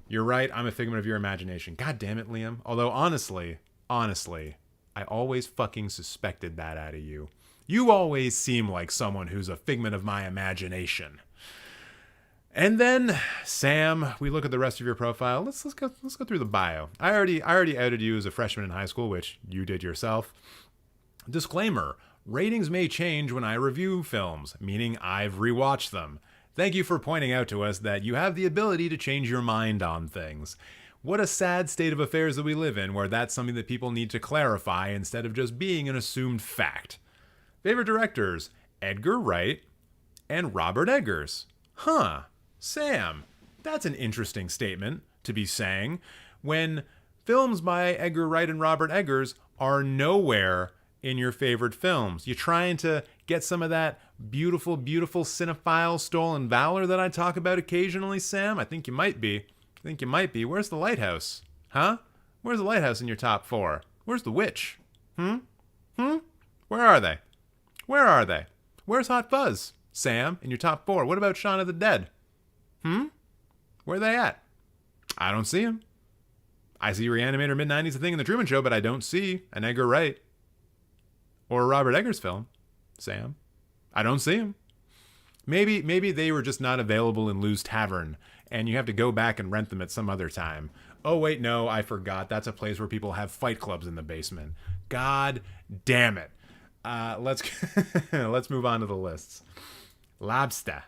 You're right. I'm a figment of your imagination. God damn it, Liam. Although, honestly, I always fucking suspected that out of you. You always seem like someone who's a figment of my imagination. And then, Sam, we look at the rest of your profile. Let's go through the bio. I already outed you as a freshman in high school, which you did yourself. Disclaimer: ratings may change when I review films, meaning I've rewatched them. Thank you for pointing out to us that you have the ability to change your mind on things. What a sad state of affairs that we live in, where that's something that people need to clarify instead of just being an assumed fact. Favorite directors, Edgar Wright and Robert Eggers. Huh, Sam, that's an interesting statement to be saying when films by Edgar Wright and Robert Eggers are nowhere in your favorite films. You're trying to get some of that beautiful, beautiful cinephile stolen valor that I talk about occasionally, Sam? I think you might be. Where's The Lighthouse? Huh? Where's The Lighthouse in your top 4? Where's The Witch? Where are they? Where's Hot Fuzz, Sam, in your top 4? What about Shaun of the Dead? Where are they at? I don't see them. I see Reanimator mid-90s, The Thing, in The Truman Show, but I don't see an Edgar Wright or a Robert Eggers film, Sam. I don't see them. Maybe they were just not available in Lou's Tavern, and you have to go back and rent them at some other time. Oh, wait, no, I forgot. That's a place where people have fight clubs in the basement. God damn it. Let's move on to the lists. Lobster.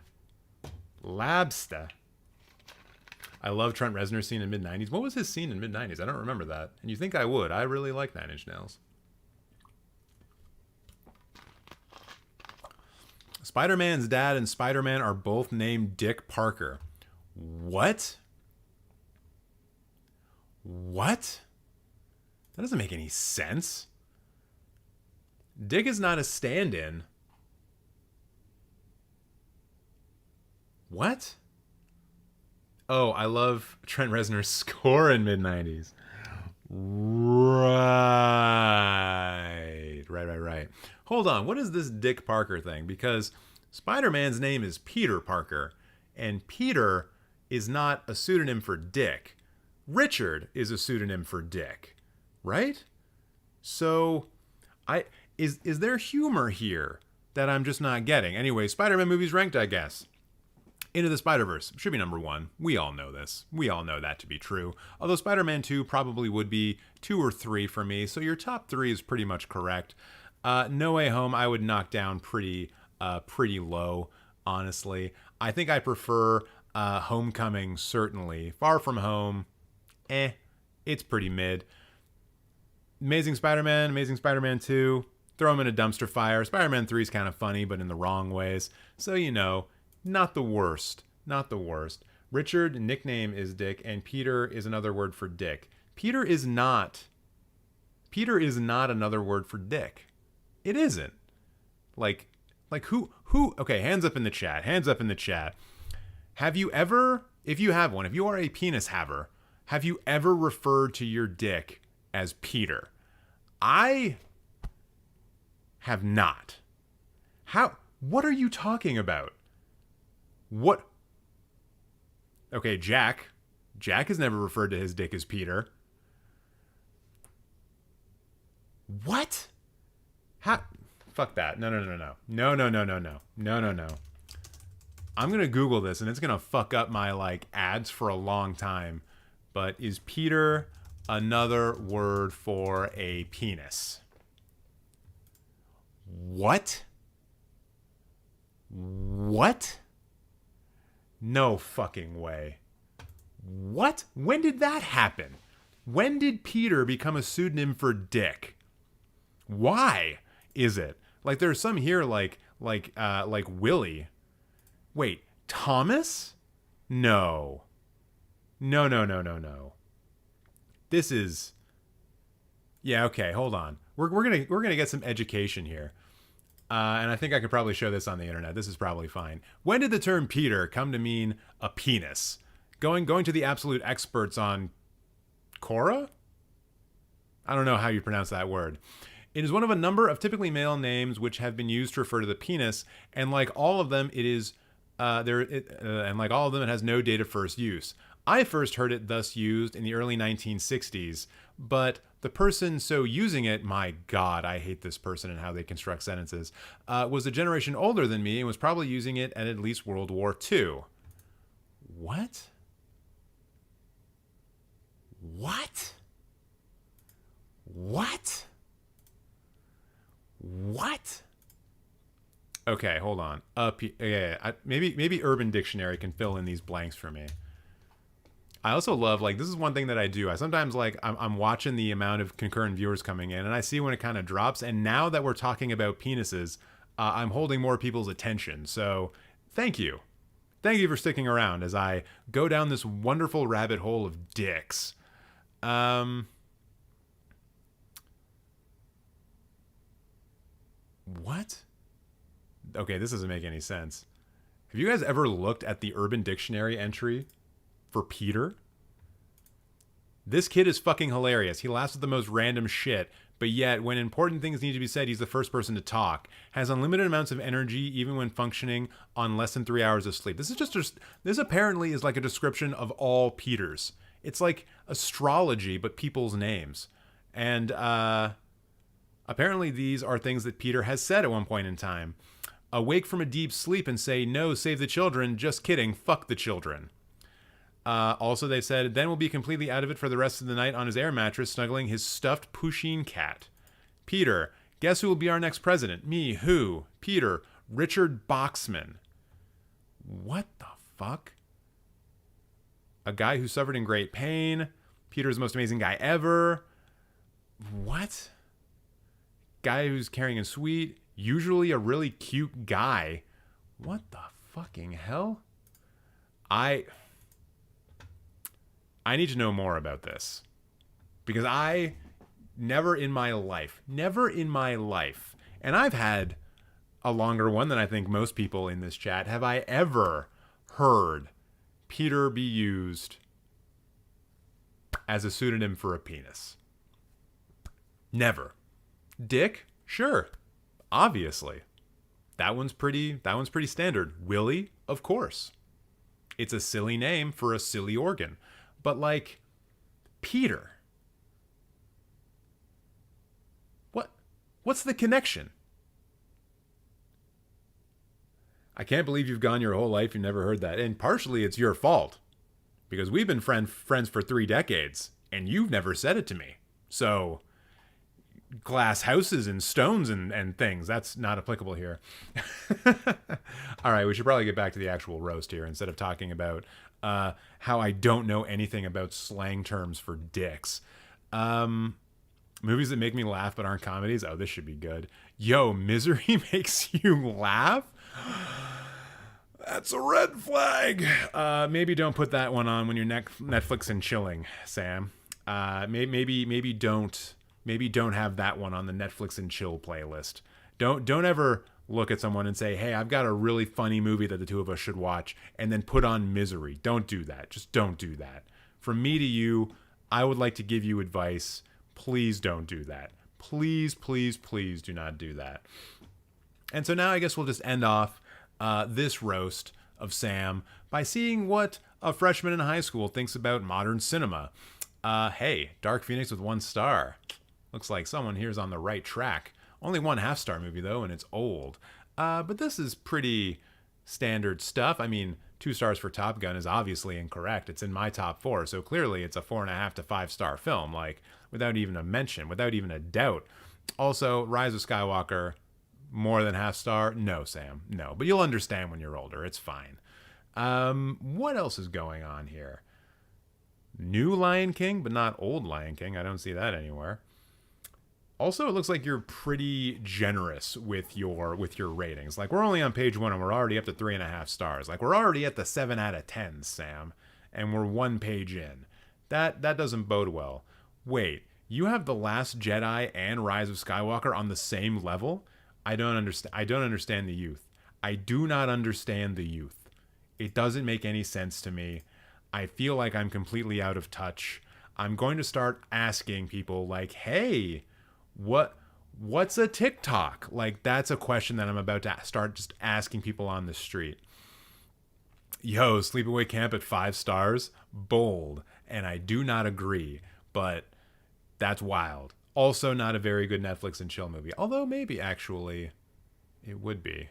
I love Trent Reznor's scene in mid-90s. What was his scene in mid-90s? I don't remember that. And you think I would. I really like Nine Inch Nails. Spider-Man's dad and Spider-Man are both named Dick Parker. What? That doesn't make any sense. Dick is not a stand-in. What? Oh, I love Trent Reznor's score in mid-90s. Right. Hold on, what is this Dick Parker thing? Because Spider-Man's name is Peter Parker, and Peter is not a pseudonym for Dick. Richard is a pseudonym for Dick, right? So, is there humor here that I'm just not getting? Anyway, Spider-Man movies ranked, I guess. Into the Spider-Verse should be number 1. We all know this. We all know that to be true. Although Spider-Man 2 probably would be 2 or 3 for me, so your top 3 is pretty much correct. No Way Home I would knock down pretty low, honestly. I think I prefer Homecoming, certainly. Far From Home, it's pretty mid. Amazing Spider-Man 2, throw them in a dumpster fire. Spider-Man 3 is kind of funny, but in the wrong ways. So, not the worst. Richard, nickname is Dick, and Peter is another word for Dick. Peter is not another word for Dick. It isn't. Like who, okay, hands up in the chat. Have you ever, if you have one, if you are a penis haver, have you ever referred to your dick as Peter? I have not. What are you talking about? What? Okay, Jack has never referred to his dick as Peter. What? How? Fuck that. No. I'm going to Google this, and it's going to fuck up my, ads for a long time. But is Peter another word for a penis? What? No fucking way. What? When did that happen? When did Peter become a pseudonym for Dick? Why is it? There's some here like Willie. Wait, Thomas? No. This is... Yeah, okay, hold on. We're gonna get some education here. And I think I could probably show this on the internet. This is probably fine. When did the term Peter come to mean a penis? Going to the absolute experts on Quora? I don't know how you pronounce that word. It is one of a number of typically male names which have been used to refer to the penis, and like all of them, it has no date of first use. I first heard it thus used in the early 1960s, but the person so using it, my God, I hate this person and how they construct sentences, was a generation older than me and was probably using it at least World War II. What? Okay, hold on. Maybe Urban Dictionary can fill in these blanks for me. I also love, like, this is one thing that I do. I sometimes, like, I'm watching the amount of concurrent viewers coming in, and I see when it kind of drops. And now that we're talking about penises, I'm holding more people's attention. So thank you. Thank you for sticking around as I go down this wonderful rabbit hole of dicks. What? Okay, this doesn't make any sense. Have you guys ever looked at the Urban Dictionary entry for Peter? This kid is fucking hilarious. He laughs at the most random shit, but yet when important things need to be said, he's the first person to talk. Has unlimited amounts of energy even when functioning on less than 3 hours of sleep. This apparently is like a description of all Peters. It's like astrology, but people's names. And apparently these are things that Peter has said at one point in time. Awake from a deep sleep and say, no, save the children. Just kidding. Fuck the children. Also, they said, then we'll be completely out of it for the rest of the night on his air mattress, snuggling his stuffed Pusheen cat. Peter, guess who will be our next president? Me, who? Peter, Richard Boxman. What the fuck? A guy who suffered in great pain. Peter's the most amazing guy ever. What? Guy who's caring and sweet. Usually a really cute guy. What the fucking hell? I need to know more about this. Because I never in my life, and I've had a longer one than I think most people in this chat, have I ever heard Peter be used as a pseudonym for a penis. Never. Dick? Sure. Obviously. That one's pretty standard. Willie? Of course. It's a silly name for a silly organ. But like, Peter. What's the connection? I can't believe you've gone your whole life and never heard that. And partially it's your fault. Because we've been friends for 3 decades. And you've never said it to me. So, glass houses and stones and things. That's not applicable here. All right, we should probably get back to the actual roast here instead of talking about how I don't know anything about slang terms for dicks. Movies that make me laugh but aren't comedies. Oh, this should be good. Yo, Misery makes you laugh? That's a red flag. Maybe don't put that one on when you're Netflix and chilling, Sam. Maybe don't have that one on the Netflix and chill playlist. Don't ever look at someone and say, hey, I've got a really funny movie that the two of us should watch, and then put on Misery. Don't do that. Just don't do that. From me to you, I would like to give you advice. Please don't do that. Please, please, please do not do that. And so now I guess we'll just end off this roast of Sam by seeing what a freshman in high school thinks about modern cinema. Hey, Dark Phoenix with 1 star. Looks like someone here's on the right track. Only 1 half-star movie, though, and it's old. But this is pretty standard stuff. I mean, 2 stars for Top Gun is obviously incorrect. It's in my top 4, so clearly it's a 4.5 to 5-star film, like, without even a mention, without even a doubt. Also, Rise of Skywalker, more than half-star? No, Sam, no. But you'll understand when you're older. It's fine. What else is going on here? New Lion King, but not old Lion King. I don't see that anywhere. Also, it looks like you're pretty generous with your ratings. Like, we're only on page 1 and we're already up to 3.5 stars. Like, we're already at the 7 out of 10, Sam. And we're 1 page in. That doesn't bode well. Wait, you have The Last Jedi and Rise of Skywalker on the same level? I don't understand the youth. I do not understand the youth. It doesn't make any sense to me. I feel like I'm completely out of touch. I'm going to start asking people like, hey, what's a TikTok? Like, that's a question that I'm about to start just asking people on the street. Yo, Sleepaway Camp at 5 stars? Bold. And I do not agree, but that's wild. Also not a very good Netflix and chill movie. Although maybe actually it would be.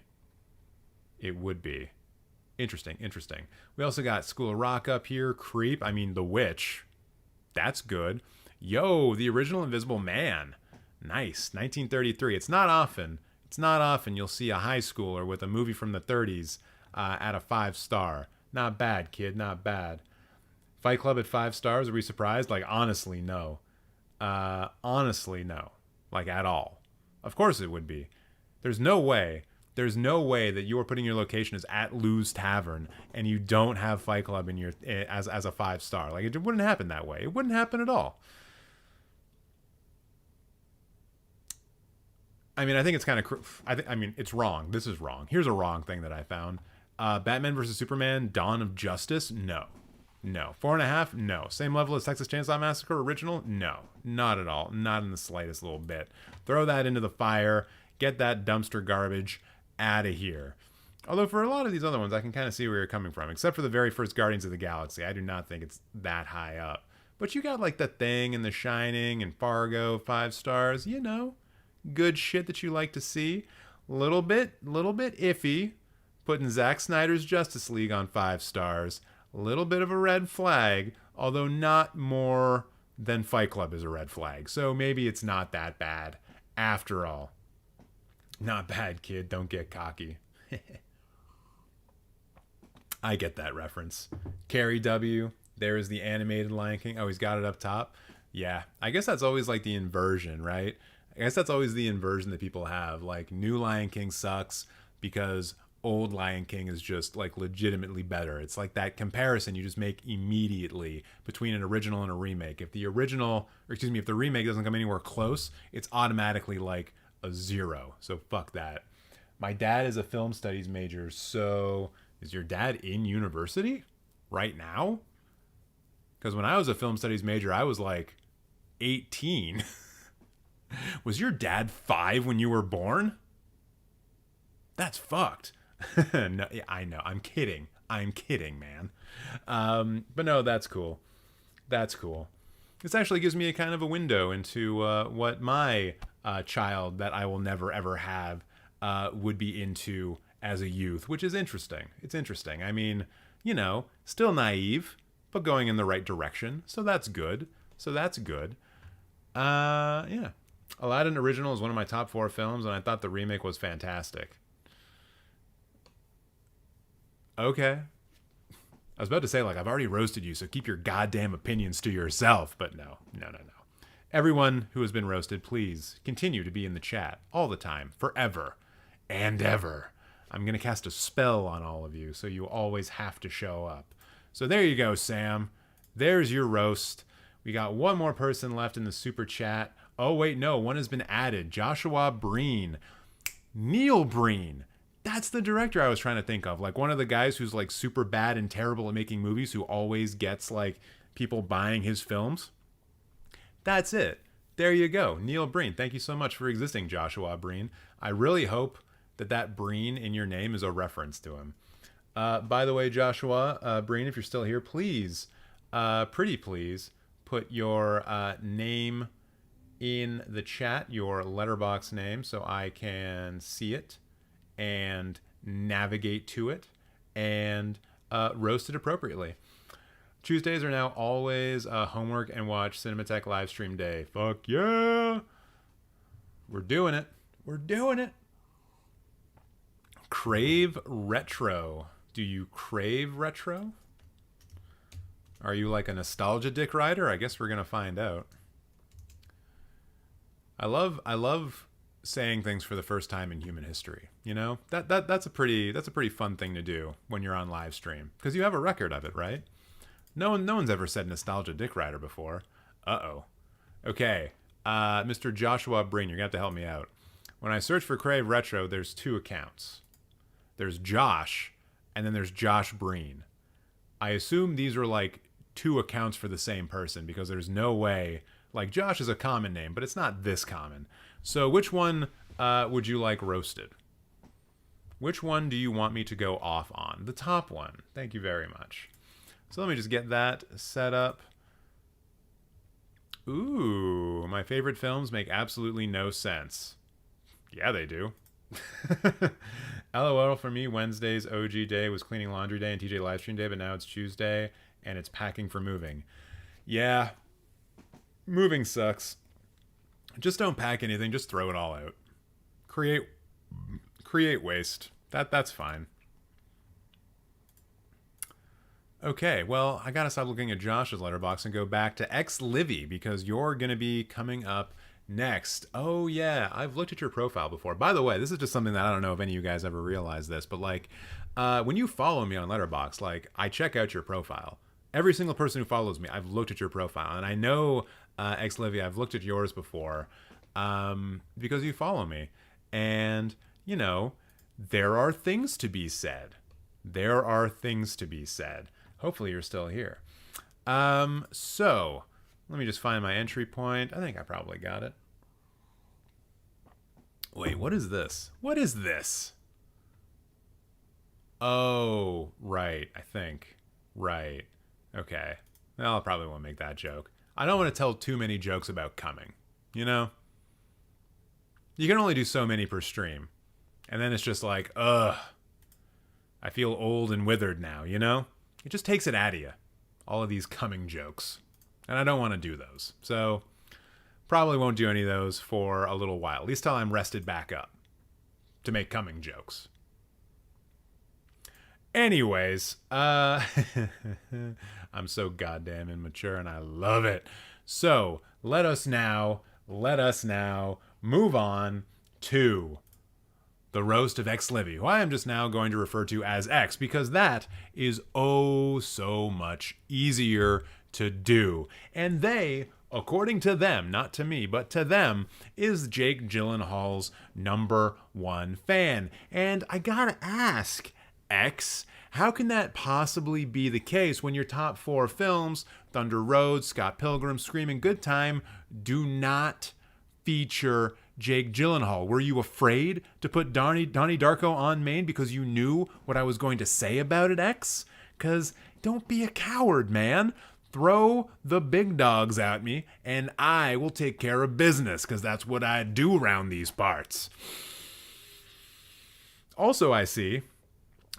It would be. Interesting. We also got School of Rock up here. Creep. I mean, The Witch. That's good. Yo, The Original Invisible Man. Nice. 1933. It's not often you'll see a high schooler with a movie from the 30s at a 5 star. Not bad, kid. Not bad. Fight Club at 5 stars. Are we surprised? Like, honestly, no. Honestly, no. Like, at all. Of course it would be. There's no way. There's no way that you are putting your location as at Lou's Tavern and you don't have Fight Club in your as a 5 star. Like, it wouldn't happen that way. It wouldn't happen at all. I mean, I think it's kind of. I mean, it's wrong. This is wrong. Here's a wrong thing that I found. Batman versus Superman: Dawn of Justice. No. 4.5. No. Same level as Texas Chainsaw Massacre original. No, not at all. Not in the slightest little bit. Throw that into the fire. Get that dumpster garbage out of here. Although for a lot of these other ones, I can kind of see where you're coming from. Except for the very first Guardians of the Galaxy, I do not think it's that high up. But you got like The Thing and The Shining and Fargo 5 stars. You know, good shit that you like to see. Little bit iffy. Putting Zack Snyder's Justice League on 5 stars. A little bit of a red flag, although not more than Fight Club is a red flag. So maybe it's not that bad after all. Not bad, kid. Don't get cocky. I get that reference. Carrie W. There is the animated Lion King. Oh, he's got it up top. Yeah, I guess that's always like the inversion, right? I guess that's always the inversion that people have. Like, new Lion King sucks because old Lion King is just like legitimately better. It's like that comparison you just make immediately between an original and a remake. If the remake doesn't come anywhere close, it's automatically like a 0. So fuck that. My dad is a film studies major. So is your dad in university right now? Because when I was a film studies major, I was like 18. Was your dad 5 when you were born? That's fucked. No, yeah, I know. I'm kidding, man. But no, that's cool. That's cool. This actually gives me a kind of a window into what my child that I will never ever have would be into as a youth, which is interesting. It's interesting. I mean, you know, still naive, but going in the right direction. So that's good. Yeah. Aladdin original is one of my top 4 films, and I thought the remake was fantastic. Okay. I was about to say, like, I've already roasted you, so keep your goddamn opinions to yourself. But no. Everyone who has been roasted, please continue to be in the chat all the time, forever and ever. I'm going to cast a spell on all of you, so you always have to show up. So there you go, Sam. There's your roast. We got one more person left in the super chat. Oh, wait, no. One has been added. Joshua Breen. Neil Breen. That's the director I was trying to think of. Like, one of the guys who's like super bad and terrible at making movies, who always gets like people buying his films. That's it. There you go. Neil Breen. Thank you so much for existing, Joshua Breen. I really hope that Breen in your name is a reference to him. By the way, Joshua Breen, if you're still here, please, pretty please, put your name in the chat, your Letterboxd name, so I can see it and navigate to it and roast it appropriately. Tuesdays are now always homework and watch Cinemateq live stream day. Fuck yeah! We're doing it. Crave retro. Do you crave retro? Are you like a nostalgia dick rider? I guess we're gonna find out. I love saying things for the first time in human history. You know, that's a pretty fun thing to do when you're on live stream, because you have a record of it, right? No one's ever said nostalgia dick rider before. Okay, Mr. Joshua Breen, you're gonna have to help me out. When I search for Crave Retro, there's 2 accounts. There's Josh, and then there's Josh Breen. I assume these are like 2 accounts for the same person, because there's no way. Like, Josh is a common name, but it's not this common. So which one would you like roasted? Which one do you want me to go off on? The top one. Thank you very much. So let me just get that set up. Ooh, my favorite films make absolutely no sense. Yeah, they do. LOL for me, Wednesday's OG day was cleaning laundry day and TJ livestream day, but now it's Tuesday and it's packing for moving. Yeah, moving sucks. Just don't pack anything, just throw it all out. Create waste. That's fine. Okay, well, I gotta stop looking at Josh's letterbox and go back to X Livy because you're gonna be coming up next. Oh yeah, I've looked at your profile before. By the way, this is just something that I don't know if any of you guys ever realized this, but like, when you follow me on Letterboxd, like I check out your profile. Every single person who follows me, I've looked at your profile, and I know X Livy, I've looked at yours before because you follow me, and you know, there are things to be said. There are things to be said. Hopefully you're still here. So let me just find my entry point. I think I probably got it. Wait, what is this? What is this? Oh, right, I think. Right. Okay. Well, I probably won't make that joke. I don't want to tell too many jokes about coming. You know? You can only do so many per stream. And then it's just like, ugh. I feel old and withered now, you know? It just takes it out of you. All of these coming jokes. And I don't want to do those. So, probably won't do any of those for a little while. At least till I'm rested back up. To make coming jokes. Anyways, I'm so goddamn immature and I love it. So, let us now move on to the Roast of X Livy, who I am just now going to refer to as X because that is oh so much easier to do. And they, according to them, not to me, but to them, is Jake Gyllenhaal's #1 fan. And I gotta ask, X, how can that possibly be the case when your top 4 films, Thunder Road, Scott Pilgrim, Screaming Good Time, do not feature Jake Gyllenhaal? Were you afraid to put Donnie Darko on main because you knew what I was going to say about it, X? Because don't be a coward, man. Throw the big dogs at me and I will take care of business because that's what I do around these parts. Also, I see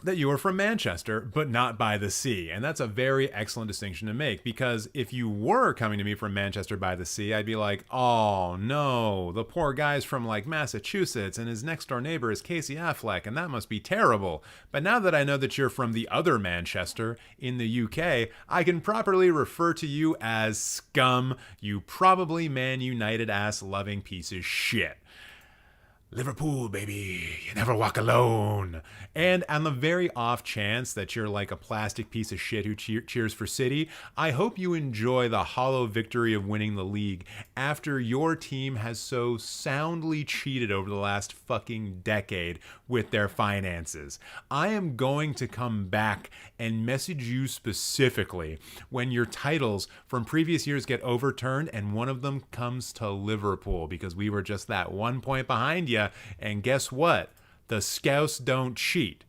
that you are from Manchester, but not by the sea. And that's a very excellent distinction to make, because if you were coming to me from Manchester by the sea, I'd be like, oh no, the poor guy's from like Massachusetts and his next door neighbor is Casey Affleck, and that must be terrible. But now that I know that you're from the other Manchester in the UK, I can properly refer to you as scum, you probably Man United ass loving piece of shit. Liverpool, baby, you never walk alone. And on the very off chance that you're like a plastic piece of shit who cheers for City, I hope you enjoy the hollow victory of winning the league after your team has so soundly cheated over the last fucking decade with their finances. I am going to come back and message you specifically when your titles from previous years get overturned and one of them comes to Liverpool, because we were just that 1 point behind you. And guess what? The Scouts don't cheat,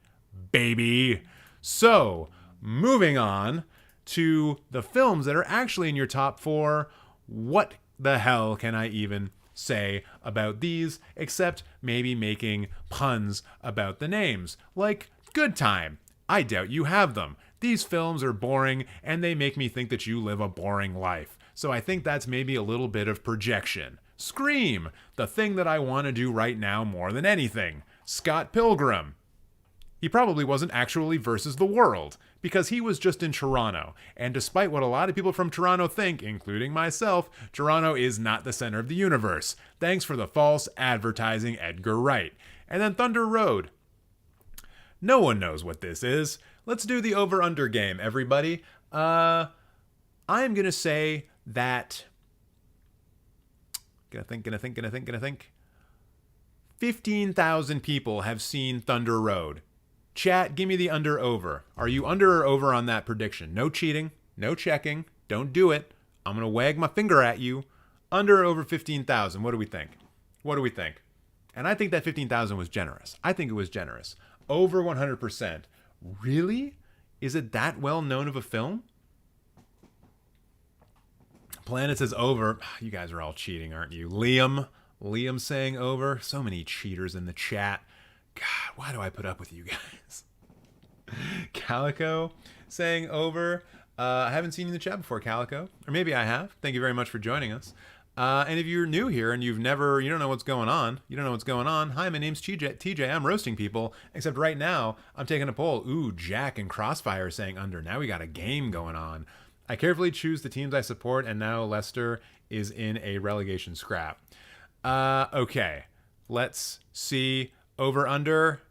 baby. So, moving on to the films that are actually in your top 4. What the hell can I even say about these except maybe making puns about the names? Like Good Time. I doubt you have them. These films are boring and they make me think that you live a boring life. So I think that's maybe a little bit of projection. Scream, the thing that I want to do right now more than anything. Scott Pilgrim. He probably wasn't actually versus the world, because he was just in Toronto. And despite what a lot of people from Toronto think, including myself, Toronto is not the center of the universe. Thanks for the false advertising, Edgar Wright. And then Thunder Road. No one knows what this is. Let's do the over-under game, everybody. I am going to say that... Gonna think. 15,000 people have seen Thunder Road. Chat, give me the under-over. Are you under or over on that prediction? No cheating, no checking, don't do it. I'm gonna wag my finger at you. Under or over 15,000, what do we think? What do we think? And I think that 15,000 was generous. I think it was generous. Over 100%. Really? Is it that well known of a film? Planet says over. You guys are all cheating, aren't you? Liam saying over. So many cheaters in the chat. God, why do I put up with you guys? Calico saying over. I haven't seen you in the chat before, Calico. Or maybe I have. Thank you very much for joining us. And if you're new here and you don't know what's going on, hi, my name's TJ, I'm roasting people, except right now, I'm taking a poll. Ooh, Jack and Crossfire saying under. Now we got a game going on. I carefully choose the teams I support, and now Leicester is in a relegation scrap. Okay, let's see. Over under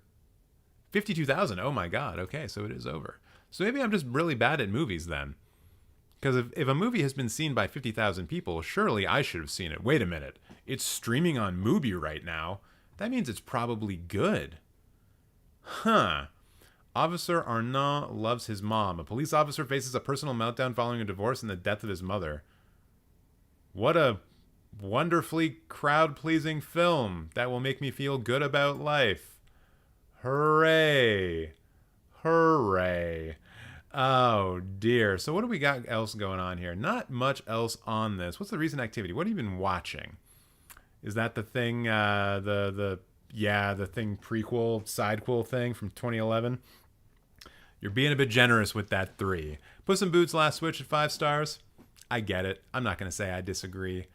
52,000. Oh my God. Okay, so it is over. So maybe I'm just really bad at movies then. Because if a movie has been seen by 50,000 people, surely I should have seen it. Wait a minute. It's streaming on Mubi right now. That means it's probably good. Huh. Officer Arnaud loves his mom. A police officer faces a personal meltdown following a divorce and the death of his mother. What a wonderfully crowd-pleasing film that will make me feel good about life. Hooray. Hooray. Oh, dear. So what do we got else going on here? Not much else on this. What's the recent activity? What have you been watching? Is that the thing, the thing prequel, sidequel thing from 2011? You're being a bit generous with that 3. Puss in Boots Last Switch at 5 stars. I get it. I'm not going to say I disagree.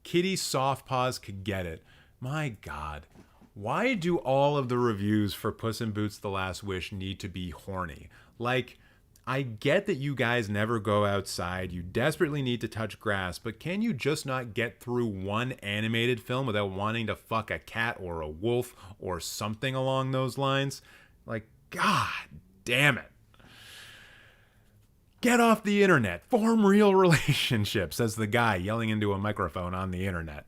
Kitty Soft Paws could get it. My God. Why do all of the reviews for Puss in Boots The Last Wish need to be horny? Like, I get that you guys never go outside. You desperately need to touch grass, but can you just not get through one animated film without wanting to fuck a cat or a wolf or something along those lines? Like, God damn it. Get off the internet. Form real relationships, says the guy yelling into a microphone on the internet.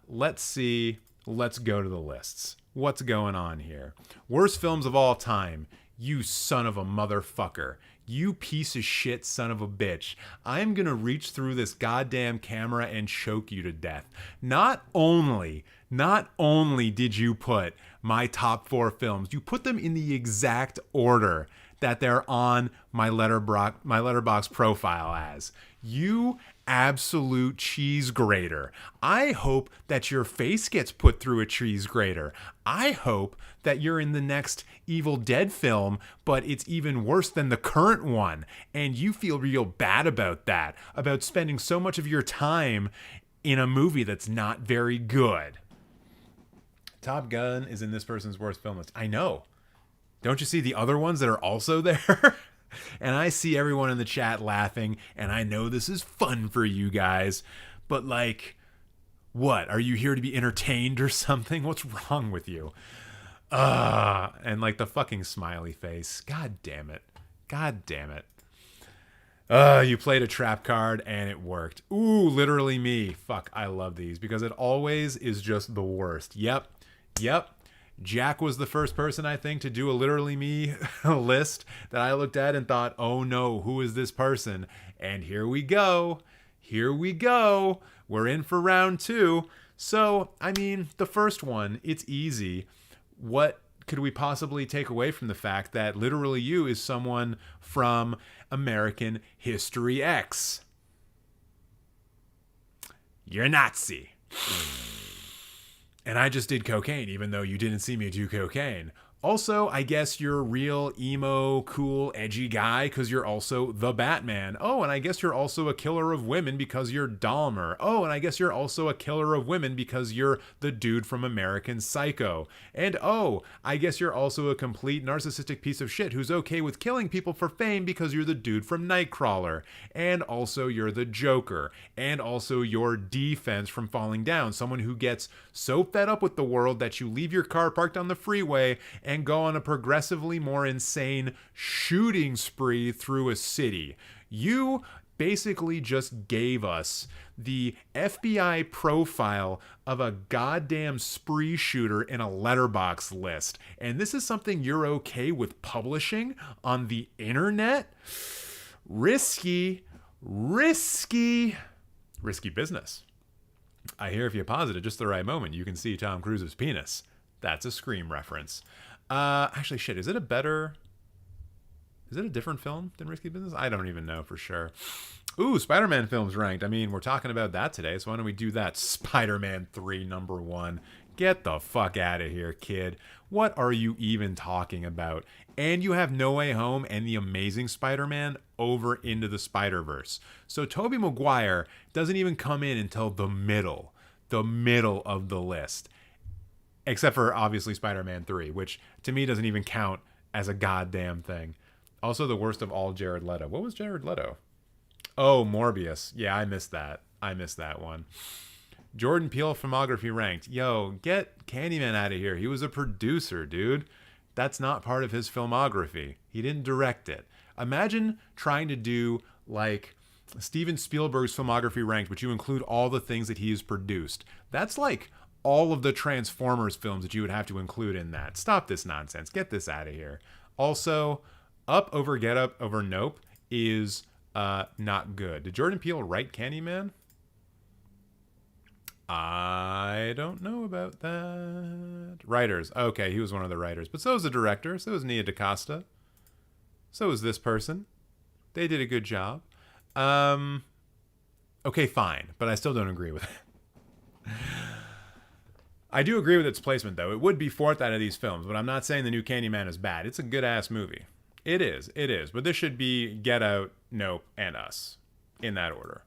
Let's see. Let's go to the lists. What's going on here? Worst films of all time. You son of a motherfucker. You piece of shit son of a bitch. I'm gonna reach through this goddamn camera and choke you to death. Not only did you put my top 4 films, you put them in the exact order that they're on my Letterboxd profile as. You absolute cheese grater. I hope that your face gets put through a cheese grater. I hope that you're in the next Evil Dead film, but it's even worse than the current one. And you feel real bad about that, about spending so much of your time in a movie that's not very good. Top Gun is in this person's worst film list. I know. Don't you see the other ones that are also there? And I see everyone in the chat laughing, and I know this is fun for you guys, but like, what? Are you here to be entertained or something? What's wrong with you? And like the fucking smiley face. God damn it. God damn it. You played a trap card and it worked. Ooh, literally me. Fuck, I love these because it always is just the worst. Yep. Jack was the first person, I think, to do a literally me list that I looked at and thought, oh no, who is this person? And here we go. We're in for round 2. So, I mean, the first one, it's easy. What could we possibly take away from the fact that literally you is someone from American History X? You're a Nazi. And I just did cocaine, even though you didn't see me do cocaine. Also, I guess you're a real emo, cool, edgy guy because you're also the Batman. Oh, and I guess you're also a killer of women because you're Dahmer. Oh, and I guess you're also a killer of women because you're the dude from American Psycho. And oh, I guess you're also a complete narcissistic piece of shit who's okay with killing people for fame because you're the dude from Nightcrawler. And also you're the Joker. And also your defense from falling down. Someone who gets so fed up with the world that you leave your car parked on the freeway and go on a progressively more insane shooting spree through a city. You basically just gave us the FBI profile of a goddamn spree shooter in a Letterboxd list. And this is something you're okay with publishing on the internet? Risky business. I hear if you pause it at just the right moment, you can see Tom Cruise's penis. That's a Scream reference. Actually, shit, is it a different film than Risky Business? I don't even know for sure. Ooh, Spider-Man films ranked. I mean, we're talking about that today, so why don't we do that? Spider-Man 3, number 1. Get the fuck out of here, kid. What are you even talking about? And you have No Way Home and The Amazing Spider-Man? over into the Spider-Verse. So Tobey Maguire doesn't even come in until the middle of the list. Except for, obviously, Spider-Man 3, which to me doesn't even count as a goddamn thing. Also, the worst of all, Jared Leto. What was Jared Leto? Oh, Morbius. Yeah, I missed that. I missed that one. Jordan Peele filmography ranked. Yo, get Candyman out of here. He was a producer, dude. That's not part of his filmography. He didn't direct it. Imagine trying to do, like, Steven Spielberg's filmography ranked, but you include all the things that he has produced. That's like all of the Transformers films that you would have to include in that. Stop this nonsense. Get this out of here. Also, Up over Get Up over Nope is not good. Did Jordan Peele write Candyman? I don't know about that. Writers. Okay, he was one of the writers. But so was the director. So was Nia DaCosta. So was this person. They did a good job. Okay, fine. But I still don't agree with it. I do agree with its placement, though. It would be fourth out of these films, but I'm not saying the new Candyman is bad. It's a good-ass movie. It is. It is. But this should be Get Out, Nope, and Us. In that order.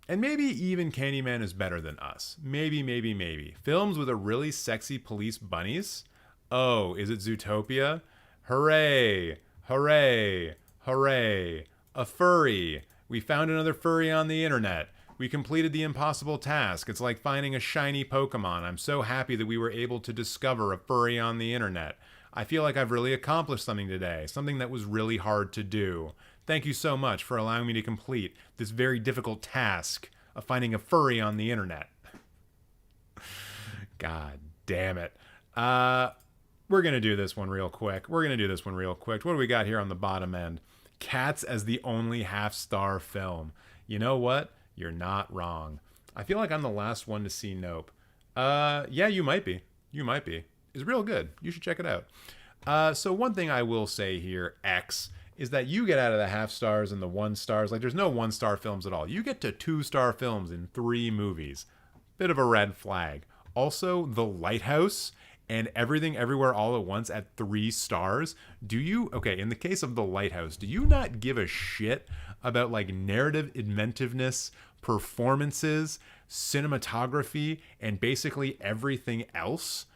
And maybe even Candyman is better than Us. Maybe. Films with a really sexy police bunnies? Oh, is it Zootopia? Hooray! Hooray! Hooray! A furry! We found another furry on the internet. We completed the impossible task. It's like finding a shiny Pokemon. I'm so happy that we were able to discover a furry on the internet. I feel like I've really accomplished something today, something that was really hard to do. Thank you so much for allowing me to complete this very difficult task of finding a furry on the internet. God damn it. We're going to do this one real quick. What do we got here on the bottom end? Cats as the only half-star film. You know what? You're not wrong. I feel like I'm the last one to see Nope. Yeah, you might be. It's real good. You should check it out. So one thing I will say here, X, is that you get out of the half stars and the 1 stars. Like, there's no 1-star films at all. You get to 2-star films in 3 movies. Bit of a red flag. Also, The Lighthouse and Everything Everywhere All at Once at 3 stars. In the case of The Lighthouse, do you not give a shit about, like, narrative inventiveness, performances, cinematography, and basically everything else?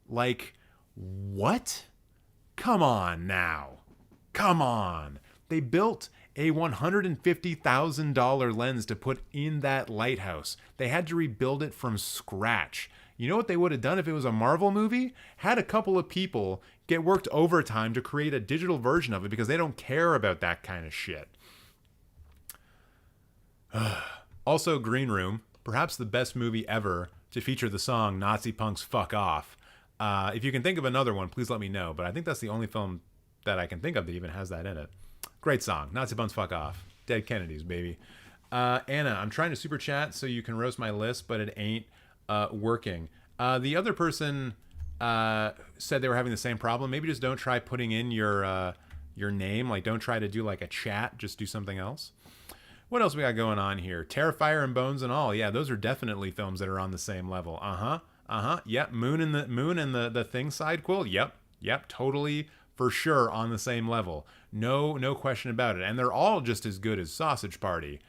Like, what? Come on now. Come on. They built a $150,000 lens to put in that lighthouse. They had to rebuild it from scratch. You know what they would have done if it was a Marvel movie? Had a couple of people get worked overtime to create a digital version of it because they don't care about that kind of shit. Also, Green Room, perhaps the best movie ever to feature the song Nazi Punks Fuck Off. If you can think of another one, please let me know. But I think that's the only film that I can think of that even has that in it. Great song. Nazi Punks Fuck Off. Dead Kennedys, baby. Anna, I'm trying to super chat so you can roast my list, but it ain't working. The other person said they were having the same problem. Maybe just don't try putting in your name. Like, don't try to do like a chat. Just do something else. What else we got going on here? Terrifier and Bones and All. Yeah, those are definitely films that are on the same level. Yep. Moon and the Thing sidequel. Yep. Totally, for sure, on the same level. No question about it. And they're all just as good as Sausage Party.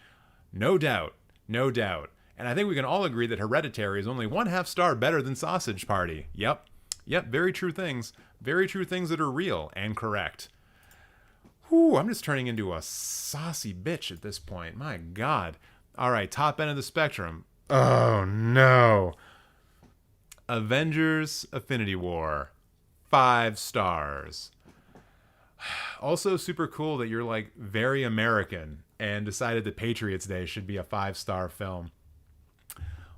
No doubt. And I think we can all agree that Hereditary is only 1/2 star better than Sausage Party. Yep. Very true things. Very true things that are real and correct. Whew, I'm just turning into a saucy bitch at this point. My God. All right, top end of the spectrum. Oh, no. Avengers Infinity War. 5 stars. Also super cool that you're like very American and decided that Patriots Day should be a 5-star film.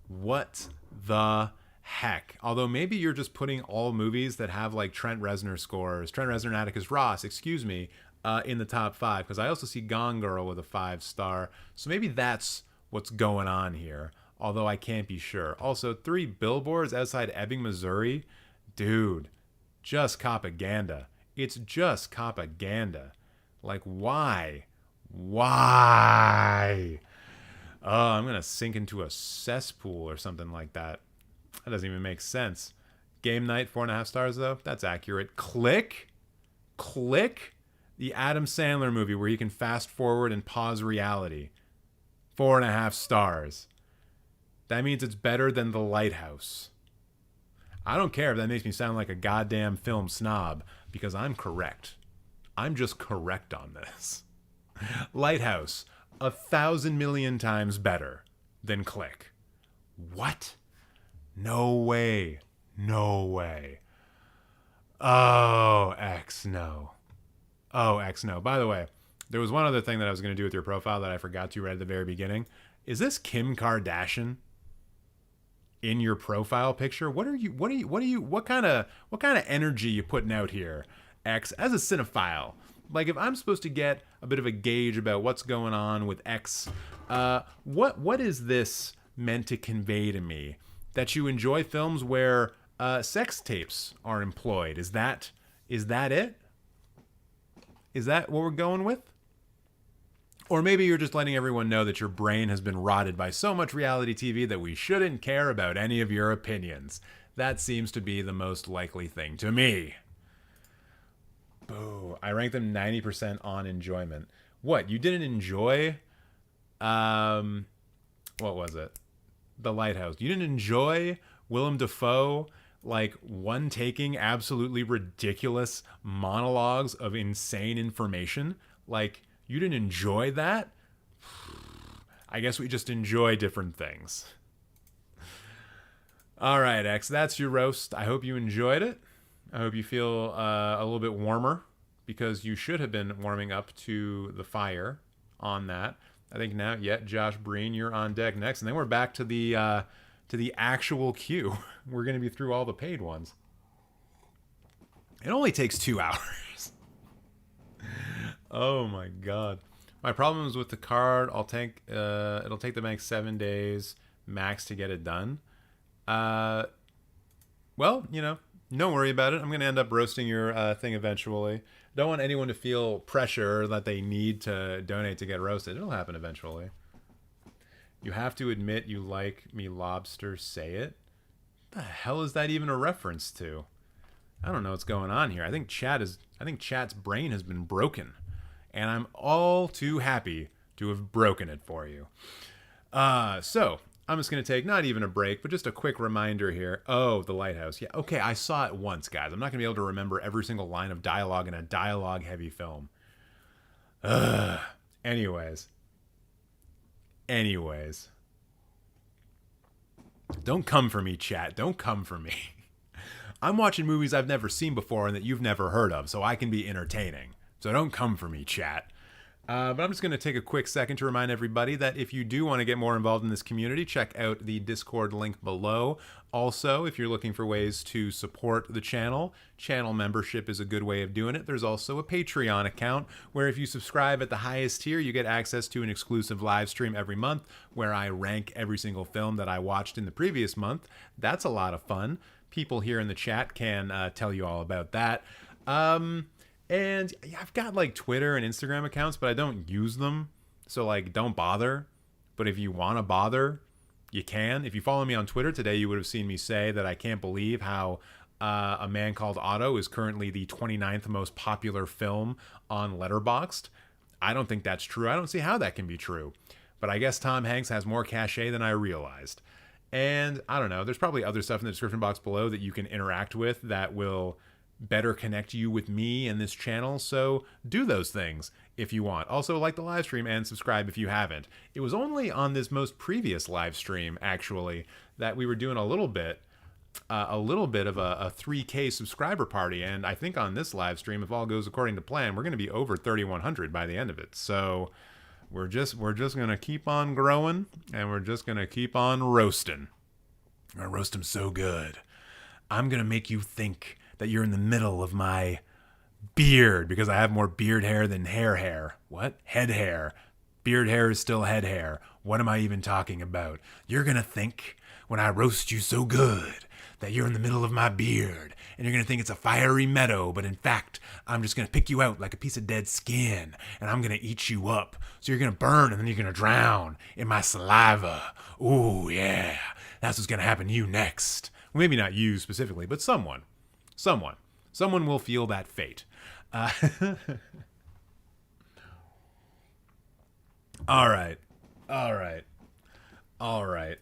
What the heck? Although maybe you're just putting all movies that have like Trent Reznor scores, Trent Reznor and Atticus Ross, in the top 5, because I also see Gone Girl with a 5-star. So maybe that's what's going on here, although I can't be sure. Also, 3 billboards outside Ebbing, Missouri. Dude, just propaganda. It's just propaganda. Like, why? Oh, I'm going to sink into a cesspool or something like that. That doesn't even make sense. Game Night, 4.5 stars, though. That's accurate. Click? The Adam Sandler movie where you can fast forward and pause reality. 4.5 stars. That means it's better than The Lighthouse. I don't care if that makes me sound like a goddamn film snob, because I'm correct. I'm just correct on this. Lighthouse, 1,000 million times better than Click. What? No way. No way. Oh, X, no. Oh, X, no. By the way, there was one other thing that I was going to do with your profile that I forgot to right at the very beginning. Is this Kim Kardashian in your profile picture? What kind of energy you putting out here, X, as a cinephile? Like, if I'm supposed to get a bit of a gauge about what's going on with X, what is this meant to convey to me? That you enjoy films where sex tapes are employed? Is that it? Is that what we're going with? Or maybe you're just letting everyone know that your brain has been rotted by so much reality TV that we shouldn't care about any of your opinions. That seems to be the most likely thing to me. Boo. I ranked them 90% on enjoyment. What? You didn't enjoy? What was it? The Lighthouse. You didn't enjoy Willem Dafoe, like, one taking absolutely ridiculous monologues of insane information? Like, you didn't enjoy that? I guess we just enjoy different things. All right, X, that's your roast. I hope you enjoyed it. I hope you feel a little bit warmer, because you should have been warming up to the fire on that. I think now, Josh Breen, you're on deck next. And then we're back to the actual queue. We're going to be through all the paid ones. It only takes 2 hours. Oh my god. My problem is with the card. It'll take the bank 7 days max to get it done. Well, don't worry about it. I'm going to end up roasting your thing eventually. Don't want anyone to feel pressure that they need to donate to get roasted. It'll happen eventually. You have to admit you like me, lobster. Say it. What the hell is that even a reference to? I don't know what's going on here. I think chat's brain has been broken, and I'm all too happy to have broken it for you. So I'm just going to take not even a break, but just a quick reminder here. Oh, The Lighthouse. Yeah, okay, I saw it once, guys. I'm not going to be able to remember every single line of dialogue in a dialogue-heavy film. Anyways. Don't come for me, chat. Don't come for me. I'm watching movies I've never seen before and that you've never heard of, so I can be entertaining. So don't come for me, chat. But I'm just going to take a quick second to remind everybody that if you do want to get more involved in this community, check out the Discord link below. Also, if you're looking for ways to support the channel membership is a good way of doing it. There's also a Patreon account where if you subscribe at the highest tier, you get access to an exclusive live stream every month where I rank every single film that I watched in the previous month. That's a lot of fun. People here in the chat can tell you all about that. And I've got like Twitter and Instagram accounts, but I don't use them. So like, don't bother. But if you want to bother, you can. If you follow me on Twitter today, you would have seen me say that I can't believe how A Man Called Otto is currently the 29th most popular film on Letterboxd. I don't think that's true. I don't see how that can be true. But I guess Tom Hanks has more cachet than I realized. And I don't know. There's probably other stuff in the description box below that you can interact with that will better connect you with me and this channel, so do those things if you want. Also, like the live stream and subscribe if you haven't. It was only on this most previous live stream, actually, that we were doing a little bit of a 3K subscriber party, and I think on this live stream, if all goes according to plan, we're going to be over 3,100 by the end of it. So we're just going to keep on growing, and we're just going to keep on roasting. I roast them so good. I'm going to make you think that you're in the middle of my beard because I have more beard hair than hair. What? Head hair. Beard hair is still head hair. What am I even talking about? You're going to think when I roast you so good that you're in the middle of my beard and you're going to think it's a fiery meadow, but in fact, I'm just going to pick you out like a piece of dead skin and I'm going to eat you up. So you're going to burn and then you're going to drown in my saliva. Ooh, yeah. That's what's going to happen to you next. Well, maybe not you specifically, but someone will feel that fate. All right. All right. All right.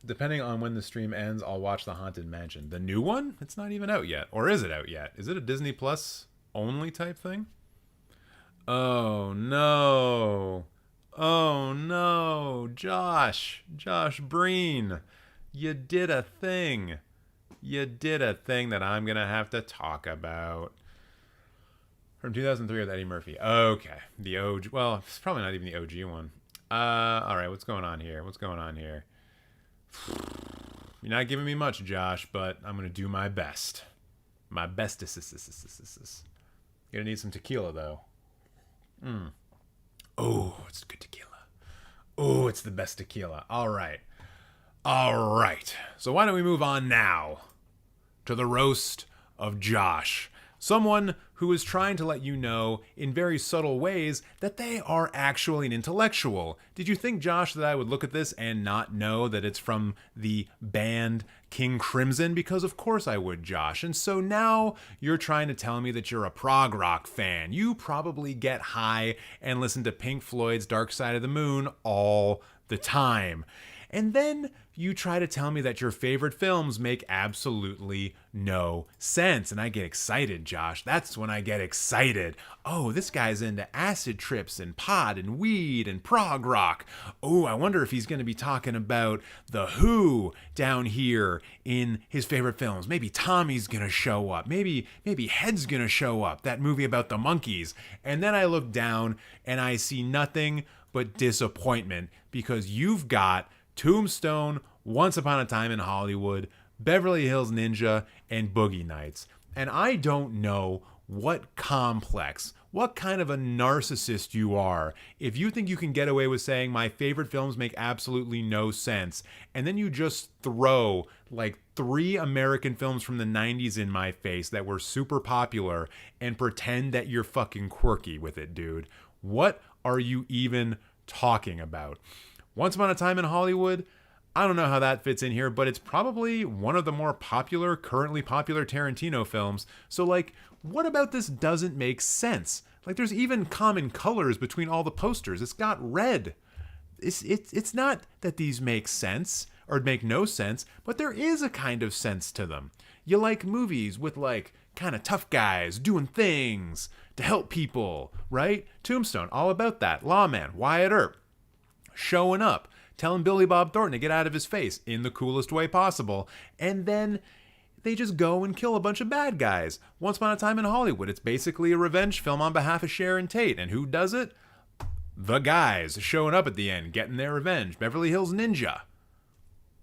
Depending on when the stream ends, I'll watch The Haunted Mansion. The new one? It's not even out yet. Or is it out yet? Is it a Disney Plus only type thing? Oh, no. Oh, no. Josh Breen. You did a thing. You did a thing that I'm going to have to talk about. From 2003 with Eddie Murphy. Okay. The OG. Well, it's probably not even the OG one. All right. What's going on here? You're not giving me much, Josh, but I'm going to do my best. My bestest. You're going to need some tequila, though. Oh, it's good tequila. Oh, it's the best tequila. All right. So why don't we move on now to the roast of Josh. Someone who is trying to let you know in very subtle ways that they are actually an intellectual. Did you think, Josh, that I would look at this and not know that it's from the band King Crimson? Because of course I would, Josh. And so now you're trying to tell me that you're a prog rock fan. You probably get high and listen to Pink Floyd's Dark Side of the Moon all the time. And then you try to tell me that your favorite films make absolutely no sense. And I get excited, Josh. That's when I get excited. Oh, this guy's into acid trips and pot and weed and prog rock. Oh, I wonder if he's going to be talking about The Who down here in his favorite films. Maybe Tommy's going to show up. Maybe Head's going to show up. That movie about the monkeys. And then I look down and I see nothing but disappointment because you've got Tombstone, Once Upon a Time in Hollywood, Beverly Hills Ninja, and Boogie Nights. And I don't know what complex, what kind of a narcissist you are if you think you can get away with saying my favorite films make absolutely no sense, and then you just throw like 3 American films from the 90s in my face that were super popular and pretend that you're fucking quirky with it, dude. What are you even talking about? Once Upon a Time in Hollywood, I don't know how that fits in here, but it's probably one of the more currently popular Tarantino films. So, like, what about this doesn't make sense? Like, there's even common colors between all the posters. It's got red. It's not that these make sense or make no sense, but there is a kind of sense to them. You like movies with, like, kind of tough guys doing things to help people, right? Tombstone, all about that. Lawman, Wyatt Earp. Showing up, telling Billy Bob Thornton to get out of his face in the coolest way possible, and then they just go and kill a bunch of bad guys. Once Upon a Time in Hollywood, it's basically a revenge film on behalf of Sharon Tate, and who does it? The guys showing up at the end, getting their revenge. Beverly Hills Ninja.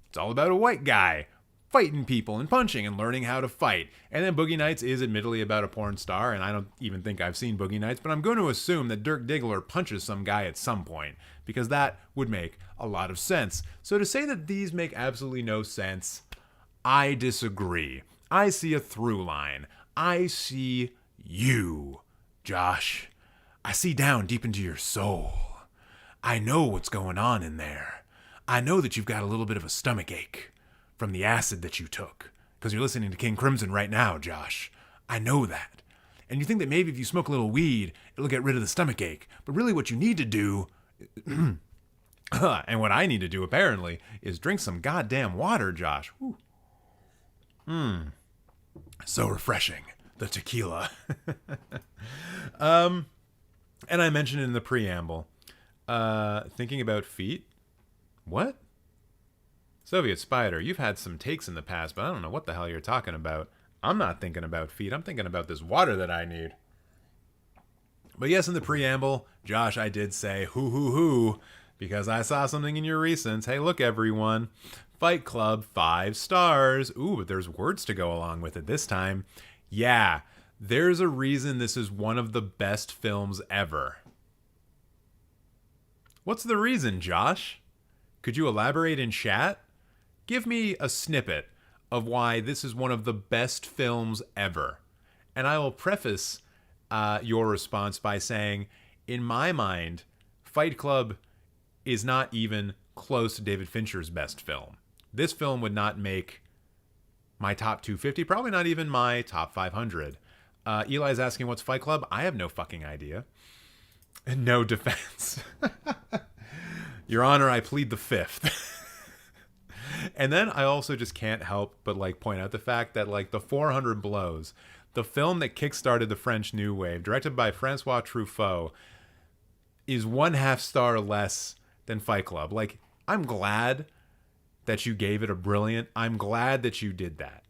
It's all about a white guy fighting people and punching and learning how to fight. And then Boogie Nights is admittedly about a porn star, and I don't even think I've seen Boogie Nights, but I'm going to assume that Dirk Diggler punches some guy at some point, because that would make a lot of sense. So to say that these make absolutely no sense, I disagree. I see a through line. I see you, Josh. I see down deep into your soul. I know what's going on in there. I know that you've got a little bit of a stomach ache from the acid that you took, because you're listening to King Crimson right now, Josh. I know that. And you think that maybe if you smoke a little weed, it'll get rid of the stomach ache. But really what you need to do, and what I need to do apparently, is drink some goddamn water, Josh. So refreshing. The tequila. And I mentioned in the preamble, thinking about feet. What? Soviet Spider, you've had some takes in the past, but I don't know what the hell you're talking about. I'm not thinking about feet. I'm thinking about this water that I need. But yes, in the preamble, Josh, I did say hoo, because I saw something in your recents. Hey, look, everyone. Fight Club, 5 stars. Ooh, but there's words to go along with it this time. Yeah, there's a reason this is one of the best films ever. What's the reason, Josh? Could you elaborate in chat? Give me a snippet of why this is one of the best films ever. And I will preface your response by saying, in my mind, Fight Club is not even close to David Fincher's best film. This film would not make my top 250, probably not even my top 500. Eli's asking, what's Fight Club? I have no fucking idea. No defense. Your Honor, I plead the fifth. And then I also just can't help but like point out the fact that like the 400 Blows, the film that kickstarted the French New Wave, directed by Francois Truffaut, is 1/2 star less than Fight Club. Like, I'm glad that you gave it a brilliant. I'm glad that you did that.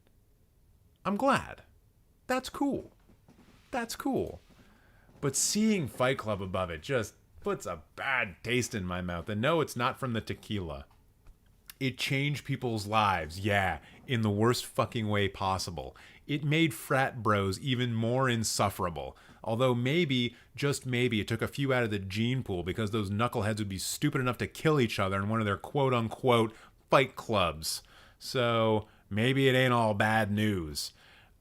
I'm glad. That's cool. That's cool. But seeing Fight Club above it just puts a bad taste in my mouth. And no, it's not from the tequila. It changed people's lives, yeah, in the worst fucking way possible. It made frat bros even more insufferable. Although maybe, just maybe, it took a few out of the gene pool because those knuckleheads would be stupid enough to kill each other in one of their quote-unquote fight clubs. So maybe it ain't all bad news.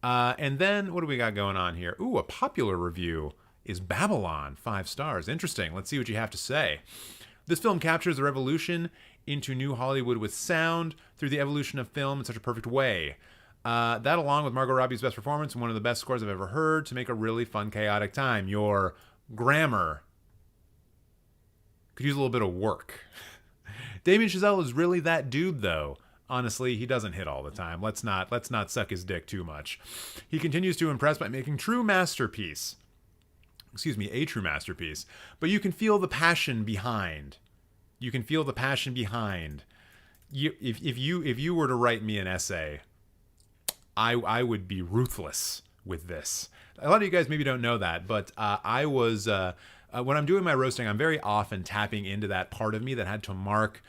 And then, what do we got going on here? Ooh, a popular review is Babylon, 5 stars. Interesting. Let's see what you have to say. This film captures the revolution into new Hollywood with sound through the evolution of film in such a perfect way. That, along with Margot Robbie's best performance and one of the best scores I've ever heard, to make a really fun, chaotic time. Your grammar could use a little bit of work. Damien Chazelle is really that dude, though. Honestly, he doesn't hit all the time. Let's not suck his dick too much. He continues to impress by making a true masterpiece. But you can feel the passion behind. If you were to write me an essay, I would be ruthless with this. A lot of you guys maybe don't know that, but I was when I'm doing my roasting, I'm very often tapping into that part of me that had to mark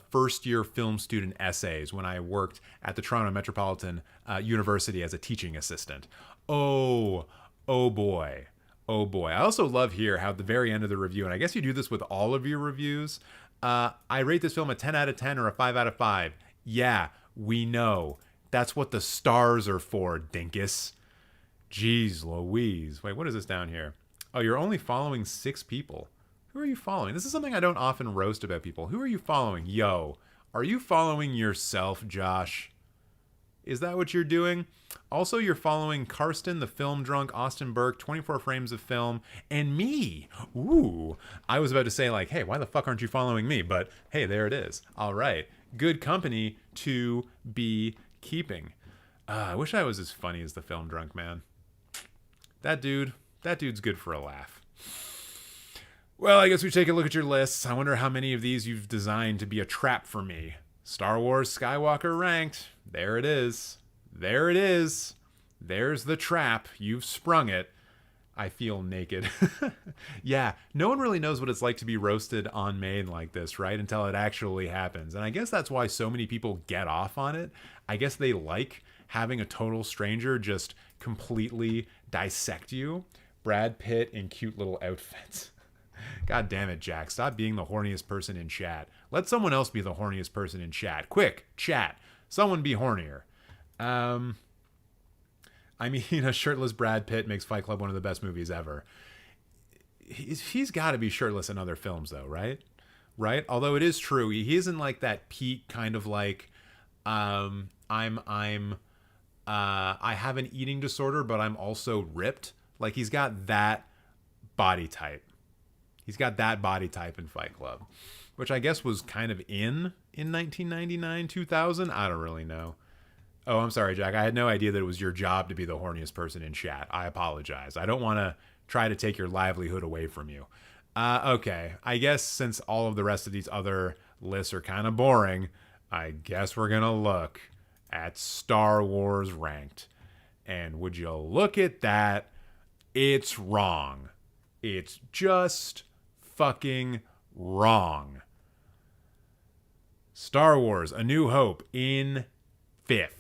first-year film student essays when I worked at the Toronto Metropolitan University as a teaching assistant. Oh boy. I also love here how at the very end of the review, and I guess you do this with all of your reviews, I rate this film a 10 out of 10 or a 5 out of 5. Yeah, we know. That's what the stars are for, dinkus. Jeez Louise. Wait, what is this down here? Oh, you're only following 6 people. Who are you following? This is something I don't often roast about people. Who are you following? Yo, are you following yourself, Josh? Is that what you're doing? Also, you're following Karsten, the film drunk, Austin Burke, 24 frames of film, and me. Ooh, I was about to say like, hey, why the fuck aren't you following me? But hey, there it is. All right. Good company to be keeping. I wish I was as funny as the film drunk, man. That dude's good for a laugh. Well, I guess we take a look at your lists. I wonder how many of these you've designed to be a trap for me. Star Wars Skywalker ranked. There it is. There's the trap. You've sprung it. I feel naked. Yeah, no one really knows what it's like to be roasted on main like this, right? Until it actually happens. And I guess that's why so many people get off on it. I guess they like having a total stranger just completely dissect you. Brad Pitt in cute little outfits. God damn it, Jack. Stop being the horniest person in chat. Let someone else be the horniest person in chat. Quick, chat. Someone be hornier. I mean, a shirtless Brad Pitt makes Fight Club one of the best movies ever. He's got to be shirtless in other films, though, right? Right? Although it is true, he isn't like that peak kind of like, I have an eating disorder, but I'm also ripped. Like, he's got that body type. He's got that body type in Fight Club, which I guess was kind of in 1999, 2000. I don't really know. Oh, I'm sorry, Jack. I had no idea that it was your job to be the horniest person in chat. I apologize. I don't want to try to take your livelihood away from you. Okay. I guess since all of the rest of these other lists are kind of boring, I guess we're going to look at Star Wars ranked. And would you look at that? It's wrong. It's just fucking wrong. Star Wars A New Hope in 5th.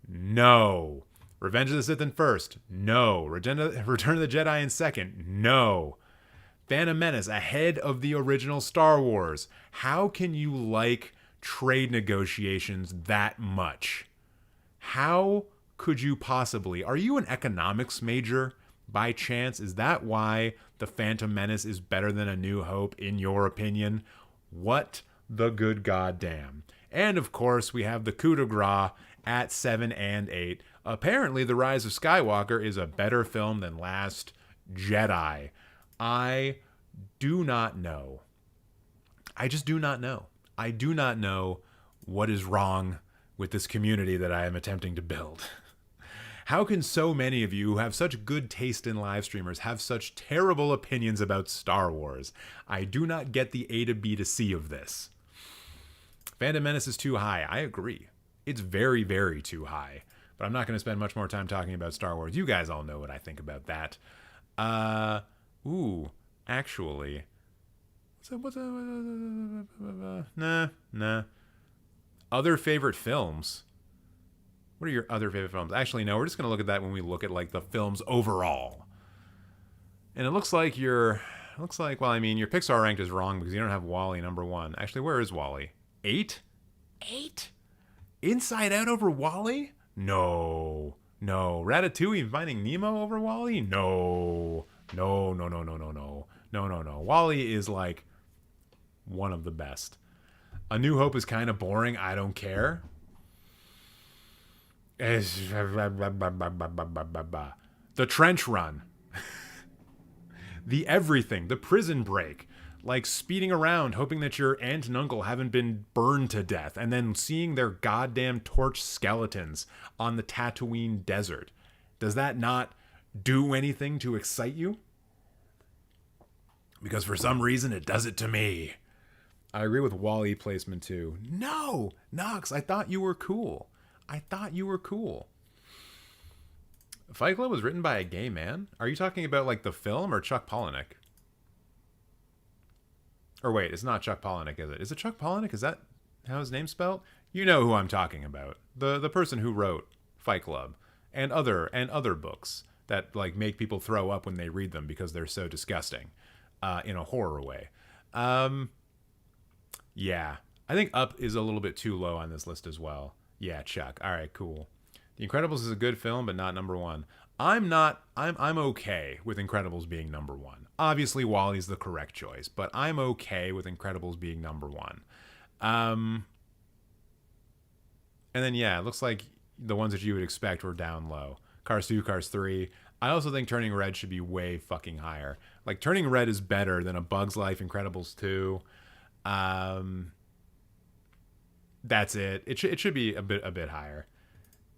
No. Revenge of the Sith in 1st. No. Return of the Jedi in 2nd. No. Phantom Menace ahead of the original Star Wars. How can you like trade negotiations that much? How could you possibly? Are you an economics major by chance? Is that why The Phantom Menace is better than A New Hope in your opinion? What the good goddamn. And of course, we have the coup de grace at 7 and 8. Apparently, The Rise of Skywalker is a better film than Last Jedi. I do not know. I just do not know. I do not know what is wrong with this community that I am attempting to build. How can so many of you who have such good taste in live streamers have such terrible opinions about Star Wars? I do not get the A to B to C of this. Phantom Menace is too high. I agree. It's very, very too high. But I'm not going to spend much more time talking about Star Wars. You guys all know what I think about that. Actually. Nah. Other favorite films. What are your other favorite films? Actually, no, we're just going to look at that when we look at like the films overall. And it looks like your Pixar ranked is wrong because you don't have WALL-E number 1. Actually, where is WALL-E? 8? 8? Inside Out over WALL-E? No. Ratatouille and Finding Nemo over WALL-E? No. WALL-E is like one of the best. A New Hope is kind of boring. I don't care. The Trench Run. The Everything. The Prison Break. Like speeding around hoping that your aunt and uncle haven't been burned to death and then seeing their goddamn torch skeletons on the Tatooine desert. Does that not do anything to excite you? Because for some reason it does it to me. I agree with WALL-E placement too. No! Nox, I thought you were cool. Fight Club was written by a gay man? Are you talking about like the film or Chuck Palahniuk? Or wait, it's not Chuck Palahniuk, is it? Is it Chuck Palahniuk? Is that how his name's spelled? You know who I'm talking about. The person who wrote Fight Club and other books that like make people throw up when they read them because they're so disgusting in a horror way. Yeah. I think Up is a little bit too low on this list as well. Yeah, Chuck. All right, cool. The Incredibles is a good film, but not number 1. I'm okay with Incredibles being number 1. Obviously, WALL-E's the correct choice, but I'm okay with Incredibles being number 1. And then, yeah, it looks like the ones that you would expect were down low. Cars 2, Cars 3. I also think Turning Red should be way fucking higher. Like, Turning Red is better than A Bug's Life, Incredibles 2. That's it. It should be a bit higher.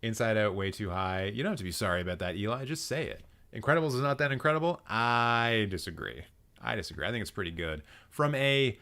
Inside Out, way too high. You don't have to be sorry about that, Eli. Just say it. Incredibles is not that incredible? I disagree. I think it's pretty good. From a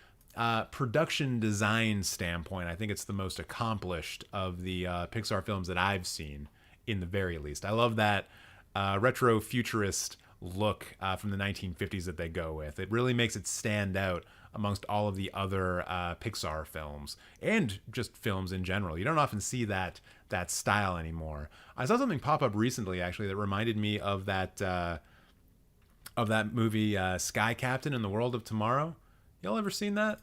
production design standpoint, I think it's the most accomplished of the Pixar films that I've seen, in the very least. I love that retro futurist look from the 1950s that they go with. It really makes it stand out amongst all of the other Pixar films and just films in general. You don't often see that style anymore. I saw something pop up recently actually that reminded me of that movie Sky Captain in the World of Tomorrow. Y'all ever seen that?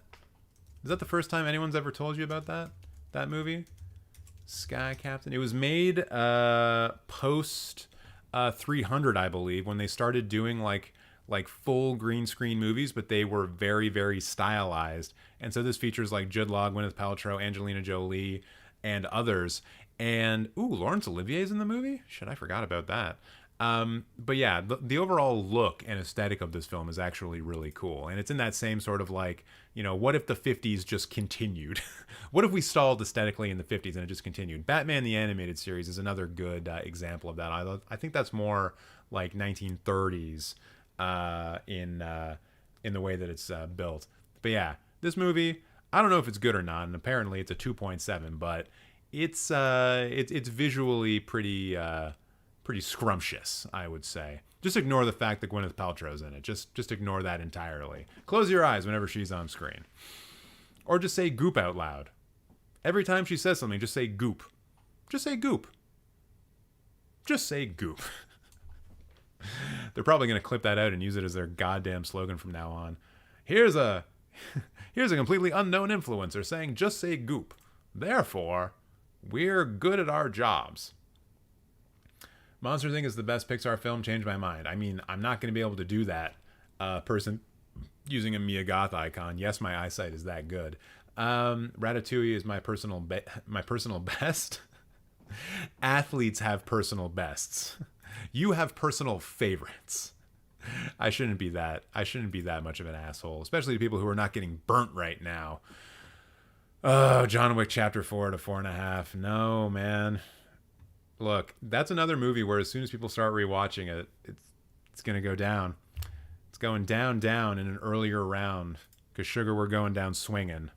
Is that the first time anyone's ever told you about that movie? Sky Captain. It was made post 300, I believe, when they started doing like full green screen movies, but they were very, very stylized. And so this features like Jude Law, Gwyneth Paltrow, Angelina Jolie, and others. And Laurence Olivier's in the movie? Shit, I forgot about that. But yeah, the overall look and aesthetic of this film is actually really cool. And it's in that same sort of like, what if the 50s just continued? What if we stalled aesthetically in the 50s and it just continued? Batman the Animated Series is another good example of that. I think that's more like 1930s in the way that it's built. But yeah, this movie, I don't know if it's good or not, and apparently it's a 2.7, but it's visually pretty scrumptious, I would say. Just ignore the fact that Gwyneth Paltrow's in it. Just ignore that entirely. Close your eyes whenever she's on screen. Or just say goop out loud. Every time she says something, just say goop. Just say goop. Just say goop. They're probably going to clip that out and use it as their goddamn slogan from now on. Here's a completely unknown influencer saying just say goop. Therefore, we're good at our jobs. Monsters Inc. is the best Pixar film. Changed my mind. I mean, I'm not going to be able to do that. Person using a Mia Goth icon. Yes, my eyesight is that good. Ratatouille is my personal best. Athletes have personal bests. You have personal favorites. I shouldn't be that. I shouldn't be that much of an asshole, especially to people who are not getting burnt right now. Oh, John Wick Chapter 4 to 4.5. No, man. Look, that's another movie where as soon as people start rewatching it, it's gonna go down. It's going down in an earlier round. Cause sugar, we're going down swinging.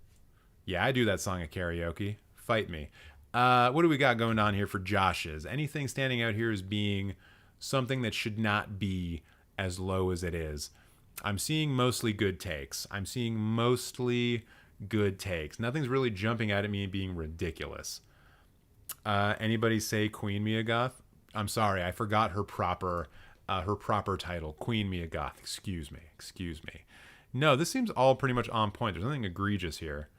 Yeah, I do that song at karaoke. Fight me. What do we got going on here for Josh's? Anything standing out here as being something that should not be as low as it is? I'm seeing mostly good takes. Nothing's really jumping out at me and being ridiculous. Anybody say Queen Mia Goth? I'm sorry, I forgot her proper title. Queen Mia Goth. Excuse me. No, this seems all pretty much on point. There's nothing egregious here.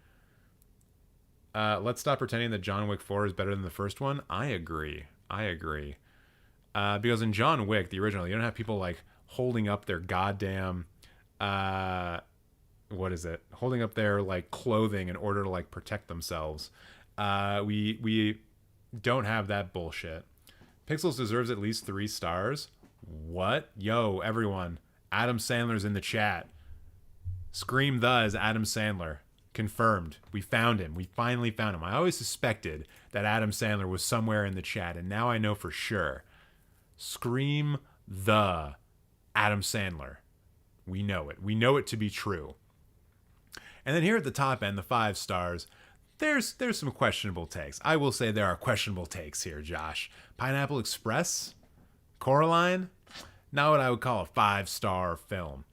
Let's stop pretending that John Wick 4 is better than the first one. I agree. Because in John Wick, the original, you don't have people like holding up their goddamn holding up their like clothing in order to like protect themselves. We don't have that bullshit. Pixels deserves at least 3 stars. What? Yo, everyone, Adam Sandler's in the chat. Scream the is Adam Sandler. Confirmed. We found him. We finally found him. I always suspected that Adam Sandler was somewhere in the chat, and now I know for sure. Scream the Adam Sandler. We know it. We know it to be true. And then here at the top end, the 5 stars, there's some questionable takes. I will say there are questionable takes here, Josh. Pineapple Express? Coraline? Not what I would call a 5-star film.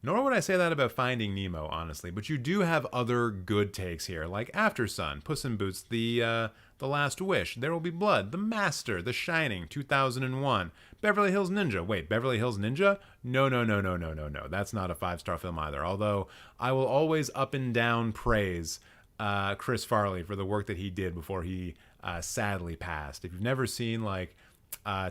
Nor would I say that about Finding Nemo, honestly. But you do have other good takes here, like After Sun, Puss in Boots, The Last Wish, There Will Be Blood, The Master, The Shining, 2001, Beverly Hills Ninja. Wait, Beverly Hills Ninja? No. That's not a 5-star film either. Although I will always up and down praise Chris Farley for the work that he did before he sadly passed. If you've never seen like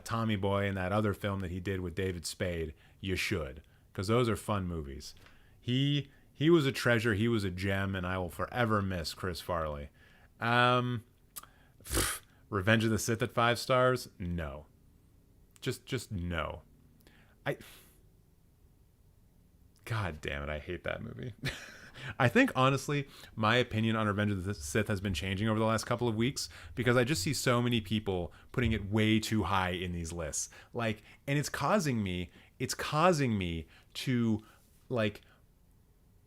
Tommy Boy and that other film that he did with David Spade, you should. Because those are fun movies. He was a treasure. He was a gem, and I will forever miss Chris Farley. Revenge of the Sith at 5 stars? No. Just no. God damn it, I hate that movie. I think, honestly, my opinion on Revenge of the Sith has been changing over the last couple of weeks because I just see so many people putting it way too high in these lists. Like, and it's causing me to like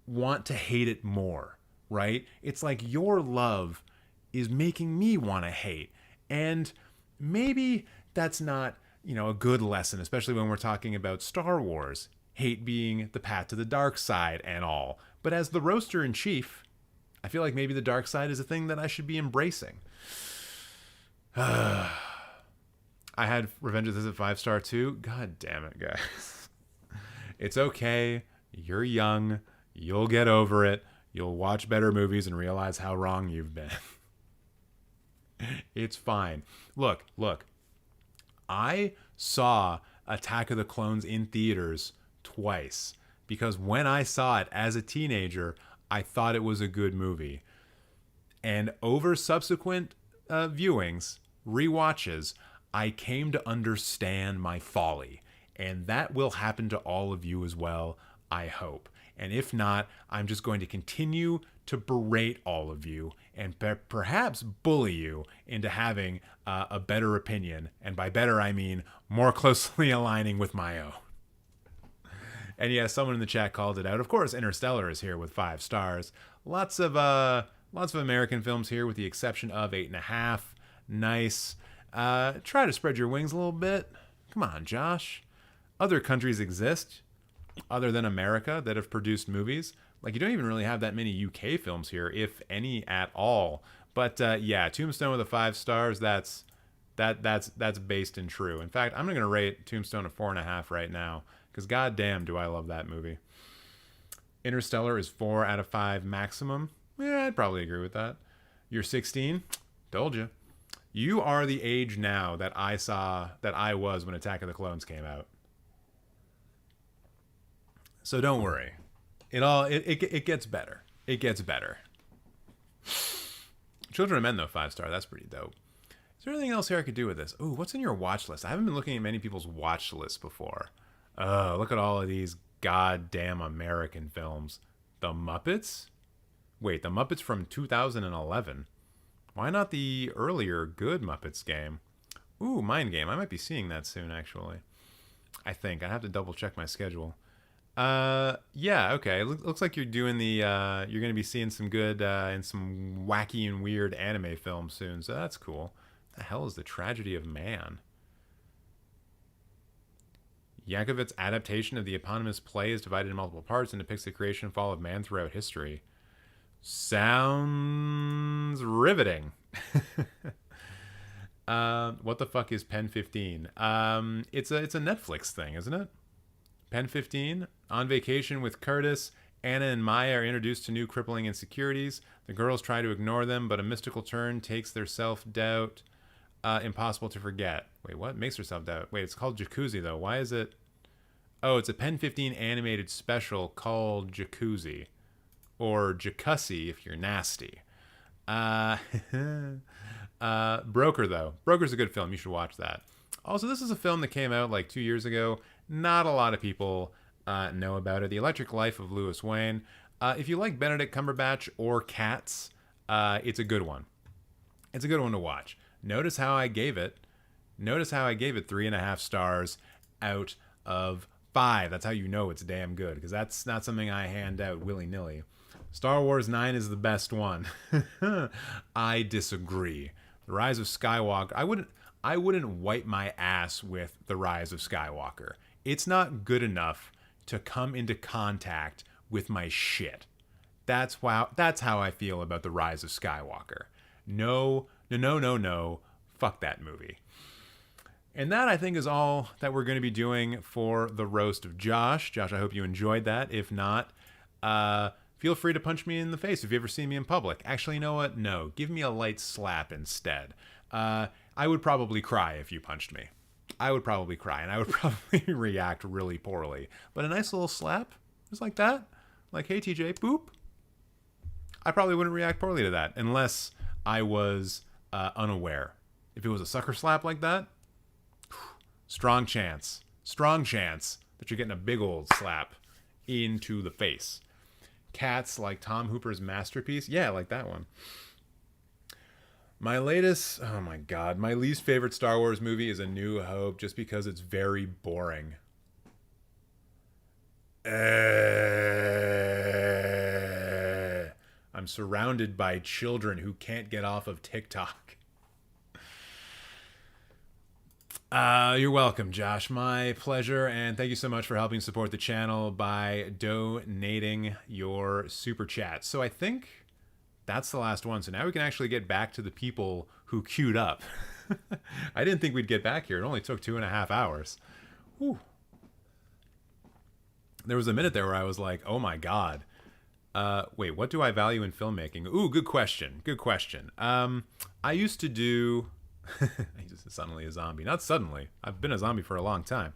want to hate it more, right? It's like your love is making me want to hate. And maybe that's not, a good lesson, especially when we're talking about Star Wars, hate being the path to the dark side and all. But as the roaster in chief, I feel like maybe the dark side is a thing that I should be embracing. I had Revenge of the Sith 5-star too. God damn it, guys. It's okay. You're young. You'll get over it. You'll watch better movies and realize how wrong you've been. It's fine. Look. I saw Attack of the Clones in theaters twice because when I saw it as a teenager, I thought it was a good movie. And over subsequent viewings, rewatches, I came to understand my folly. And that will happen to all of you as well, I hope. And if not, I'm just going to continue to berate all of you and perhaps bully you into having a better opinion. And by better, I mean more closely aligning with my own. And yeah, someone in the chat called it out. Of course, Interstellar is here with 5 stars. Lots of American films here with the exception of 8.5. Nice. Try to spread your wings a little bit. Come on, Josh. Other countries exist other than America that have produced movies. Like, you don't even really have that many UK films here, if any at all. But yeah, Tombstone with a 5 stars, that's based in true. In fact, I'm going to rate Tombstone a 4.5 right now, because goddamn do I love that movie. Interstellar is 4 out of 5 maximum. Yeah, I'd probably agree with that. You're 16? Told you. You are the age now that I was when Attack of the Clones came out. So don't worry. It gets better. It gets better. Children of Men, though, 5-star. That's pretty dope. Is there anything else here I could do with this? Ooh, what's in your watch list? I haven't been looking at many people's watch lists before. Oh, look at all of these goddamn American films. The Muppets? Wait, the Muppets from 2011. Why not the earlier good Muppets game? Ooh, Mind Game. I might be seeing that soon, actually. I think. I have to double check my schedule. Yeah, okay. Looks like you're doing the, you're going to be seeing some good, and some wacky and weird anime films soon, so that's cool. What the hell is The Tragedy of Man? Yankovic's adaptation of the eponymous play is divided into multiple parts and depicts the creation and fall of man throughout history. Sounds riveting. What the fuck is Pen 15? It's a Netflix thing, isn't it? Pen 15, on vacation with Curtis, Anna and Maya are introduced to new crippling insecurities. The girls try to ignore them, but a mystical turn takes their self-doubt impossible to forget. Wait, what? Makes their self-doubt. Wait, it's called Jacuzzi, though. Why is it? Oh, it's a Pen 15 animated special called Jacuzzi. Or Jacuzzi if you're nasty. Broker, though. Broker's a good film. You should watch that. Also, this is a film that came out like 2 years ago. Not a lot of people know about it. The Electric Life of Louis Wayne. If you like Benedict Cumberbatch or Cats, it's a good one. It's a good one to watch. Notice how I gave it 3.5 stars out of 5. That's how you know it's damn good, because that's not something I hand out willy-nilly. Star Wars 9 is the best one. I disagree. The Rise of Skywalker. I wouldn't wipe my ass with The Rise of Skywalker. It's not good enough to come into contact with my shit. That's how I feel about The Rise of Skywalker. No. Fuck that movie. And that, I think, is all that we're going to be doing for the roast of Josh. Josh, I hope you enjoyed that. If not, feel free to punch me in the face if you ever see me in public. Actually, you know what? No. Give me a light slap instead. I would probably cry if you punched me. I would probably cry, and I would probably react really poorly. But a nice little slap, just like that. Like, hey, TJ, boop. I probably wouldn't react poorly to that, unless I was unaware. If it was a sucker slap like that, strong chance that you're getting a big old slap into the face. Cats, like Tom Hooper's masterpiece. Yeah, like that one. My latest, oh my god, my least favorite Star Wars movie is A New Hope, just because it's very boring. I'm surrounded by children who can't get off of TikTok. You're welcome, Josh. My pleasure, and thank you so much for helping support the channel by donating your super chat. So I think that's the last one. So now we can actually get back to the people who queued up. I didn't think we'd get back here. It only took 2.5 hours. Whew. There was a minute there where I was like, oh my god. Wait, what do I value in filmmaking? Ooh, good question. Good question. I used to do... He's suddenly a zombie. Not suddenly. I've been a zombie for a long time.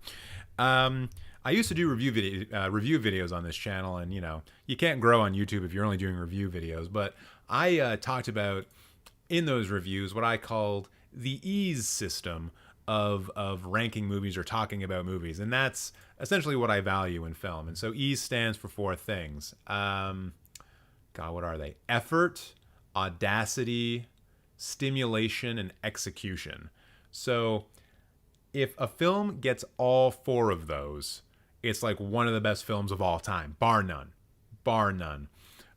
I used to do review videos on this channel, and you know, you can't grow on YouTube if you're only doing review videos. But I talked about in those reviews what I called the ease system of ranking movies or talking about movies, and that's essentially what I value in film. And so ease stands for 4 things. God, what are they? Effort, audacity, stimulation, and execution. So if a film gets all 4 of those, it's like one of the best films of all time, bar none.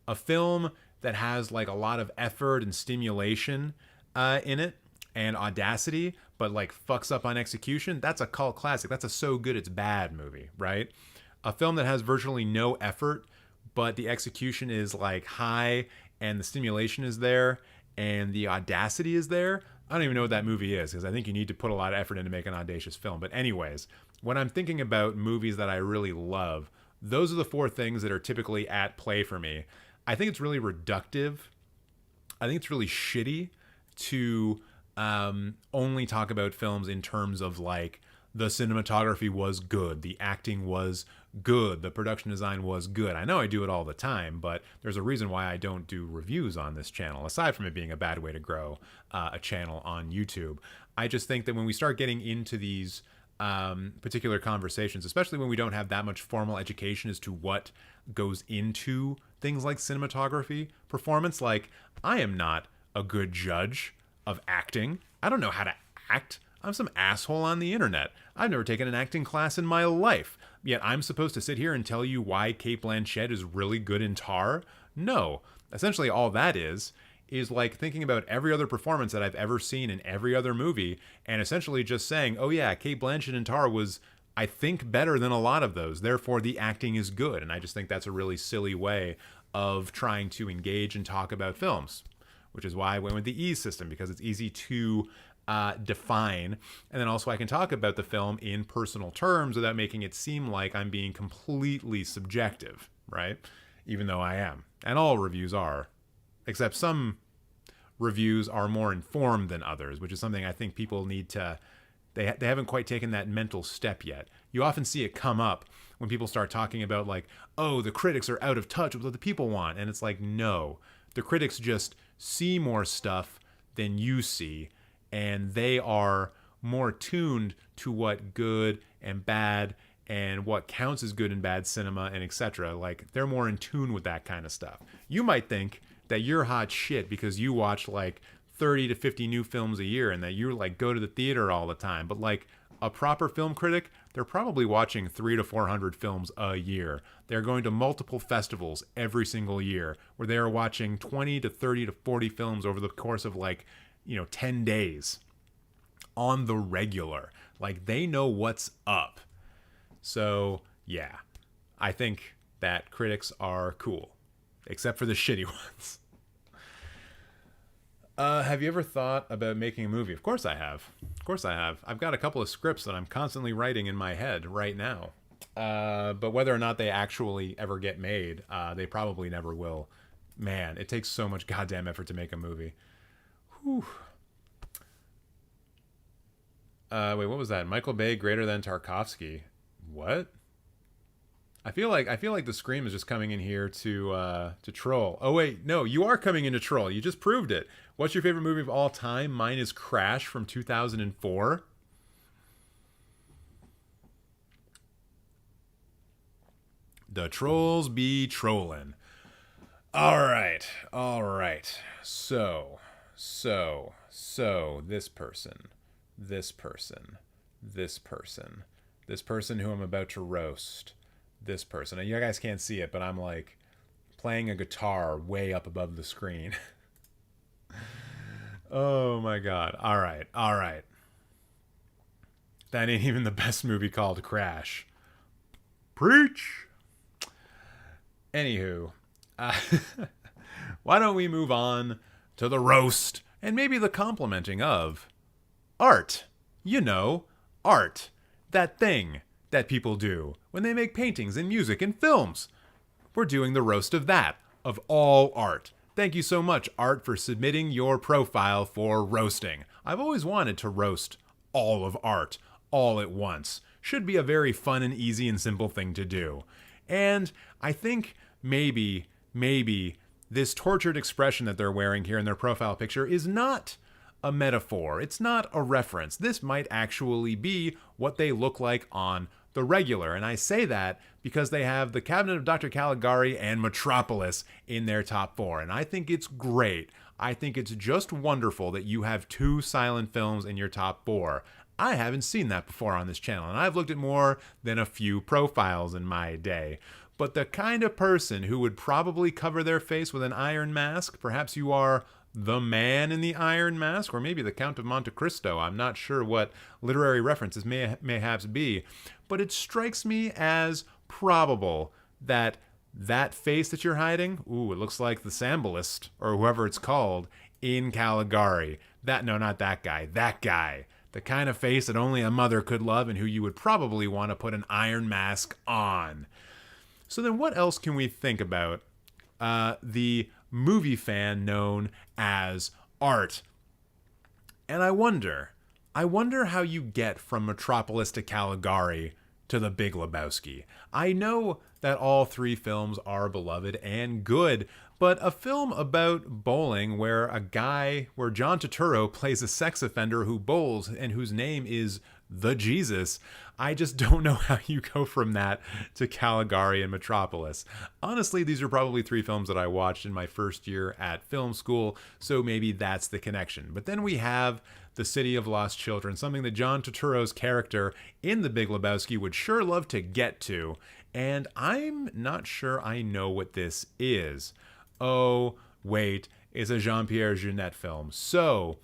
A film that has like a lot of effort and stimulation in it and audacity, but like fucks up on execution, that's a cult classic. That's a so good it's bad movie, right? A film that has virtually no effort, but the execution is like high and the stimulation is there and the audacity is there. I don't even know what that movie is, because I think you need to put a lot of effort in to make an audacious film. But anyways, when I'm thinking about movies that I really love, those are the 4 things that are typically at play for me. I think it's really reductive. I think it's really shitty to only talk about films in terms of like the cinematography was good, the acting was good, the production design was good. I know I do it all the time, but there's a reason why I don't do reviews on this channel, aside from it being a bad way to grow a channel on YouTube. I just think that when we start getting into these particular conversations, especially when we don't have that much formal education as to what goes into things like cinematography, performance. Like, I am not a good judge of acting. I don't know how to act. I'm some asshole on the internet. I've never taken an acting class in my life. Yet I'm supposed to sit here and tell you why Cate Blanchett is really good in Tar? No. Essentially all that is like thinking about every other performance that I've ever seen in every other movie and essentially just saying, oh yeah, Cate Blanchett in Tar was, I think, better than a lot of those. Therefore, the acting is good. And I just think that's a really silly way of trying to engage and talk about films, which is why I went with the E system, because it's easy to define. And then also I can talk about the film in personal terms without making it seem like I'm being completely subjective, right? Even though I am. And all reviews are. Except some reviews are more informed than others, which is something I think people need to... They haven't quite taken that mental step yet. You often see it come up when people start talking about like, oh, the critics are out of touch with what the people want. And it's like, no. The critics just see more stuff than you see, and they are more tuned to what good and bad and what counts as good and bad cinema and etc. Like, they're more in tune with that kind of stuff. You might think that you're hot shit because you watch like 30 to 50 new films a year and that you like go to the theater all the time. But like a proper film critic, they're probably watching 300 to 400 films a year. They're going to multiple festivals every single year where they are watching 20 to 30 to 40 films over the course of like, 10 days on the regular. Like, they know what's up. So yeah, I think that critics are cool, except for the shitty ones. Have you ever thought about making a movie? Of course I have. Of course I have. I've got a couple of scripts that I'm constantly writing in my head right now. But whether or not they actually ever get made, they probably never will. Man, it takes so much goddamn effort to make a movie. Whew. Wait, what was that? Michael Bay greater than Tarkovsky. What? I feel like the scream is just coming in here to troll. Oh wait, no, you are coming in to troll. You just proved it. What's your favorite movie of all time? Mine is Crash from 2004. The trolls be trolling. All right. So this person who I'm about to roast. This person. And you guys can't see it, but I'm like playing a guitar way up above the screen. Oh my god. All right. That ain't even the best movie called Crash. Preach. Anywho, why don't we move on to the roast and maybe the complimenting of art. Art. That thing that people do when they make paintings and music and films. We're doing the roast of that, of all art. Thank you so much, Art, for submitting your profile for roasting. I've always wanted to roast all of art, all at once. Should be a very fun and easy and simple thing to do. And I think maybe this tortured expression that they're wearing here in their profile picture is not a metaphor. It's not a reference. This might actually be what they look like on the regular. And I say that because they have The Cabinet of Dr. Caligari and Metropolis in their top 4. And I think it's great. I think it's just wonderful that you have 2 silent films in your top 4. I haven't seen that before on this channel, and I've looked at more than a few profiles in my day. But the kind of person who would probably cover their face with an iron mask, perhaps you are the man in the iron mask, or maybe the Count of Monte Cristo. I'm not sure what literary references may mayhaps be, but it strikes me as probable that that face that you're hiding, it looks like the Sambalist, or whoever it's called, in Caligari. No, not that guy. That guy. The kind of face that only a mother could love and who you would probably want to put an iron mask on. So then what else can we think about the movie fan known as art? And I wonder how you get from Metropolis to Caligari to The Big Lebowski. I know that all 3 films are beloved and good, but a film about bowling where John Turturro plays a sex offender who bowls and whose name is the Jesus. I just don't know how you go from that to Caligari and Metropolis. Honestly, these are probably 3 films that I watched in my first year at film school, so maybe that's the connection. But then we have The City of Lost Children, something that John Turturro's character in The Big Lebowski would sure love to get to, and I'm not sure I know what this is. Oh, wait, it's a Jean-Pierre Jeunet film. So,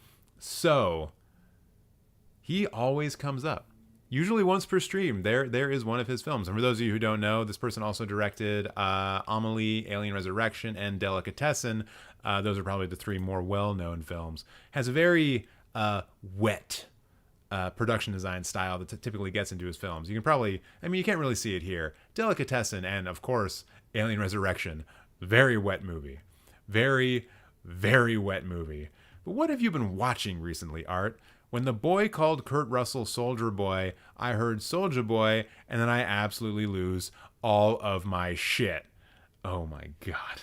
he always comes up. Usually once per stream, there is one of his films. And for those of you who don't know, this person also directed Amelie, Alien Resurrection, and Delicatessen. Those are probably the 3 more well-known films. Has a very wet production design style that typically gets into his films. You can probably, I mean, you can't really see it here. Delicatessen and, of course, Alien Resurrection. Very wet movie. Very, very wet movie. But what have you been watching recently, Art? When the boy called Kurt Russell Soldier Boy, I heard Soldier Boy, and then I absolutely lose all of my shit. Oh my god.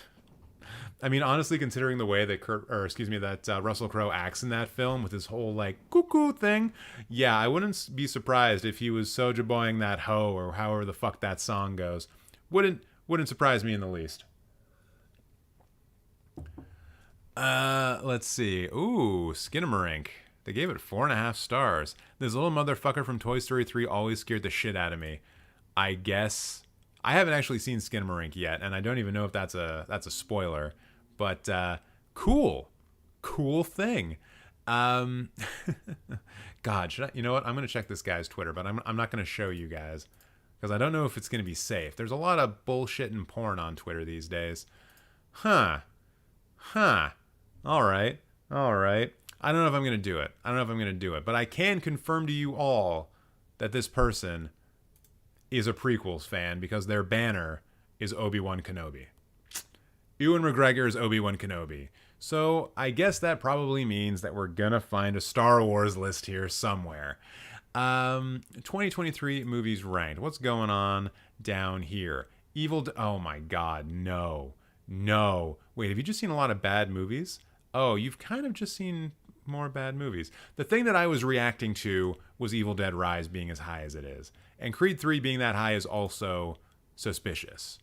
I mean, honestly, considering the way that Russell Crowe acts in that film with his whole like cuckoo thing, yeah, I wouldn't be surprised if he was Soldier Boying that hoe or however the fuck that song goes. Wouldn't surprise me in the least. Let's see. Ooh, Skinamarink. They gave it 4.5 stars. This little motherfucker from Toy Story 3 always scared the shit out of me. I guess I haven't actually seen Skinamarink yet, and I don't even know if that's a spoiler. But cool thing. God, you know what? I'm gonna check this guy's Twitter, but I'm not gonna show you guys because I don't know if it's gonna be safe. There's a lot of bullshit and porn on Twitter these days. Huh. All right. I don't know if I'm going to do it. But I can confirm to you all that this person is a prequels fan because their banner is Obi-Wan Kenobi. Ewan McGregor is Obi-Wan Kenobi. So I guess that probably means that we're going to find a Star Wars list here somewhere. 2023 movies ranked. What's going on down here? Oh my God, no. Wait, have you just seen a lot of bad movies? Oh, you've kind of just seen more bad movies. The thing that I was reacting to was Evil Dead Rise being as high as it is. And Creed 3 being that high is also suspicious.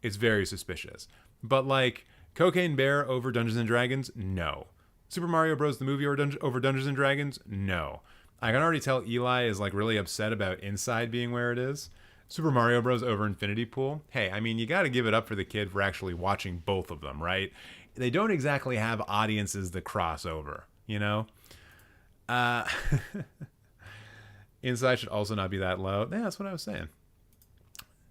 It's very suspicious. But like, Cocaine Bear over Dungeons & Dragons? No. Super Mario Bros. The movie over Dungeons & Dragons? No. I can already tell Eli is like really upset about Inside being where it is. Super Mario Bros. Over Infinity Pool? Hey, I mean, you got to give it up for the kid for actually watching both of them, right? They don't exactly have audiences that cross over, you know? Inside should also not be that low. Yeah, that's what I was saying.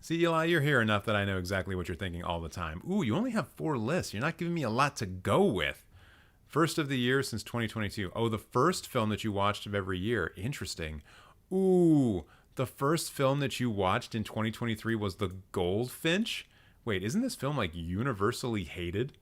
See, Eli, you're here enough that I know exactly what you're thinking all the time. Ooh, you only have 4 lists. You're not giving me a lot to go with. First of the year since 2022. Oh, the first film that you watched of every year. Interesting. Ooh, the first film that you watched in 2023 was The Goldfinch? Wait, isn't this film like universally hated?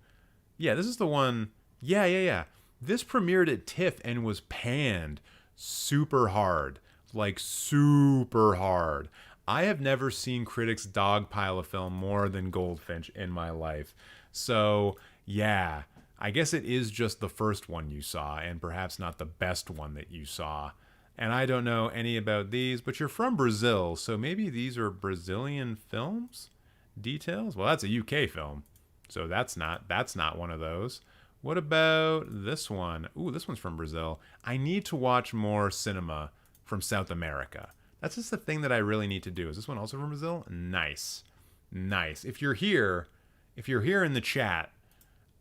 Yeah, this is the one. Yeah. This premiered at TIFF and was panned super hard. Like super hard. I have never seen critics dogpile a film more than Goldfinch in my life. So, yeah, I guess it is just the first one you saw and perhaps not the best one that you saw. And I don't know any about these, but you're from Brazil, so maybe these are Brazilian films? Details? Well, that's a UK film. So that's not one of those. What about this one? Ooh, this one's from Brazil. I need to watch more cinema from South America. That's just the thing that I really need to do. Is this one also from Brazil? Nice. If you're here in the chat,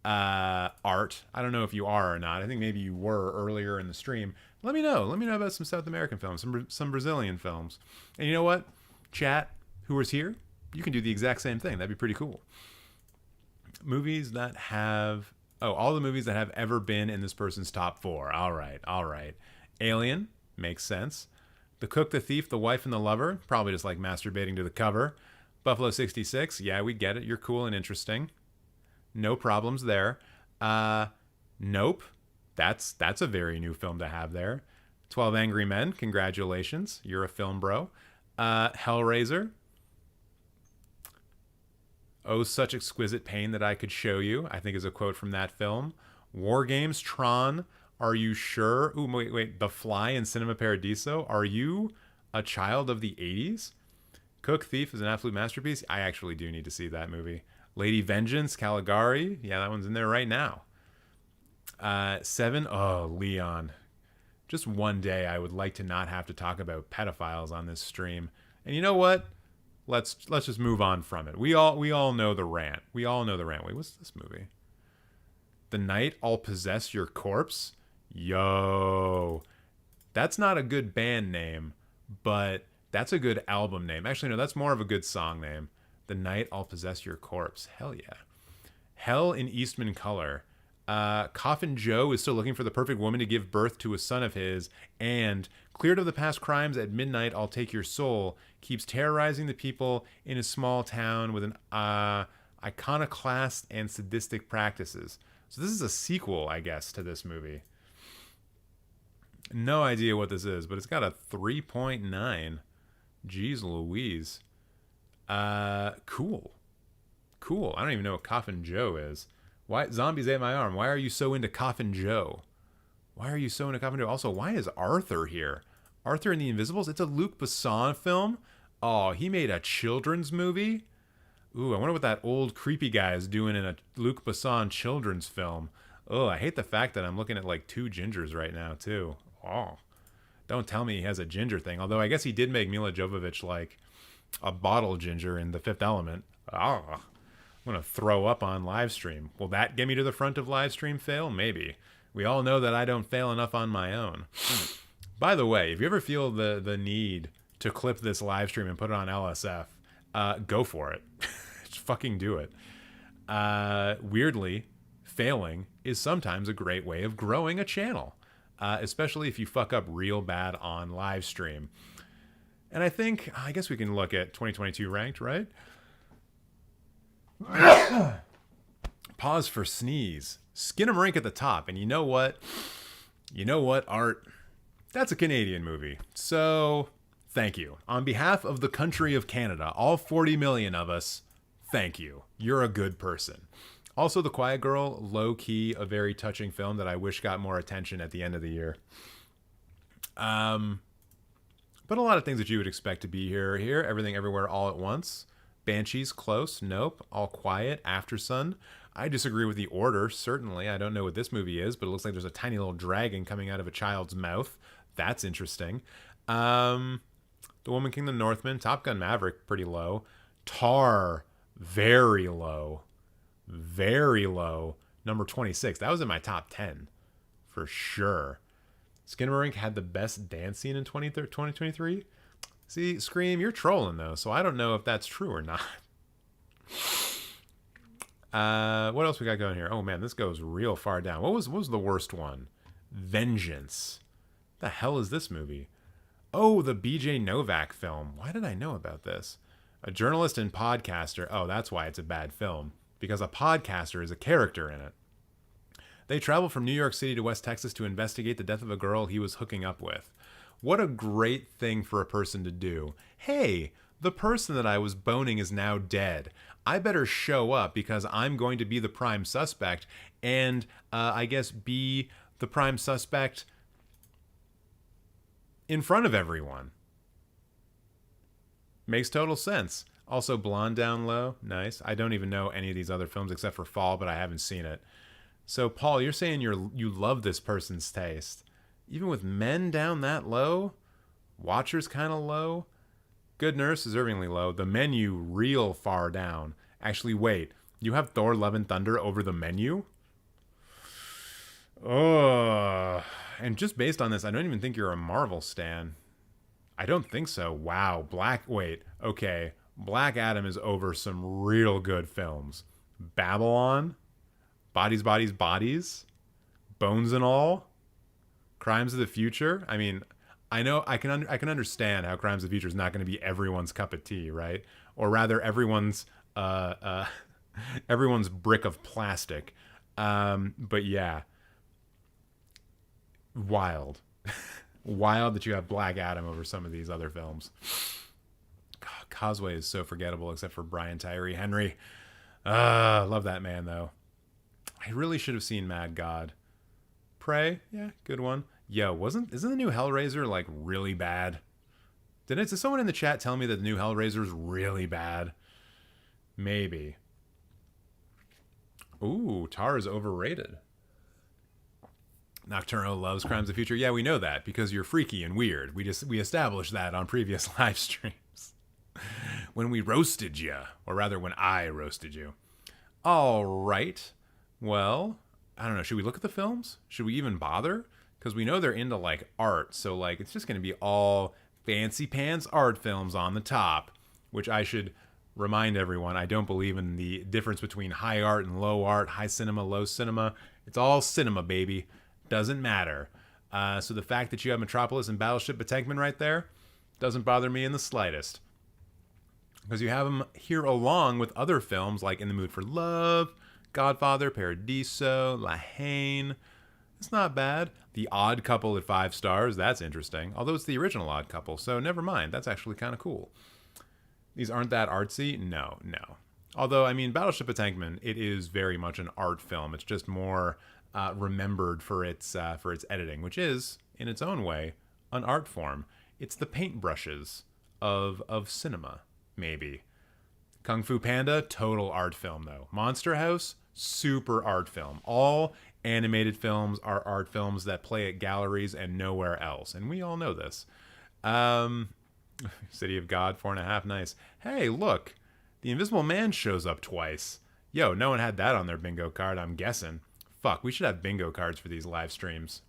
Art, I don't know if you are or not. I think maybe you were earlier in the stream. Let me know about some South American films, some Brazilian films. And you know what? Chat, who is here, you can do the exact same thing. That'd be pretty cool. Movies that have... Oh, all the movies that have ever been in this person's top 4. All right. Alien, makes sense. The Cook, the Thief, the Wife, and the Lover, probably just like masturbating to the cover. Buffalo 66, yeah, we get it. You're cool and interesting. No problems there. Nope. That's a very new film to have there. 12 Angry Men, congratulations. You're a film bro. Hellraiser. Oh, such exquisite pain that I could show you, I think is a quote from that film. War Games, Tron, Are you sure? Ooh, wait. The Fly in Cinema Paradiso. Are you a child of the 80s? Cook Thief is an absolute masterpiece. I actually do need to see that movie. Lady Vengeance, Caligari. Yeah, that one's in there right now. 7. Oh, Leon. Just one day I would like to not have to talk about pedophiles on this stream. And you know what? Let's just move on from it. We all know the rant. We all know the rant. Wait, what's this movie? The Night I'll Possess Your Corpse? Yo. That's not a good band name, but that's a good album name. Actually, no, that's more of a good song name. The Night I'll Possess Your Corpse. Hell yeah. Hell in Eastman Color. Coffin Joe is still looking for the perfect woman to give birth to a son of his, and cleared of the past crimes at midnight, I'll take your soul, keeps terrorizing the people in a small town with an iconoclast and sadistic practices. So this is a sequel, I guess, to this movie. No idea what this is, but it's got a 3.9. Jeez Louise. Cool. I don't even know what Coffin Joe is. Why Zombies Ate My Arm? Why are you so into Coffin Joe? Also, why is Arthur here? Arthur and the Invisibles? It's a Luc Besson film? Oh, he made a children's movie? Ooh, I wonder what that old creepy guy is doing in a Luc Besson children's film. Oh, I hate the fact that I'm looking at like two gingers right now, too. Oh, don't tell me he has a ginger thing. Although I guess he did make Mila Jovovich like a bottle ginger in The Fifth Element. Oh, I'm going to throw up on live stream. Will that get me to the front of live stream fail? Maybe. We all know that I don't fail enough on my own. By the way, if you ever feel the need to clip this live stream and put it on LSF, go for it. Just fucking do it. Weirdly, failing is sometimes a great way of growing a channel, especially if you fuck up real bad on live stream. And I guess we can look at 2022 ranked, right? Pause for sneeze. Skinamarink at the top. And you know what? Art? That's a Canadian movie. So, thank you. On behalf of the country of Canada, all 40 million of us, thank you. You're a good person. Also, The Quiet Girl, low-key, a very touching film that I wish got more attention at the end of the year. But a lot of things that you would expect to be here. Everything Everywhere All at Once. Banshees, close. Nope. All Quiet, After Sun. I disagree with the order, certainly. I don't know what this movie is, but it looks like there's a tiny little dragon coming out of a child's mouth. That's interesting. The Woman King, The Northman. Top Gun Maverick, pretty low. Tar, very low. Very low. Number 26. That was in my top 10. For sure. Skinamarink had the best dance scene in 2023. See, Scream, you're trolling, though, so I don't know if that's true or not. What else we got going here? Oh, man, this goes real far down. What was the worst one? Vengeance. The hell is this movie? Oh, the BJ Novak film. Why did I know about this? A journalist and podcaster. Oh, that's why it's a bad film. Because a podcaster is a character in it. They travel from New York City to West Texas to investigate the death of a girl he was hooking up with. What a great thing for a person to do. Hey, the person that I was boning is now dead. I better show up because I'm going to be the prime suspect and I guess be the prime suspect in front of everyone. Makes total sense. Also, Blonde Down Low. Nice. I don't even know any of these other films except for Fall, but I haven't seen it. So, Paul, you're saying you love this person's taste. Even with men down that low? Watcher's kind of low? Good Nurse, deservingly low. The Menu, real far down. Actually, wait. You have Thor, Love and Thunder over The Menu? Oh. And just based on this, I don't even think you're a Marvel stan. I don't think so. Wow. Okay. Black Adam is over some real good films. Babylon? Bodies, Bodies, Bodies? Bones and All? Crimes of the Future? I mean, I know I can understand how Crimes of the Future is not going to be everyone's cup of tea, right? Or rather, everyone's brick of plastic. But yeah, wild, wild that you have Black Adam over some of these other films. God, Causeway is so forgettable, except for Brian Tyree Henry. Love that man though. I really should have seen Mad God. Prey, yeah, good one. Yo, isn't the new Hellraiser like really bad? Did someone in the chat tell me that the new Hellraiser is really bad? Maybe. Ooh, Tar is overrated. Nocturno loves Crimes of the Future. Yeah, we know that because you're freaky and weird. We established that on previous live streams. When we roasted you, or rather when I roasted you. All right. Well, I don't know. Should we look at the films? Should we even bother? Because we know they're into like art. So like it's just going to be all fancy pants art films on the top, which I should remind everyone, I don't believe in the difference between high art and low art, high cinema, low cinema. It's all cinema, baby. Doesn't matter. So the fact that you have Metropolis and Battleship Potemkin right there doesn't bother me in the slightest. Because you have them here along with other films like In the Mood for Love, Godfather, Paradiso, La Haine. It's not bad. The Odd Couple at 5 stars, that's interesting. Although it's the original Odd Couple, so never mind. That's actually kind of cool. These aren't that artsy? No. Although, I mean, Battleship Potemkin, it is very much an art film. It's just more remembered for its editing, which is, in its own way, an art form. It's the paintbrushes of cinema, maybe. Kung Fu Panda, total art film, though. Monster House, super art film. All animated films are art films that play at galleries and nowhere else, and we all know this. City of God, 4.5, nice. Hey, look, the Invisible Man shows up twice. Yo, no one had that on their bingo card, I'm guessing. Fuck, we should have bingo cards for these live streams.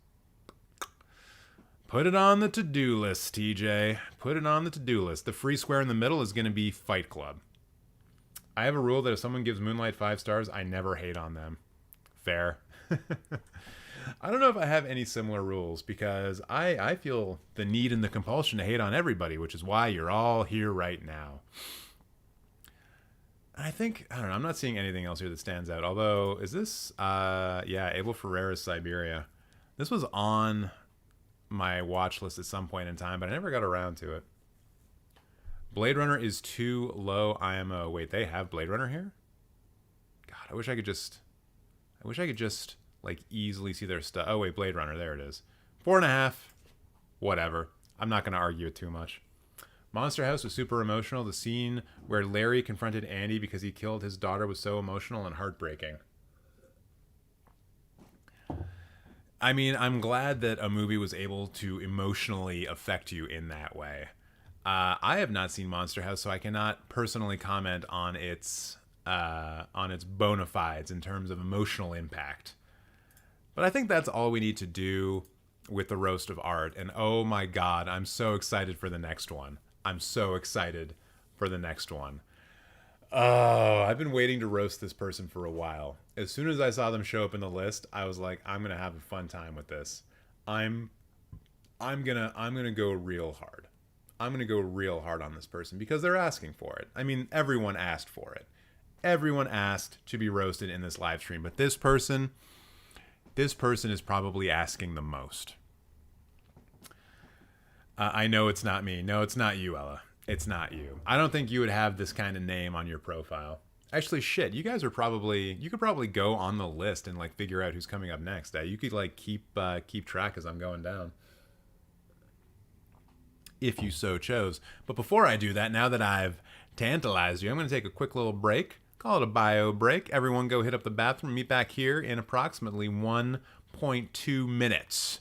Put it on the to-do list, TJ. Put it on the to-do list. The free square in the middle is going to be Fight Club. I have a rule that if someone gives Moonlight 5 stars, I never hate on them. Fair. I don't know if I have any similar rules because I feel the need and the compulsion to hate on everybody, which is why you're all here right now. I think, I don't know, I'm not seeing anything else here that stands out. Although, is this, yeah, Abel Ferrara's Siberia. This was on my watch list at some point in time, but I never got around to it. Blade Runner is too low IMO. Wait, they have Blade Runner here? God, I wish I could just like easily see their stuff. Oh wait, Blade Runner, there it is. 4.5, whatever. I'm not gonna argue it too much. Monster House was super emotional. The scene where Larry confronted Andy because he killed his daughter was so emotional and heartbreaking. I mean, I'm glad that a movie was able to emotionally affect you in that way. I have not seen Monster House, so I cannot personally comment on its bona fides in terms of emotional impact. But I think that's all we need to do with the Roast of Art. And oh my God, I'm so excited for the next one. I'm so excited for the next one. Oh, I've been waiting to roast this person for a while. As soon as I saw them show up in the list, I was like, I'm gonna have a fun time with this. I'm gonna go real hard. I'm gonna go real hard on this person because they're asking for it. I mean, everyone asked for it. Everyone asked to be roasted in this live stream, but this person is probably asking the most. I know it's not me. No, it's not you, Ella. It's not you. I don't think you would have this kind of name on your profile. Actually, shit, you could probably go on the list and like figure out who's coming up next. You could like keep track as I'm going down, if you so chose. But before I do that, now that I've tantalized you, I'm going to take a quick little break. Call it a bio break. Everyone go hit up the bathroom. Meet back here in approximately 1.2 minutes.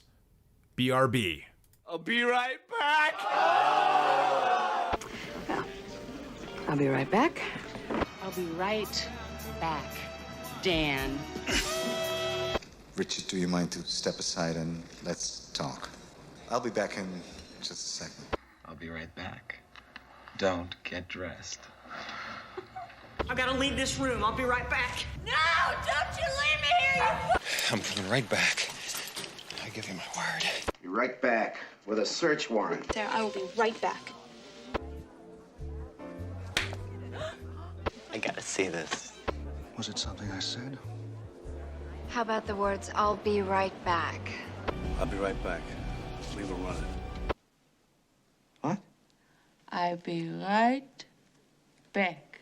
BRB. I'll be right back. Well, I'll be right back. I'll be right back, Dan. Richard, do you mind to step aside and let's talk? I'll be back in just a second. I'll be right back. Don't get dressed. I've got to leave this room. I'll be right back. No, don't you leave me here, you... I'm coming right back. I give you my word. Be right back with a search warrant. There, I will be right back. I gotta see this. Was it something I said? How about the words, I'll be right back? I'll be right back. Leave her running. What? I'll be right back.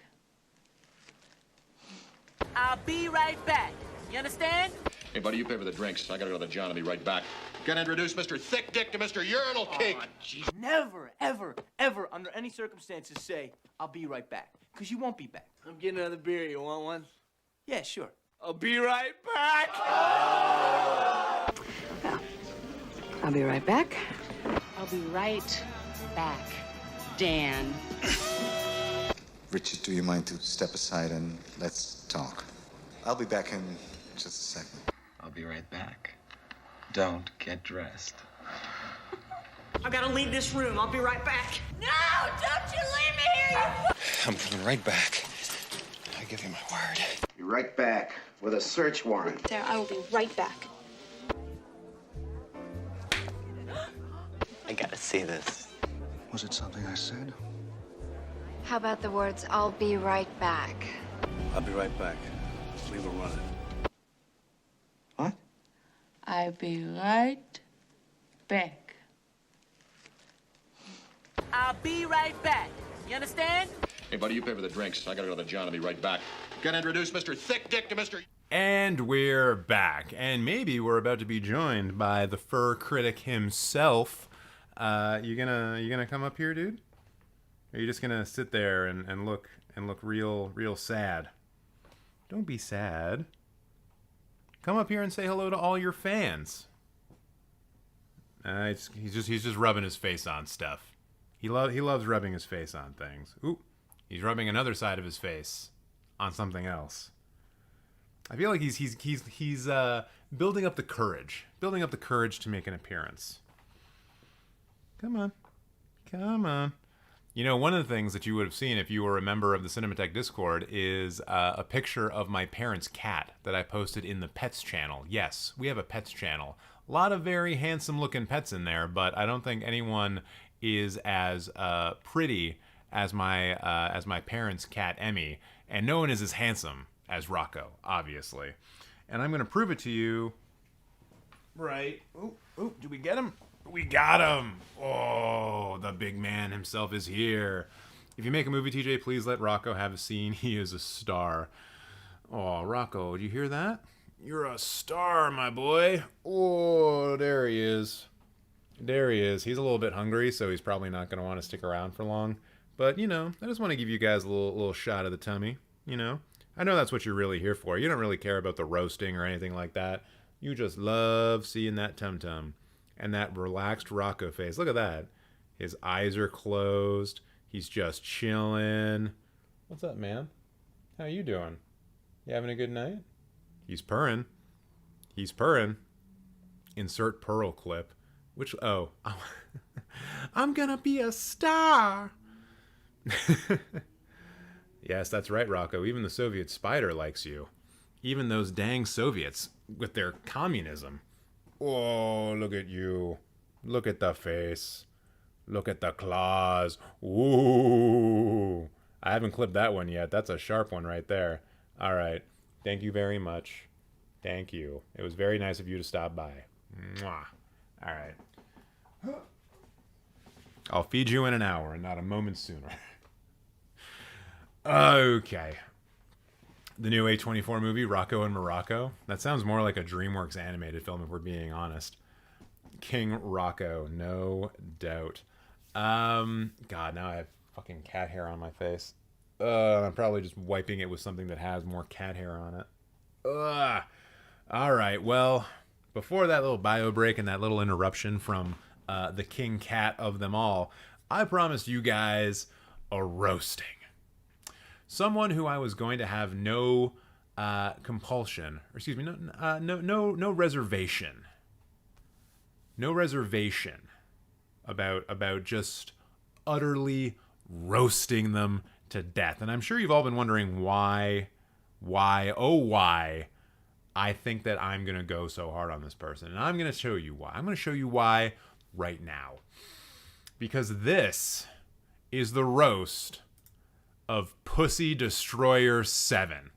I'll be right back. You understand? Hey, buddy, you pay for the drinks. I gotta go to the John. I'll be right back. Gotta introduce Mr. Thick Dick to Mr. Urinal Cake. Oh, jeez. Never, ever, ever, under any circumstances, say, I'll be right back. Because you won't be back. I'm getting another beer. You want one? Yeah, sure. I'll be right back. Well, I'll be right back. I'll be right back, Dan. Richard, do you mind to step aside and let's talk? I'll be back in just a second. I'll be right back. Don't get dressed. I gotta leave this room. I'll be right back. No, don't you leave me here, you I'm coming right back. I give you my word. Be right back with a search warrant. There, I will be right back. I gotta see this. Was it something I said? How about the words, I'll be right back? I'll be right back. We were running. What? I'll be right back. I'll be right back. You understand? Hey, buddy, you pay for the drinks. I gotta go to the John. I'll be right back. Gotta introduce Mr. Thick Dick to Mr. And we're back. And maybe we're about to be joined by the fur critic himself. You gonna come up here, dude? Or are you just gonna sit there and look real sad? Don't be sad. Come up here and say hello to all your fans. He's just rubbing his face on stuff. He loves rubbing his face on things. Ooh, he's rubbing another side of his face on something else. I feel like he's building up the courage to make an appearance. Come on. You know, one of the things that you would have seen if you were a member of the Cinemateq Discord is a picture of my parents' cat that I posted in the Pets channel. Yes, we have a Pets channel. A lot of very handsome-looking pets in there, but I don't think anyone is as pretty as my parents' cat, Emmy, and no one is as handsome as Rocco, obviously. And I'm going to prove it to you. Right. Ooh, did we get him? We got him! Oh, the big man himself is here. If you make a movie, TJ, please let Rocco have a scene. He is a star. Oh, Rocco, did you hear that? You're a star, my boy. Oh, there he is. He's a little bit hungry, so he's probably not going to want to stick around for long. But, you know, I just want to give you guys a little shot of the tummy, you know? I know that's what you're really here for. You don't really care about the roasting or anything like that. You just love seeing that tum-tum. And that relaxed Rocco face. Look at that. His eyes are closed. He's just chilling. What's up, man? How you doing? You having a good night? He's purring. Insert purl clip. Which, I'm gonna be a star. Yes, that's right, Rocco. Even the Soviet spider likes you. Even those dang Soviets with their communism. Oh, look at you. Look at the face. Look at the claws. Ooh. I haven't clipped that one yet. That's a sharp one right there. All right. Thank you very much. Thank you. It was very nice of you to stop by. Mwah. All right. I'll feed you in an hour and not a moment sooner. Okay. The new A24 movie, Rocco and Morocco. That sounds more like a DreamWorks animated film, if we're being honest. King Rocco, no doubt. God, now I have fucking cat hair on my face. I'm probably just wiping it with something that has more cat hair on it. All right, well, before that little bio break and that little interruption from the king cat of them all, I promised you guys a roasting. Someone who I was going to have no compulsion, or excuse me, no reservation. No reservation about just utterly roasting them to death. And I'm sure you've all been wondering why I think that I'm going to go so hard on this person. And I'm going to show you why. I'm going to show you why right now. Because this is the roast of PussyDestroyer7.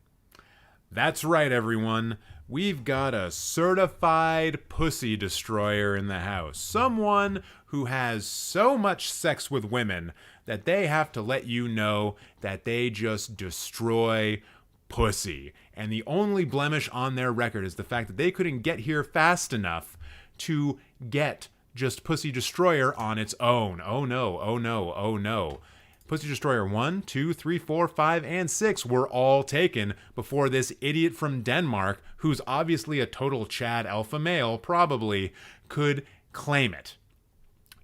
That's right, everyone. We've got a certified pussy destroyer in the house. Someone who has so much sex with women that they have to let you know that they just destroy pussy. And the only blemish on their record is the fact that they couldn't get here fast enough to get just Pussy Destroyer on its own. Oh no, oh no, oh no. Pussy Destroyer 1, 2, 3, 4, 5, and 6 were all taken before this idiot from Denmark, who's obviously a total Chad alpha male, probably, could claim it.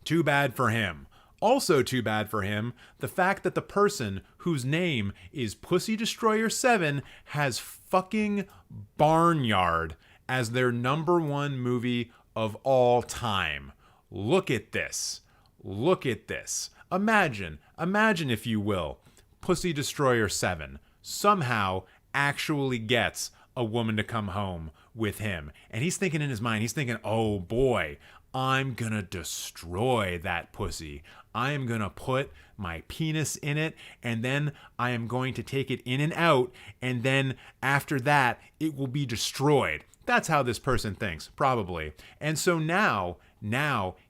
Too bad for him. Also too bad for him, the fact that the person whose name is PussyDestroyer7 has fucking Barnyard as their #1 movie of all time. Look at this. Look at this. Imagine if you will, PussyDestroyer7 somehow actually gets a woman to come home with him. And he's thinking in his mind, he's thinking, oh boy, I'm gonna destroy that pussy. I am gonna put my penis in it, and then I am going to take it in and out, and then after that, it will be destroyed. That's how this person thinks, probably. And so now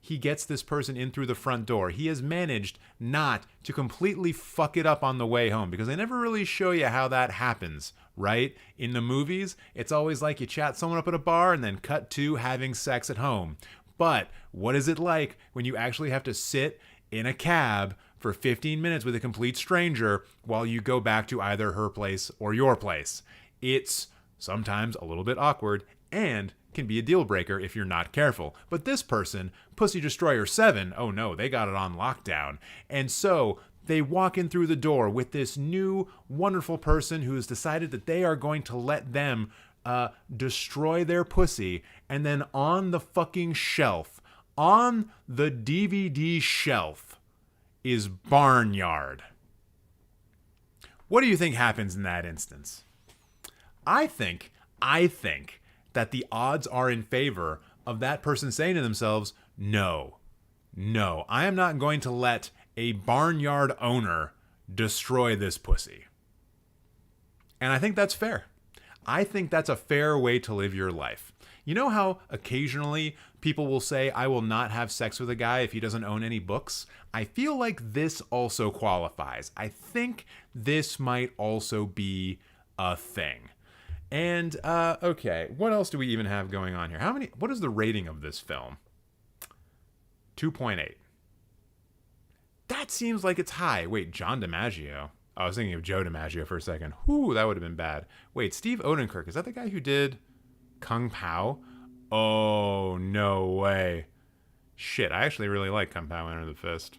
he gets this person in through the front door. He has managed not to completely fuck it up on the way home, because they never really show you how that happens, right? In the movies, it's always like you chat someone up at a bar and then cut to having sex at home. But what is it like when you actually have to sit in a cab for 15 minutes with a complete stranger while you go back to either her place or your place? It's sometimes a little bit awkward and can be a deal breaker if you're not careful. But this person, PussyDestroyer7, oh no, they got it on lockdown. And so they walk in through the door with this new wonderful person who has decided that they are going to let them destroy their pussy. And then on the fucking shelf, on the DVD shelf, is Barnyard. What do you think happens in that instance? I think that the odds are in favor of that person saying to themselves, no, I am not going to let a Barnyard owner destroy this pussy. And I think that's fair. I think that's a fair way to live your life. You know how occasionally people will say, I will not have sex with a guy if he doesn't own any books? I feel like this also qualifies. I think this might also be a thing. And, okay, what else do we even have going on here? What is the rating of this film? 2.8. That seems like it's high. Wait, John DiMaggio. I was thinking of Joe DiMaggio for a second. Whew, that would have been bad. Wait, Steve Odenkirk, is that the guy who did Kung Pao? Oh, no way. Shit, I actually really like Kung Pao Enter the Fist.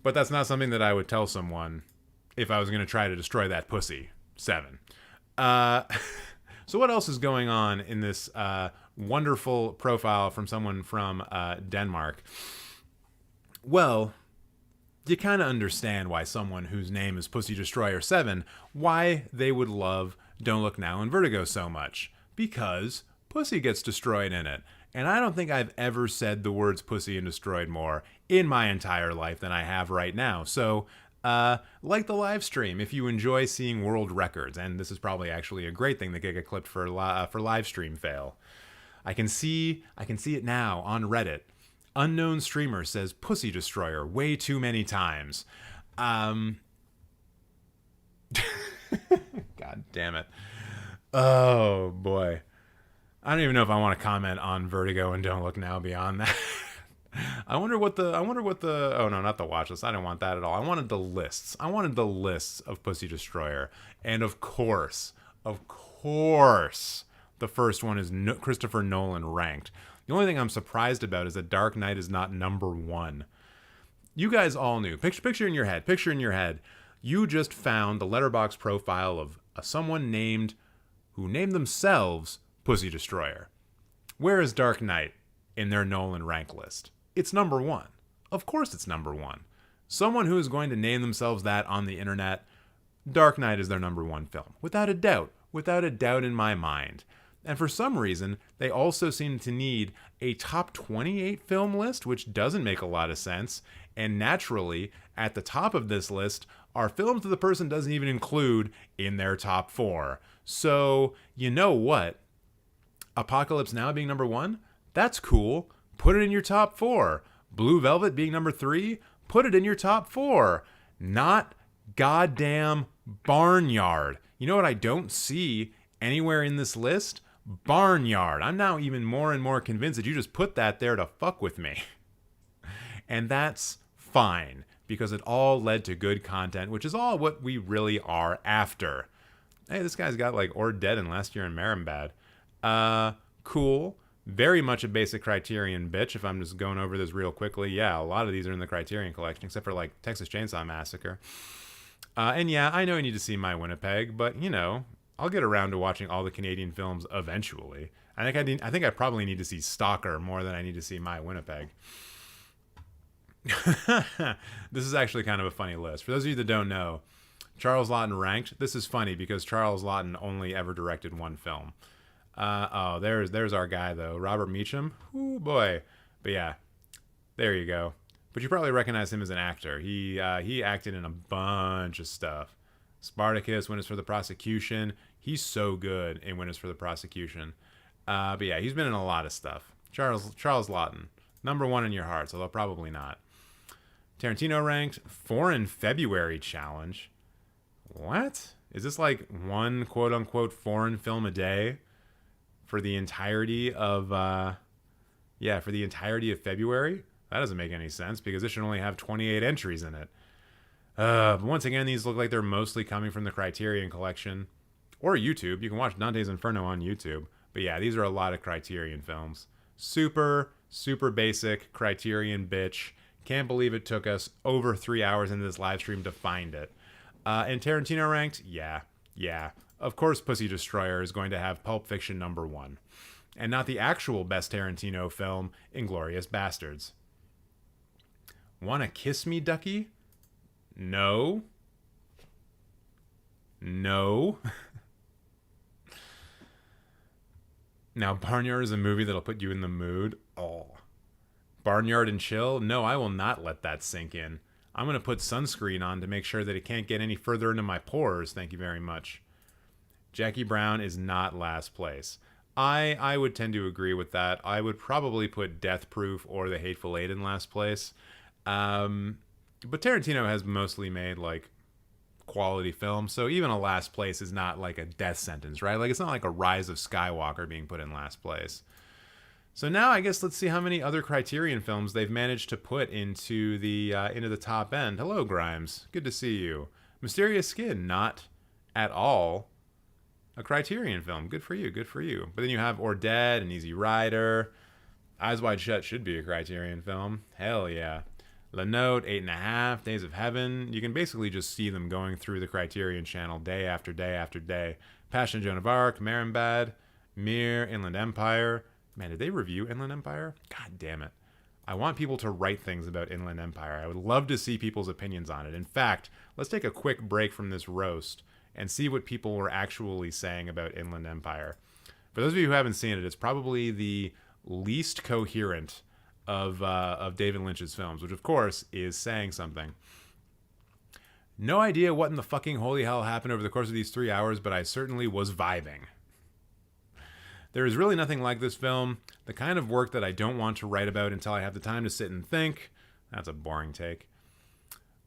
But that's not something that I would tell someone if I was going to try to destroy that pussy. 7. So what else is going on in this wonderful profile from someone from Denmark? Well, you kind of understand why someone whose name is PussyDestroyer7, why they would love Don't Look Now and Vertigo so much. Because pussy gets destroyed in it. And I don't think I've ever said the words pussy and destroyed more in my entire life than I have right now. So, like the live stream, if you enjoy seeing world records, and this is probably actually a great thing that could get clipped for live stream fail. I can see it now on Reddit. Unknown streamer says Pussy Destroyer way too many times. God damn it. Oh boy. I don't even know if I want to comment on Vertigo and Don't Look Now beyond that. I wonder what the oh no, not the watch list. I didn't want that at all. I wanted the lists. I wanted the lists of Pussy Destroyer. And of course, the first one is Christopher Nolan ranked. The only thing I'm surprised about is that Dark Knight is not #1. You guys all knew. Picture in your head. You just found the Letterboxd profile of someone who named themselves Pussy Destroyer. Where is Dark Knight in their Nolan rank list? It's #1. Of course it's #1. Someone who is going to name themselves that on the internet, Dark Knight is their #1 film. Without a doubt in my mind. And for some reason, they also seem to need a top 28 film list, which doesn't make a lot of sense. And naturally, at the top of this list are films that the person doesn't even include in their top 4. So, you know what? Apocalypse Now being #1? That's cool. Put it in your top 4. Blue Velvet being #3? Put it in your top 4. Not goddamn Barnyard. You know what I don't see anywhere in this list? Barnyard. I'm now even more and more convinced that you just put that there to fuck with me. And that's fine, because it all led to good content, which is all what we really are after. Hey, this guy's got like Or Dead and Last Year in Marimbad. Cool. Very much a basic Criterion bitch, if I'm just going over this real quickly. Yeah, a lot of these are in the Criterion collection, except for like Texas Chainsaw Massacre. And yeah, I know I need to see My Winnipeg, but you know, I'll get around to watching all the Canadian films eventually. I think I probably need to see Stalker more than I need to see My Winnipeg. This is actually kind of a funny list. For those of you that don't know, Charles Laughton ranked. This is funny because Charles Laughton only ever directed one film. There's our guy though, Robert Meacham. Ooh boy, but yeah, there you go. But you probably recognize him as an actor. He acted in a bunch of stuff. Spartacus, Witness for the Prosecution. He's so good in Witness for the Prosecution. But yeah, he's been in a lot of stuff. Charles Laughton, number one in your hearts, although probably not. Tarantino ranked Foreign February Challenge. What? Is this like one quote-unquote foreign film a day for the entirety of February? That doesn't make any sense because it should only have 28 entries in it. But once again, these look like they're mostly coming from the Criterion collection or YouTube. You can watch Dante's Inferno on YouTube. But yeah, these are a lot of Criterion films. Super, super basic Criterion bitch. Can't believe it took us over 3 hours into this live stream to find it. And Tarantino ranked? Yeah. Of course Pussy Destroyer is going to have Pulp Fiction number 1. And not the actual best Tarantino film, Inglourious Bastards. Wanna kiss me, Ducky? No. Now, Barnyard is a movie that'll put you in the mood. Oh. Barnyard and Chill? No, I will not let that sink in. I'm going to put sunscreen on to make sure that it can't get any further into my pores. Thank you very much. Jackie Brown is not last place. I would tend to agree with that. I would probably put Death Proof or The Hateful Eight in last place. But Tarantino has mostly made like quality films, so even a last place is not like a death sentence, right? Like it's not like a Rise of Skywalker being put in last place. So now I guess let's see how many other Criterion films they've managed to put into the top end. Hello, Grimes. Good to see you. Mysterious Skin, not at all a Criterion film. Good for you. But then you have Or Dead and Easy Rider. Eyes Wide Shut should be a Criterion film. Hell yeah. La Note, 8.5, Days of Heaven. You can basically just see them going through the Criterion channel day after day after day. Passion of Joan of Arc, Marimbad, Mir, Inland Empire. Man, did they review Inland Empire? God damn it. I want people to write things about Inland Empire. I would love to see people's opinions on it. In fact, let's take a quick break from this roast and see what people were actually saying about Inland Empire. For those of you who haven't seen it, it's probably the least coherent of David Lynch's films, which of course is saying something. No idea what in the fucking holy hell happened over the course of these 3 hours, but I certainly was vibing. There is really nothing like this film, the kind of work that I don't want to write about until I have the time to sit and think. That's a boring take.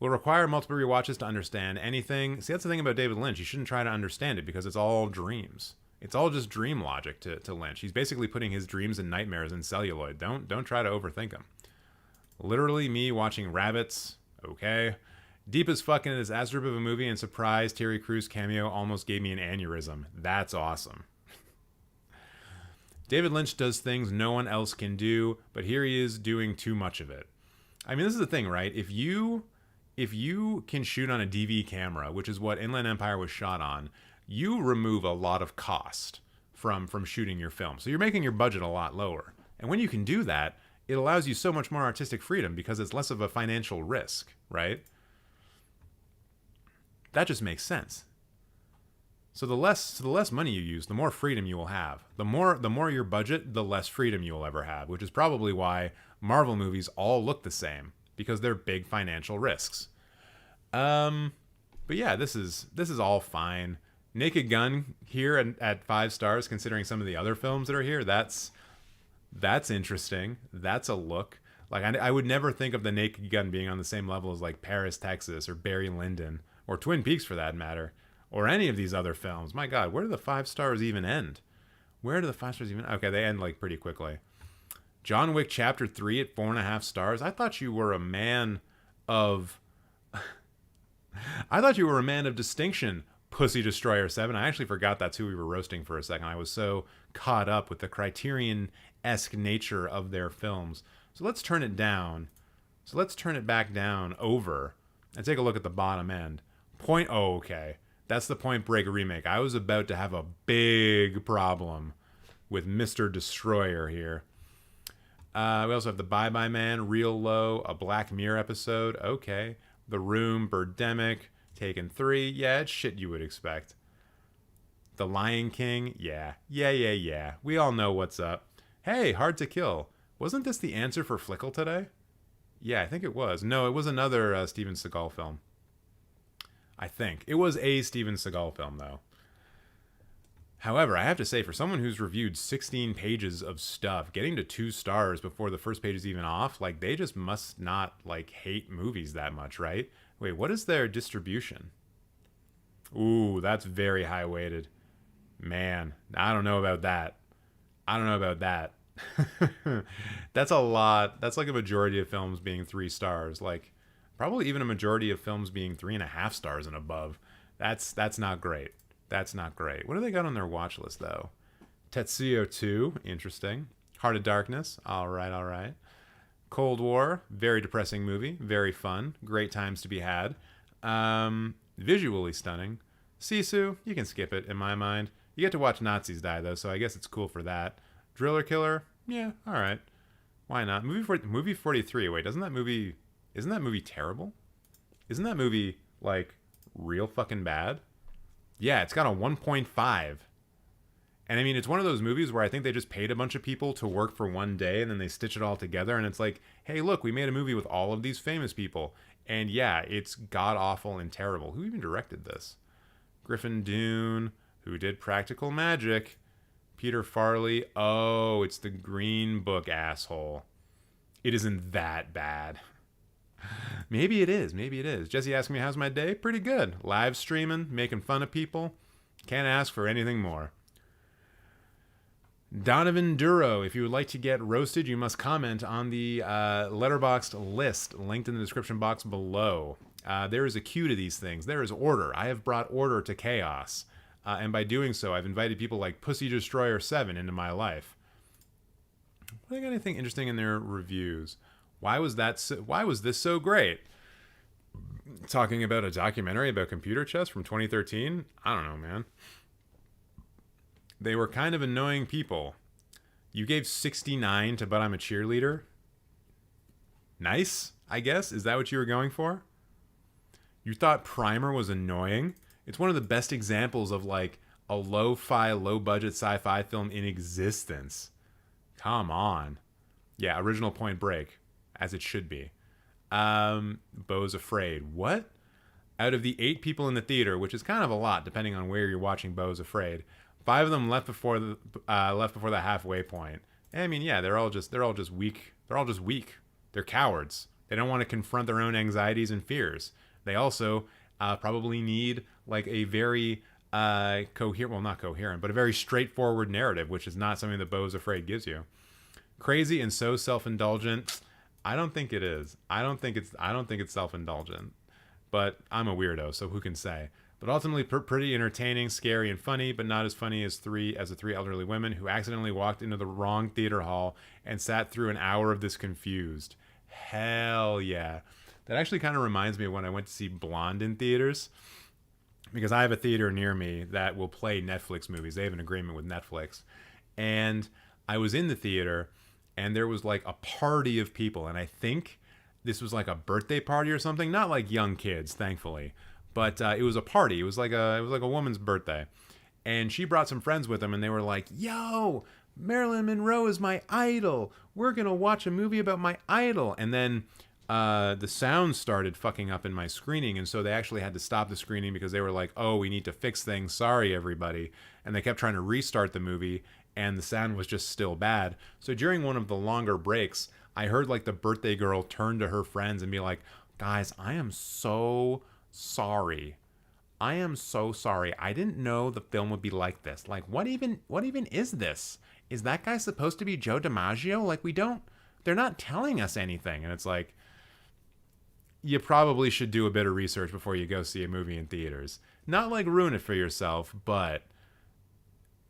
Will require multiple rewatches to understand anything. See, that's the thing about David Lynch. You shouldn't try to understand it because it's all dreams. It's all just dream logic to Lynch. He's basically putting his dreams and nightmares in celluloid. Don't try to overthink them. Literally me watching rabbits. Okay. Deep as fuck into this astrip of a movie, and surprise, Terry Crews cameo almost gave me an aneurysm. That's awesome. David Lynch does things no one else can do, but here he is doing too much of it. I mean, this is the thing, right? If you can shoot on a DV camera, which is what Inland Empire was shot on, you remove a lot of cost from shooting your film. So you're making your budget a lot lower. And when you can do that, it allows you so much more artistic freedom because it's less of a financial risk, right? That just makes sense. So the less money you use, the more freedom you will have. The more your budget, the less freedom you will ever have, which is probably why Marvel movies all look the same, because they're big financial risks. But yeah, this is all fine. Naked Gun here at 5 stars, considering some of the other films that are here. That's interesting. That's a look. Like I would never think of the Naked Gun being on the same level as like Paris, Texas, or Barry Lyndon, or Twin Peaks for that matter, or any of these other films. My God, where do the 5 stars even end? Where do the 5 stars even? Okay, they end like pretty quickly. John Wick Chapter 3 at 4.5 stars. I thought you were a man of I thought you were a man of distinction, PussyDestroyer7. I actually forgot that's who we were roasting for a second. I was so caught up with the Criterion-esque nature of their films. So let's turn it down. So let's turn it back down over and take a look at the bottom end. Oh, okay. That's the Point Break remake. I was about to have a big problem with Mr. Destroyer here. We also have The Bye Bye Man, Real Low, a Black Mirror episode. Okay. The Room, Birdemic, Taken 3. Yeah, it's shit you would expect. The Lion King. Yeah. We all know what's up. Hey, Hard to Kill. Wasn't this the answer for Flickle today? Yeah, I think it was. No, it was another Steven Seagal film. I think. It was a Steven Seagal film, though. However, I have to say, for someone who's reviewed 16 pages of stuff, getting to 2 stars before the first page is even off, like, they just must not, like, hate movies that much, right? Wait, what is their distribution? Ooh, that's very high-weighted. Man, I don't know about that. That's a lot. That's like a majority of films being 3 stars. Like, probably even a majority of films being 3.5 stars and above. That's not great. That's not great. What do they got on their watch list, though? Tetsuo 2, interesting. Heart of Darkness, all right. Cold War, very depressing movie, very fun, great times to be had. Visually stunning. Sisu, you can skip it, in my mind. You get to watch Nazis die, though, so I guess it's cool for that. Driller Killer, yeah, all right. Why not? Movie 43, wait, isn't that movie terrible? Isn't that movie, like, real fucking bad? Yeah, it's got a 1.5. And I mean, it's one of those movies where I think they just paid a bunch of people to work for one day and then they stitch it all together. And it's like, hey, look, we made a movie with all of these famous people. And yeah, it's god-awful and terrible. Who even directed this? Griffin Dune, who did Practical Magic. Peter Farley. Oh, it's the Green Book asshole. It isn't that bad. Maybe it is. Jesse asked me, how's my day? Pretty good. Live streaming, making fun of people. Can't ask for anything more. Donovan Duro, if you would like to get roasted, you must comment on the Letterboxd list linked in the description box below. There is a cue to these things. There is order. I have brought order to chaos. And by doing so, I've invited people like PussyDestroyer7 into my life. Have they got anything interesting in their reviews? Why was this so great? Talking about a documentary about computer chess from 2013? I don't know, man. They were kind of annoying people. You gave 69 to But I'm a Cheerleader? Nice, I guess. Is that what you were going for? You thought Primer was annoying? It's one of the best examples of, like, a lo-fi, low-budget sci-fi film in existence. Come on. Yeah, original Point Break. As it should be. Beau's Afraid. What? Out of the 8 people in the theater, which is kind of a lot depending on where you're watching Beau's Afraid, 5 of them left before the halfway point. I mean, yeah, they're all just weak. They're cowards. They don't want to confront their own anxieties and fears. They also probably need like a very coherent, well, not coherent, but a very straightforward narrative, which is not something that Beau's Afraid gives you. Crazy and so self-indulgent. I don't think it is. I don't think it's self-indulgent. But I'm a weirdo, so who can say? But ultimately pretty entertaining, scary, and funny, but not as funny as the 3 elderly women who accidentally walked into the wrong theater hall and sat through an hour of this confused. Hell yeah. That actually kind of reminds me of when I went to see Blonde in theaters. Because I have a theater near me that will play Netflix movies. They have an agreement with Netflix. And I was in the theater, and there was like a party of people. And I think this was like a birthday party or something. Not like young kids, thankfully. But it was a party. It was like a woman's birthday. And she brought some friends with them, and they were like, yo, Marilyn Monroe is my idol. We're going to watch a movie about my idol. And then the sound started fucking up in my screening, and so they actually had to stop the screening because they were like, oh, we need to fix things. Sorry, everybody. And they kept trying to restart the movie, and the sound was just still bad. So during one of the longer breaks, I heard like the birthday girl turn to her friends and be like, guys, I am so sorry. I am so sorry. I didn't know the film would be like this. Like, what even is this? Is that guy supposed to be Joe DiMaggio? Like, they're not telling us anything. And it's like, you probably should do a bit of research before you go see a movie in theaters. Not like ruin it for yourself, but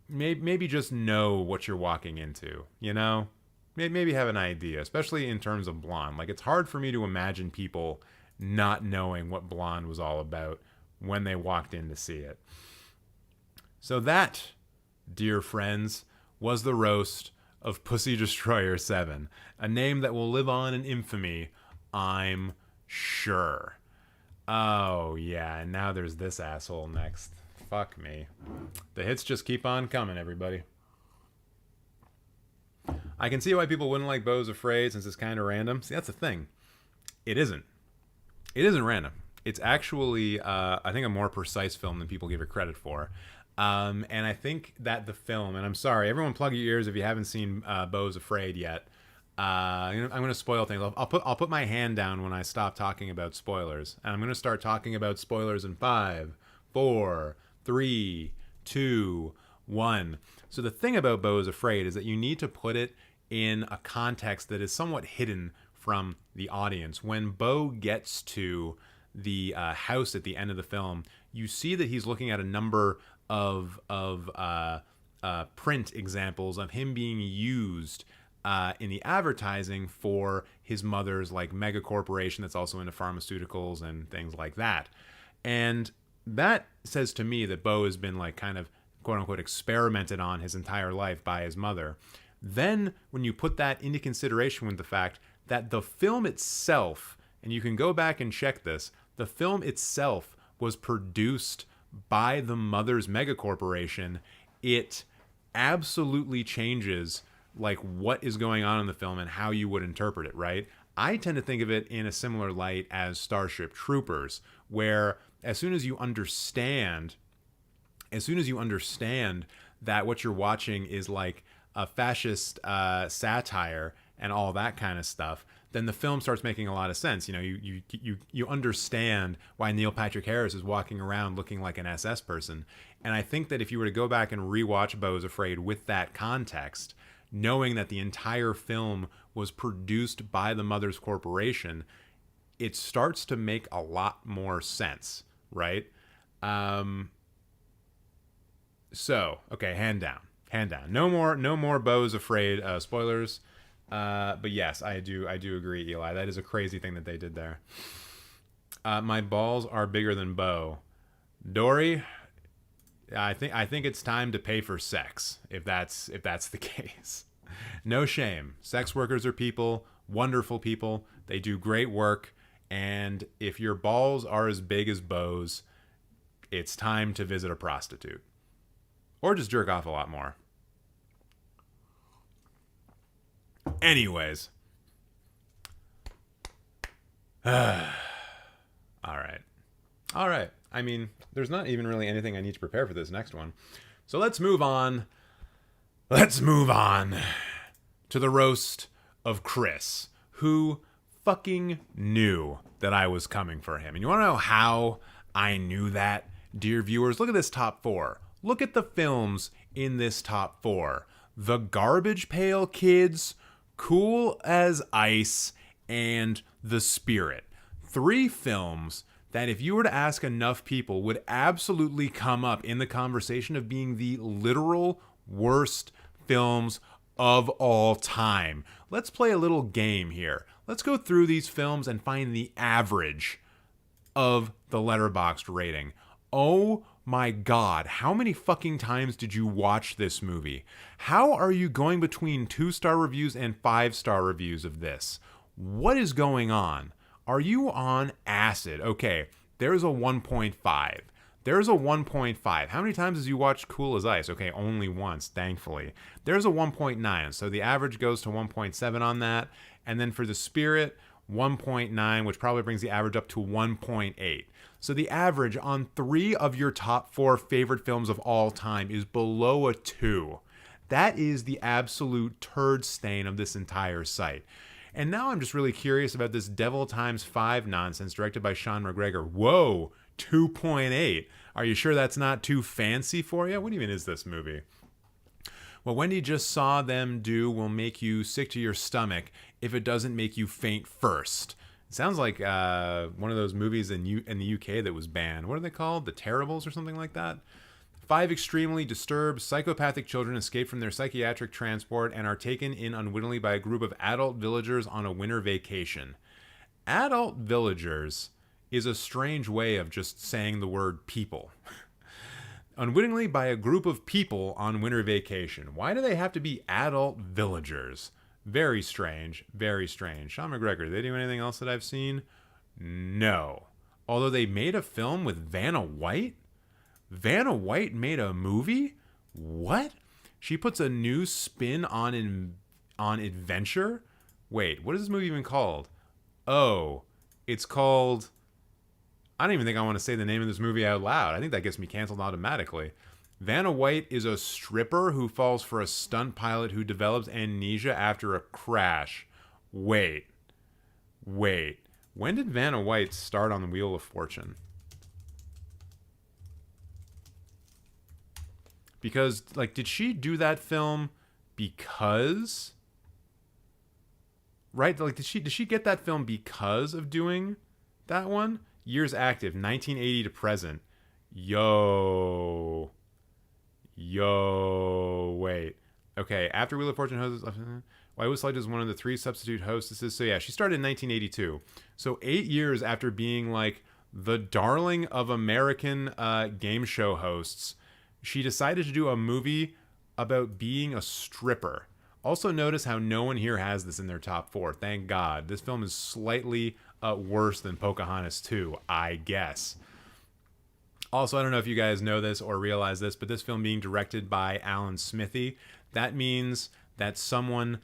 maybe just know what you're walking into, you know? Maybe have an idea, especially in terms of Blonde. Like, it's hard for me to imagine people not knowing what Blonde was all about when they walked in to see it. So that, dear friends, was the roast of PussyDestroyer7, a name that will live on in infamy, I'm sure. Oh, yeah, and now there's this asshole next. Fuck me. The hits just keep on coming, everybody. I can see why people wouldn't like Beau's Afraid since it's kind of random. See, that's the thing. It isn't. It isn't random. It's actually, I think, a more precise film than people give it credit for. And I think that the film, and I'm sorry, everyone plug your ears if you haven't seen Beau's Afraid yet. I'm going to spoil things. I'll put my hand down when I stop talking about spoilers. And I'm going to start talking about spoilers in 5, 4, 3, 2, 1. So the thing about Beau's Afraid is that you need to put it in a context that is somewhat hidden from the audience. When Beau gets to the house at the end of the film, you see that he's looking at a number of print examples of him being used in the advertising for his mother's like mega corporation that's also into pharmaceuticals and things like that. And that says to me that Beau has been like kind of quote unquote experimented on his entire life by his mother. Then when you put that into consideration with the fact that the film itself, and you can go back and check this, the film itself was produced by the mother's mega corporation, it absolutely changes like what is going on in the film and how you would interpret it, right? I tend to think of it in a similar light as Starship Troopers, where as soon as you understand that what you're watching is like a fascist satire and all that kind of stuff, then the film starts making a lot of sense. You know, you understand why Neil Patrick Harris is walking around looking like an SS person. And I think that if you were to go back and rewatch Beau's Afraid with that context, knowing that the entire film was produced by the mother's corporation, it starts to make a lot more sense, right? So, okay, hand down. No more Beau's Afraid spoilers. But yes, I do agree, Eli. That is a crazy thing that they did there. My balls are bigger than Beau. Dory, I think it's time to pay for sex, if that's the case. No shame. Sex workers are people, wonderful people. They do great work. And if your balls are as big as Beau's, it's time to visit a prostitute. Or just jerk off a lot more. Anyways. All right. I mean, there's not even really anything I need to prepare for this next one. So let's move on. Let's move on to the roast of Chris, who fucking knew that I was coming for him. And you want to know how I knew that, dear viewers? Look at this top 4. Look at the films in this top 4. The Garbage Pail Kids, Cool as Ice, and The Spirit. 3 films that if you were to ask enough people would absolutely come up in the conversation of being the literal worst films of all time. Let's play a little game here. Let's go through these films and find the average of the Letterboxd rating. Oh my God, how many fucking times did you watch this movie? How are you going between 2-star reviews and 5-star reviews of this? What is going on? Are you on acid? Okay, there's a 1.5. There's a 1.5. How many times has you watched Cool as Ice? Okay, only once, thankfully. There's a 1.9, so the average goes to 1.7 on that. And then for The Spirit, 1.9, which probably brings the average up to 1.8. So the average on 3 of your top 4 favorite films of all time is below a 2. That is the absolute turd stain of this entire site. And now I'm just really curious about this Devil Times 5 nonsense directed by Sean McGregor. Whoa, 2.8. Are you sure that's not too fancy for you? What even is this movie? What Wendy just saw them do will make you sick to your stomach if it doesn't make you faint first. It sounds like one of those movies in the UK that was banned. What are they called? The Terribles or something like that? 5 extremely disturbed, psychopathic children escape from their psychiatric transport and are taken in unwittingly by a group of adult villagers on a winter vacation. Adult villagers is a strange way of just saying the word people. Unwittingly by a group of people on winter vacation. Why do they have to be adult villagers? Very strange, very strange. Sean McGregor, did they do anything else that I've seen? No. Although they made a film with Vanna White? Vanna White made a movie? What? She puts a new spin on adventure? Wait, what is this movie even called? Oh, it's called... I don't even think I want to say the name of this movie out loud. I think that gets me canceled automatically. Vanna White is a stripper who falls for a stunt pilot who develops amnesia after a crash. Wait. When did Vanna White start on the Wheel of Fortune? Because, like, did she do that film because... Right? Like, did she get that film because of doing that one? Years active, 1980 to present. Yo, wait. Okay, after Wheel of Fortune hosts... White was selected as one of the 3 substitute hostesses. So yeah, she started in 1982. So 8 years after being, like, the darling of American game show hosts, she decided to do a movie about being a stripper. Also notice how no one here has this in their top 4. Thank God. This film is slightly... worse than Pocahontas 2, I guess. Also, I don't know if you guys know this or realize this, but this film being directed by Alan Smithee, that means that someone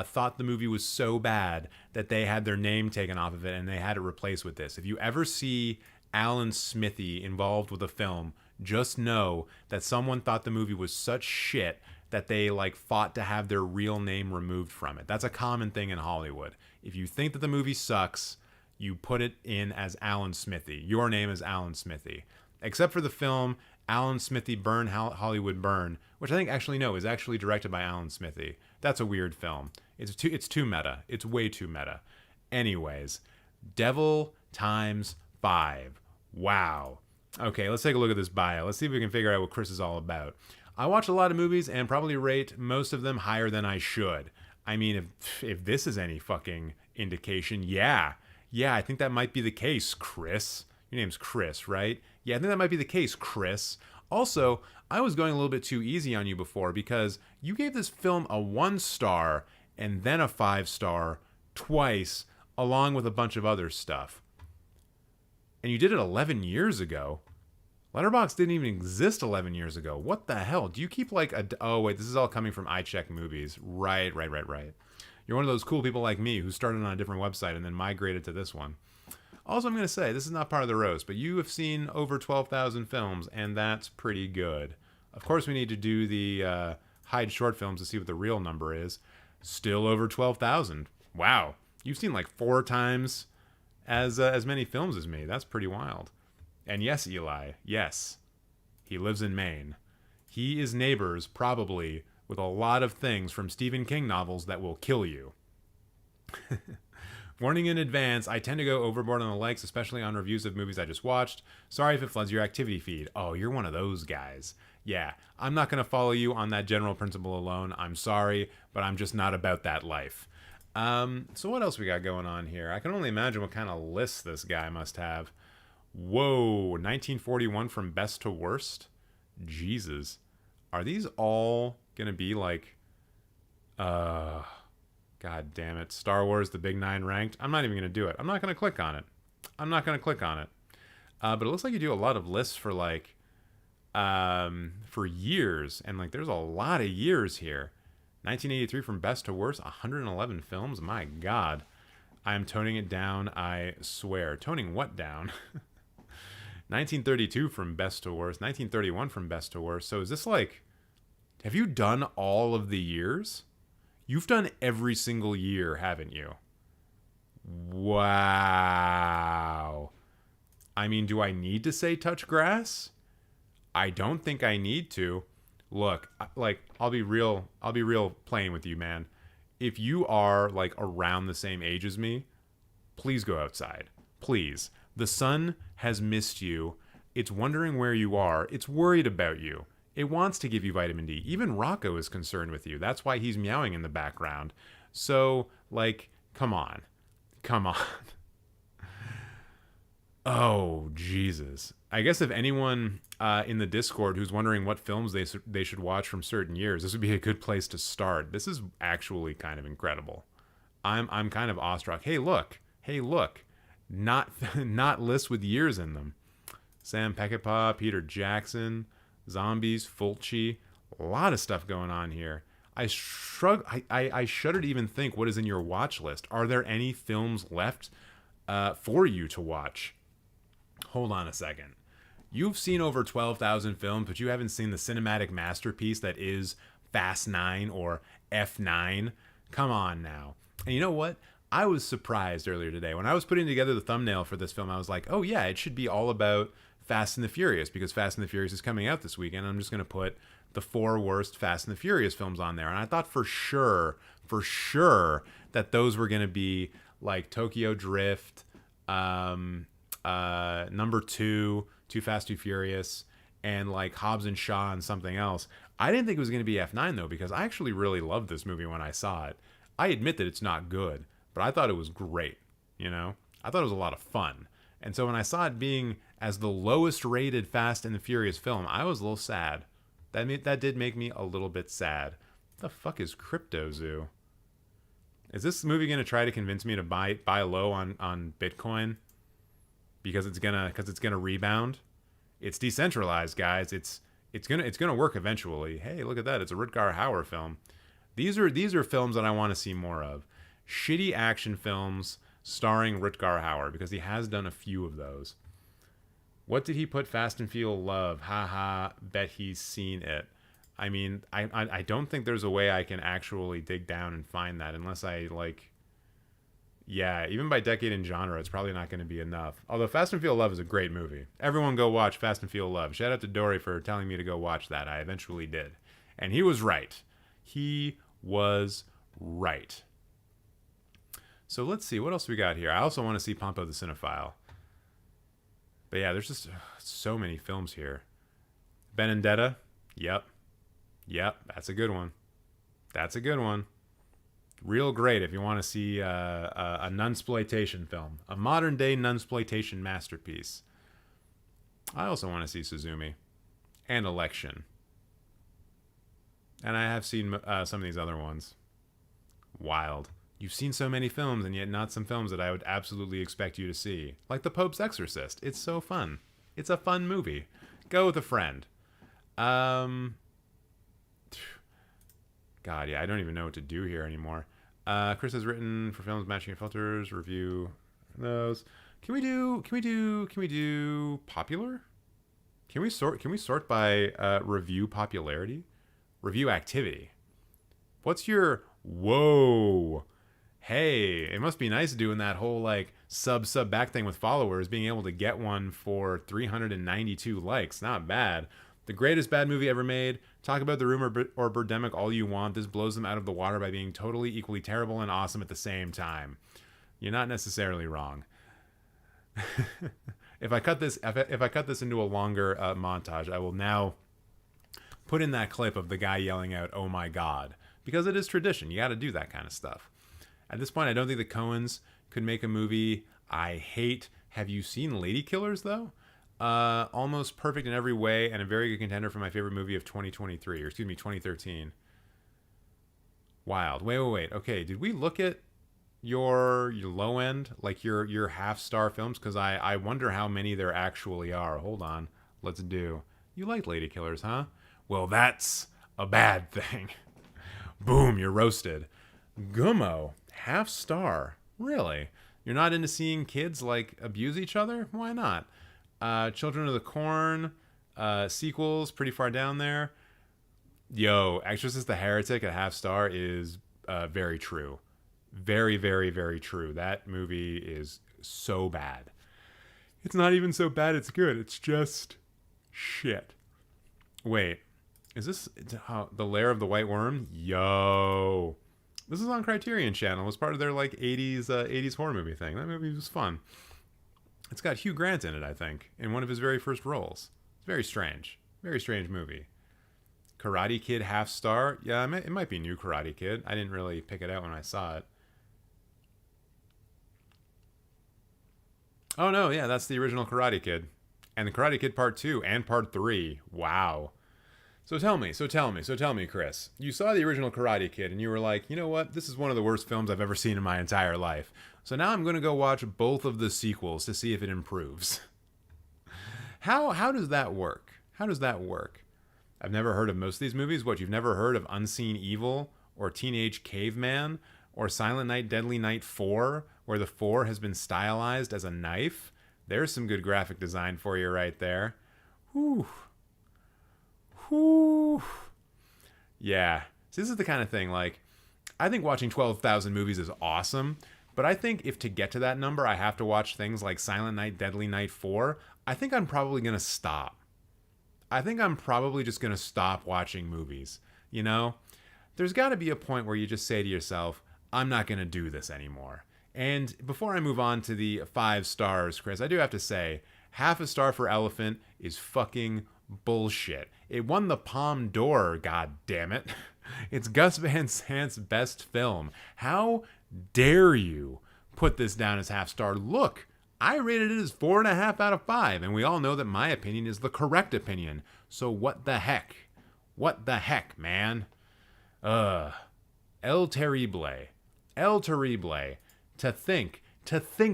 thought the movie was so bad that they had their name taken off of it and they had it replaced with this. If you ever see Alan Smithee involved with a film, just know that someone thought the movie was such shit that they like fought to have their real name removed from it. That's a common thing in Hollywood. If you think that the movie sucks, you put it in as Alan Smithee. Your name is Alan Smithee. Except for the film Alan Smithee Burn Hollywood Burn, which I think is actually directed by Alan Smithee. That's a weird film. It's too meta. It's way too meta. Anyways, Devil Times 5. Wow. Okay, let's take a look at this bio. Let's see if we can figure out what Chris is all about. I watch a lot of movies and probably rate most of them higher than I should. I mean, if this is any fucking indication, yeah, I think that might be the case, Chris. Your name's Chris, right? Yeah, I think that might be the case, Chris. Also, I was going a little bit too easy on you before because you gave this film a 1-star and then a 5-star twice, along with a bunch of other stuff. And you did it 11 years ago. Letterboxd didn't even exist 11 years ago. What the hell? Do you keep like a... Oh, wait, this is all coming from iCheck Movies. Right. You're one of those cool people like me who started on a different website and then migrated to this one. Also, I'm going to say, this is not part of the roast, but you have seen over 12,000 films, and that's pretty good. Of course, we need to do the hide short films to see what the real number is. Still over 12,000. Wow. You've seen like 4 times as many films as me. That's pretty wild. And yes, Eli, yes, he lives in Maine. He is neighbors, probably, with a lot of things from Stephen King novels that will kill you. Warning in advance, I tend to go overboard on the likes, especially on reviews of movies I just watched. Sorry if it floods your activity feed. Oh, you're one of those guys. Yeah, I'm not going to follow you on that general principle alone. I'm sorry, but I'm just not about that life. So what else we got going on here? I can only imagine what kind of list this guy must have. Whoa, 1941 from best to worst? Jesus. Are these all gonna be like, God damn it, Star Wars The Big 9 ranked? I'm not even gonna do it. I'm not gonna click on it. But it looks like you do a lot of lists for like, for years. And like, there's a lot of years here. 1983 from best to worst, 111 films. My God. I am toning it down, I swear. Toning what down? 1932 from best to worst. 1931 from best to worst. So is this like... Have you done all of the years? You've done every single year, haven't you? Wow. I mean, do I need to say touch grass? I don't think I need to. Look, like, I'll be real plain with you, man. If you are, like, around the same age as me, please go outside. Please. The sun has missed you. It's wondering where you are. It's worried about you. It wants to give you vitamin D. Even Rocco is concerned with you. That's why he's meowing in the background. So, like, come on. Come on. Oh, Jesus. I guess if anyone in the Discord who's wondering what films they should watch from certain years, this would be a good place to start. This is actually kind of incredible. I'm kind of awestruck. Hey, look. Not lists with years in them. Sam Peckinpah, Peter Jackson, Zombies, Fulci. A lot of stuff going on here. I shudder to even think what is in your watch list. Are there any films left for you to watch? Hold on a second. You've seen over 12,000 films, but you haven't seen the cinematic masterpiece that is Fast 9 or F9. Come on now. And you know what? I was surprised earlier today. When I was putting together the thumbnail for this film, I was like, oh yeah, it should be all about Fast and the Furious, because Fast and the Furious is coming out this weekend. I'm just going to put the 4 worst Fast and the Furious films on there. And I thought for sure that those were going to be like Tokyo Drift, number 2, Too Fast, Too Furious, and like Hobbs and Shaw and something else. I didn't think it was going to be F9 though, because I actually really loved this movie when I saw it. I admit that it's not good, but I thought it was great, you know? I thought it was a lot of fun. And so when I saw it being as the lowest rated Fast and the Furious film, I was a little sad. That did make me a little bit sad. What the fuck is Crypto Zoo? Is this movie going to try to convince me to buy low on Bitcoin? Because it's gonna rebound. It's decentralized, guys. It's gonna work eventually. Hey, look at that! It's a Rutger Hauer film. These are films that I want to see more of. Shitty action films starring Rutger Hauer, because he has done a few of those. What did he put Fast and Feel Love? Haha, bet he's seen it. I mean, I don't think there's a way I can actually dig down and find that unless I like. Yeah, even by decade and genre, it's probably not going to be enough. Although Fast and Feel Love is a great movie. Everyone go watch Fast and Feel Love. Shout out to Dory for telling me to go watch that. I eventually did. And he was right. He was right. So let's see. What else we got here? I also want to see Pompo the Cinephile. But yeah, there's just so many films here. Benedetta. Yep. That's a good one. Real great if you want to see a nunsploitation film, a modern day nunsploitation masterpiece. I also want to see Suzumi and Election, and I have seen some of these other ones. Wild. You've seen so many films, and yet not some films that I would absolutely expect you to see, like The Pope's Exorcist. It's so fun. It's a fun movie. Go with a friend. God, yeah, I don't even know what to do here anymore. Chris has written for films matching filters, review those. Can we do popular? Can we sort by review popularity? Review activity. What's your whoa? Hey, it must be nice doing that whole like sub back thing with followers, being able to get one for 392 likes. Not bad. The greatest bad movie ever made. Talk about the rumor or Birdemic all you want. This blows them out of the water by being totally equally terrible and awesome at the same time. You're not necessarily wrong. If I cut this into a longer montage, I will now put in that clip of the guy yelling out, "Oh my God," because it is tradition. You got to do that kind of stuff. At this point, I don't think the Coens could make a movie I hate. Have you seen Lady Killers though? Almost perfect in every way and a very good contender for my favorite movie of 2013. Wild. Wait. Okay, did we look at your low end, like your half-star films? Because I wonder how many there actually are. Hold on. Let's do. You like Lady Killers, huh? Well, that's a bad thing. Boom, you're roasted. Gummo, half-star. Really? You're not into seeing kids, like, abuse each other? Why not? Children of the Corn, sequels, pretty far down there. Yo, Exorcist the Heretic at half-star is very true. Very, very, very true. That movie is so bad. It's not even so bad it's good. It's just shit. Wait, is this The Lair of the White Worm? Yo. This is on Criterion Channel. It was part of their like 80s horror movie thing. That movie was fun. It's got Hugh Grant in it, I think, in one of his very first roles. It's very strange. Very strange movie. Karate Kid half star. Yeah, it might be new Karate Kid. I didn't really pick it out when I saw it. Oh no, yeah, that's the original Karate Kid. And the Karate Kid Part 2 and Part 3. Wow. So tell me, Chris. You saw the original Karate Kid and you were like, you know what? This is one of the worst films I've ever seen in my entire life. So now I'm going to go watch both of the sequels to see if it improves. How does that work? How does that work? I've never heard of most of these movies. What, you've never heard of Unseen Evil or Teenage Caveman or Silent Night, Deadly Night 4, where the 4 has been stylized as a knife? There's some good graphic design for you right there. Whew. Whew. Yeah. So this is the kind of thing, like, I think watching 12,000 movies is awesome, but I think if to get to that number, I have to watch things like Silent Night, Deadly Night 4, I think I'm probably going to stop. I think I'm probably just going to stop watching movies. You know? There's got to be a point where you just say to yourself, I'm not going to do this anymore. And before I move on to the 5 stars, Chris, I do have to say, half a star for Elephant is fucking bullshit. It won the Palme d'Or, god damn it. It's Gus Van Sant's best film. How dare you put this down as half star? Look, I rated it as 4.5 out of 5, and we all know that my opinion is the correct opinion. So what the heck? What the heck, man? El Terrible. El Terrible. To think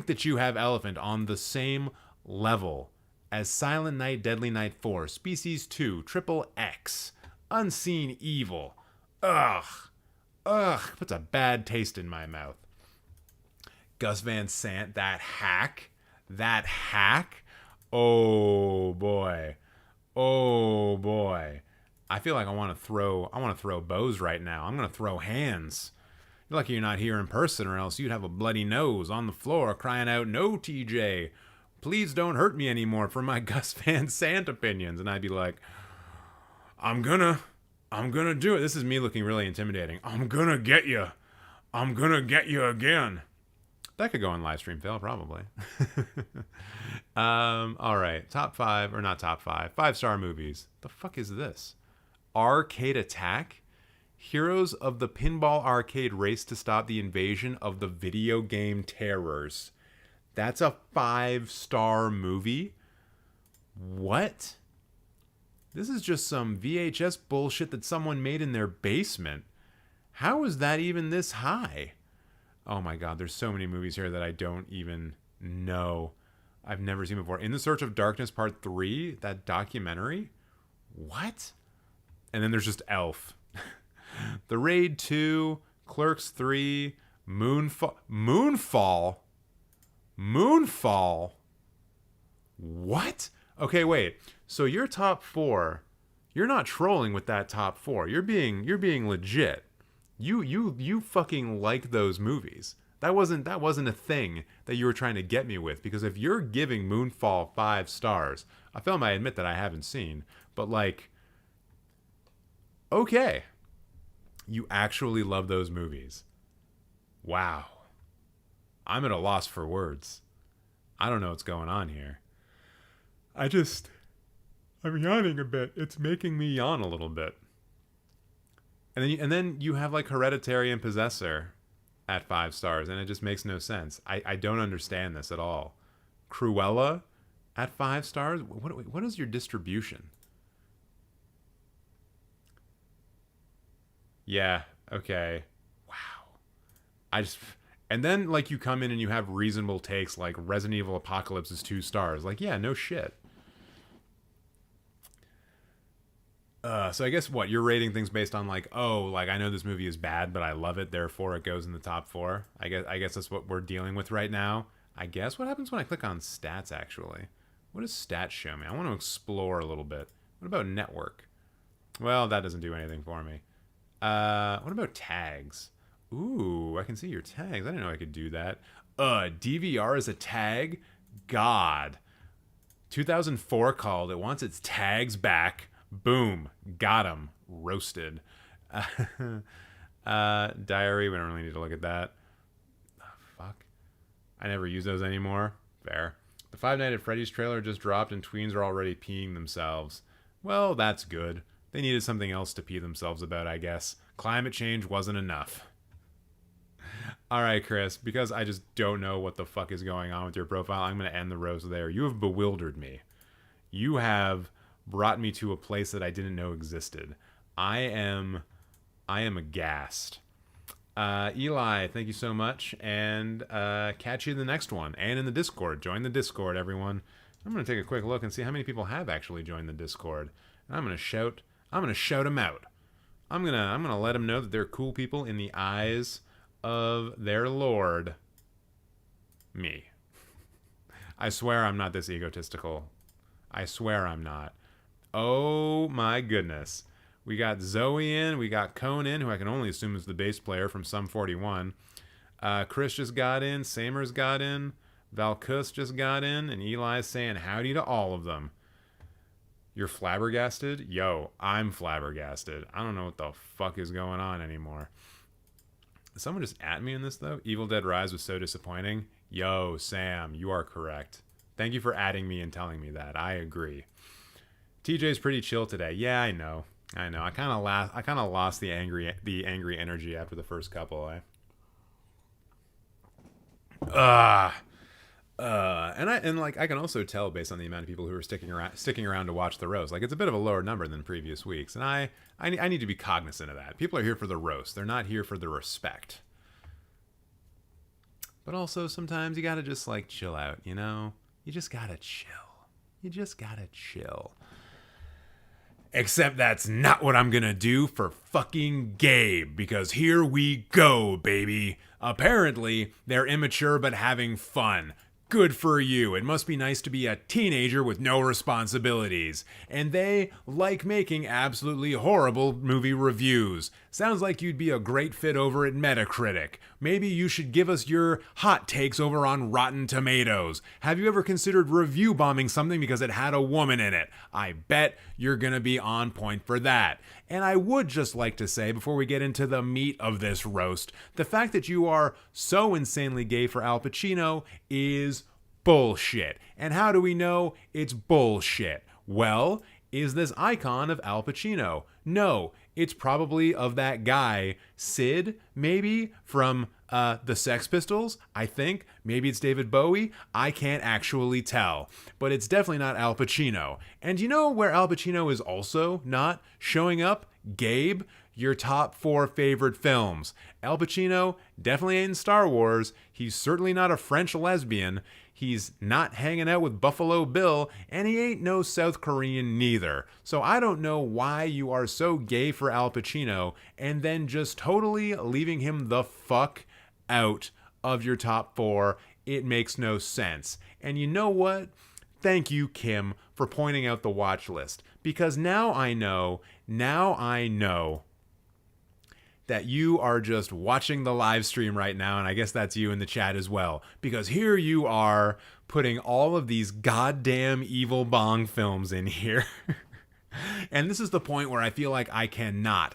that you have Elephant on the same level as Silent Night, Deadly Night 4, Species 2, Triple X, Unseen Evil. Ugh. Puts a bad taste in my mouth. Gus Van Sant, that hack. Oh boy. I feel like I want to throw bows right now. I'm gonna throw hands. You're lucky you're not here in person, or else you'd have a bloody nose on the floor crying out, "No, TJ, please don't hurt me anymore for my Gus Van Sant opinions." And I'd be like, I'm gonna do it. This is me looking really intimidating. I'm gonna get you again. That could go on live stream fail, probably. All right, top 5, or not top 5, 5-star movies. The fuck is this? Arcade Attack? Heroes of the Pinball Arcade race to stop the invasion of the video game terrors. That's a 5-star movie? What? This is just some VHS bullshit that someone made in their basement. How is that even this high? Oh my god, there's so many movies here that I don't even know. I've never seen before. In the Search of Darkness Part 3, that documentary? What? And then there's just Elf. The Raid 2, Clerks 3, Moonfall? What? Okay, wait. So your top 4, you're not trolling with that top 4. You're being legit. You fucking like those movies. That wasn't a thing that you were trying to get me with, because if you're giving Moonfall 5 stars, a film I admit that I haven't seen, but like, okay. You actually love those movies. Wow. I'm at a loss for words. I don't know what's going on here. I'm yawning a bit. It's making me yawn a little bit. And then you have like Hereditary and Possessor at 5 stars, and it just makes no sense. I don't understand this at all. Cruella at 5 stars? What is your distribution? Yeah, okay. Wow. And then like you come in and you have reasonable takes like Resident Evil Apocalypse is 2 stars. Like, yeah, no shit. So I guess what, you're rating things based on like, oh, like I know this movie is bad, but I love it, therefore it goes in the top 4. I guess that's what we're dealing with right now. I guess what happens when I click on stats actually? What does stats show me? I want to explore a little bit. What about network? Well, that doesn't do anything for me. What about tags? Ooh, I can see your tags. I didn't know I could do that. DVR is a tag? God. 2004 called. It wants its tags back. Boom. Got 'em. Roasted. Diary. We don't really need to look at that. Oh, fuck. I never use those anymore. Fair. The Five Nights at Freddy's trailer just dropped and tweens are already peeing themselves. Well, that's good. They needed something else to pee themselves about, I guess. Climate change wasn't enough. All right, Chris, because I just don't know what the fuck is going on with your profile, I'm going to end the roast there. You have bewildered me. You have brought me to a place that I didn't know existed. I am aghast. Eli, thank you so much, and catch you in the next one, and in the Discord. Join the Discord, everyone. I'm going to take a quick look and see how many people have actually joined the Discord, and I'm going to shout them out. I'm gonna let them know that they're cool people in the eyes of their Lord, me. I swear I'm not this egotistical. I swear I'm not. Oh my goodness. We got Zoe in, we got Cone in, who I can only assume is the bass player from Sum 41. Chris just got in, Samers got in, Valkus just got in, and Eli's saying howdy to all of them. You're flabbergasted? Yo, I'm flabbergasted. I don't know what the fuck is going on anymore. Someone just at me in this, though? Evil Dead Rise was so disappointing. Yo, Sam, you are correct. Thank you for adding me and telling me that. I agree. TJ's pretty chill today. Yeah, I know. I kind of lost the angry energy after the first couple. I can also tell based on the amount of people who are sticking around to watch the roast. Like, it's a bit of a lower number than previous weeks, and I need to be cognizant of that. People are here for the roast. They're not here for the respect. But also sometimes you gotta just like chill out, you know? You just gotta chill. Except that's not what I'm gonna do for fucking Gabe, because here we go, baby. Apparently, they're immature but having fun. Good for you. It must be nice to be a teenager with no responsibilities. And they like making absolutely horrible movie reviews. Sounds like you'd be a great fit over at Metacritic. Maybe you should give us your hot takes over on Rotten Tomatoes. Have you ever considered review bombing something because it had a woman in it? I bet you're gonna be on point for that. And I would just like to say, before we get into the meat of this roast, the fact that you are so insanely gay for Al Pacino is bullshit. And how do we know it's bullshit? Well, is this icon of Al Pacino? No, it's probably of that guy, Sid, maybe, from the Sex Pistols, I think. Maybe it's David Bowie. I can't actually tell. But it's definitely not Al Pacino. And you know where Al Pacino is also not showing up? Gabe, your top 4 favorite films. Al Pacino definitely ain't in Star Wars. He's certainly not a French lesbian. He's not hanging out with Buffalo Bill, and he ain't no South Korean neither. So I don't know why you are so gay for Al Pacino and then just totally leaving him the fuck out of your top 4. It makes no sense. And you know what? Thank you, Kim, for pointing out the watch list. Because now I know that you are just watching the live stream right now, and I guess that's you in the chat as well, because here you are putting all of these goddamn evil bong films in here. And this is the point where I feel like I cannot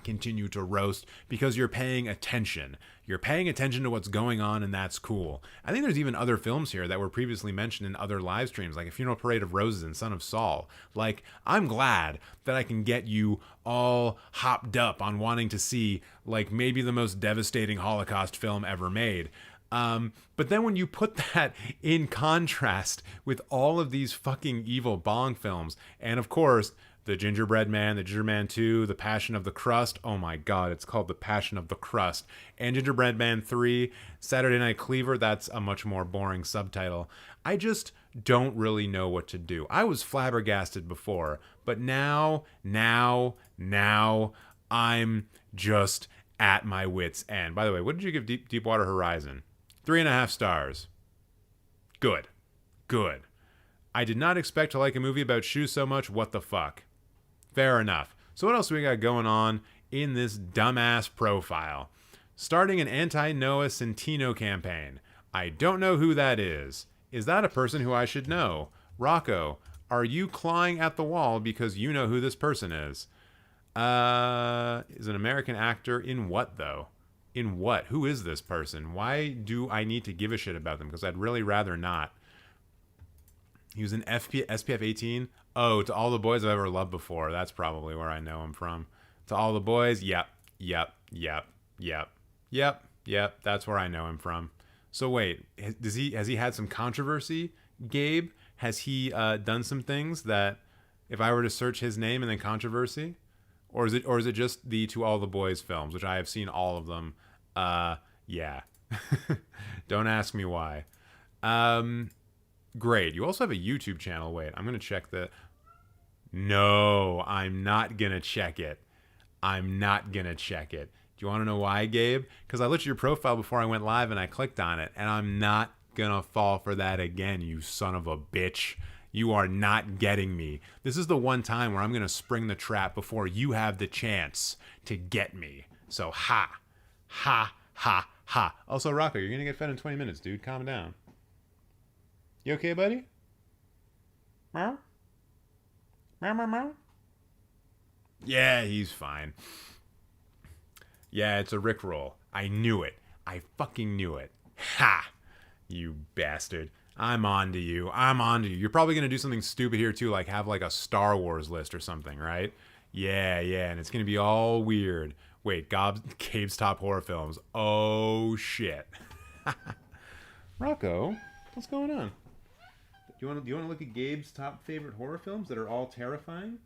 continue to roast, because you're paying attention. You're paying attention to what's going on, and that's cool. I think there's even other films here that were previously mentioned in other live streams, like A Funeral Parade of Roses and Son of Saul. Like, I'm glad that I can get you all hopped up on wanting to see, like, maybe the most devastating Holocaust film ever made. But then when you put that in contrast with all of these fucking evil bong films, and of course, The Gingerbread Man, The Ginger Man 2, The Passion of the Crust. Oh my God, it's called The Passion of the Crust. And Gingerbread Man 3, Saturday Night Cleaver. That's a much more boring subtitle. I just don't really know what to do. I was flabbergasted before, but now, I'm just at my wit's end. By the way, what did you give Deepwater Horizon? 3.5 stars. Good. I did not expect to like a movie about shoes so much. What the fuck? Fair enough. So what else do we got going on in this dumbass profile? starting an anti-Noah Centino campaign. I don't know who that is. Is that a person who I should know? Rocco, are you clawing at the wall because you know who this person is? Is an American actor in what, though? In what? Who is this person? Why do I need to give a shit about them? Because I'd really rather not. He was in SPF 18. Oh, To All the Boys I've Ever Loved Before. That's probably where I know him from. To All the Boys. Yep. That's where I know him from. So wait, has he had some controversy, Gabe? Has he done some things that, if I were to search his name and then controversy, or is it just the To All the Boys films, which I have seen all of them? Yeah. Don't ask me why. Great. You also have a YouTube channel. Wait, I'm gonna check the. No, I'm not gonna check it. I'm not gonna check it. Do you want to know why, Gabe? Because I looked at your profile before I went live and I clicked on it, and I'm not gonna fall for that again, you son of a bitch. You are not getting me. This is the one time where I'm gonna spring the trap before you have the chance to get me. So ha. Also, Rocco, you're gonna get fed in 20 minutes, dude. Calm down. You okay, buddy? Meow? Meow? Yeah, he's fine. Yeah, it's a Rickroll. I knew it. I fucking knew it. Ha! You bastard. I'm on to you. You're probably going to do something stupid here, too, like have like a Star Wars list or something, right? Yeah, and it's going to be all weird. Wait, Gabe's top horror films. Oh, shit. Rocco, what's going on? Do you want to look at Gabe's top favorite horror films that are all terrifying?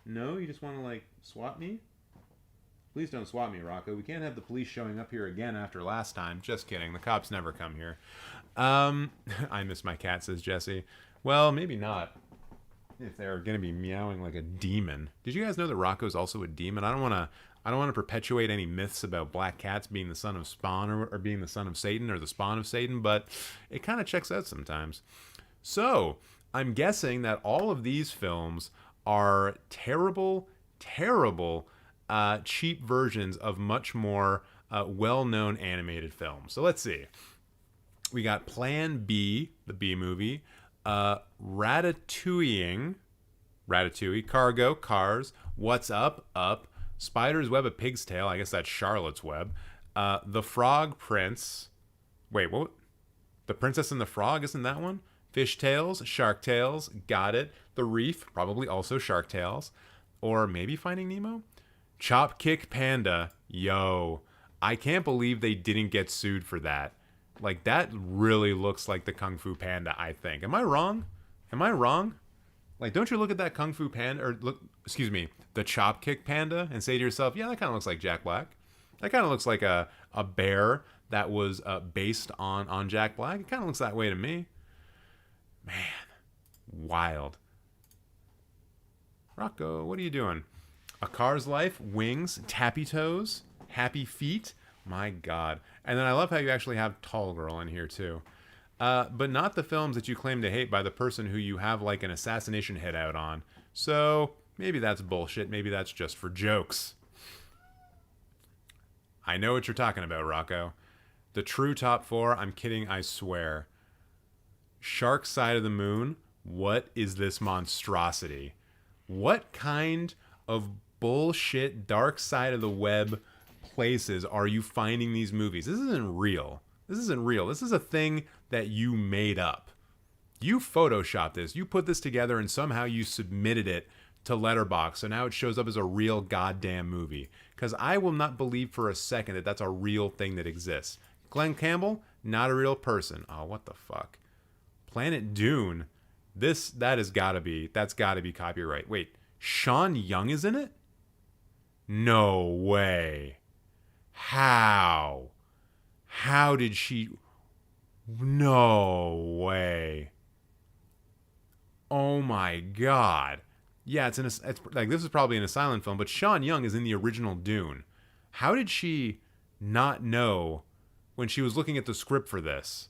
No? You just want to, like, swap me? Please don't swap me, Rocco. We can't have the police showing up here again after last time. Just kidding. The cops never come here. I miss my cat, says Jesse. Well, maybe not. If they're going to be meowing like a demon. Did you guys know that Rocco's also a demon? I don't want to perpetuate any myths about black cats being the son of Spawn or being the son of Satan or the spawn of Satan, but it kind of checks out sometimes. So, I'm guessing that all of these films are terrible, cheap versions of much more well-known animated films. So let's see. We got Plan B, the B movie, Ratatouille, Cargo, Cars, What's Up, Spider's Web, A Pig's Tail, I guess that's Charlotte's Web, The Frog Prince, wait, what? The Princess and the Frog, isn't that one? Fish Tales, Shark Tales, got it. The Reef, probably also Shark Tales, or maybe Finding Nemo? Chop Kick Panda, yo, I can't believe they didn't get sued for that. Like, that really looks like the Kung Fu Panda, I think. Am I wrong? Like, don't you look at that Kung Fu Panda, or the Chop Kick Panda, and say to yourself, yeah, that kind of looks like Jack Black. That kind of looks like a bear that was based on Jack Black. It kind of looks that way to me. Man, wild. Rocco, what are you doing? A Car's Life, Wings, Tappy Toes, Happy Feet. My God. And then I love how you actually have Tall Girl in here too. But not the films that you claim to hate by the person who you have like an assassination hit out on. So maybe that's bullshit. Maybe that's just for jokes. I know what you're talking about, Rocco. The true top four. I'm kidding, I swear. Shark Side of the Moon. What is this monstrosity? What kind of bullshit dark side of the web places are you finding these movies? This isn't real. This is a thing that you made up. You photoshopped this. You put this together and somehow you submitted it to Letterboxd. So now it shows up as a real goddamn movie. Because I will not believe for a second that that's a real thing that exists. Glenn Campbell, not a real person. Oh, what the fuck? Planet Dune. That's gotta be copyright. Wait, Sean Young is in it? No way. How did she? No way. Oh my God. Yeah, it's like, this is probably an asylum film, but Sean Young is in the original Dune. How did she not know when she was looking at the script for this?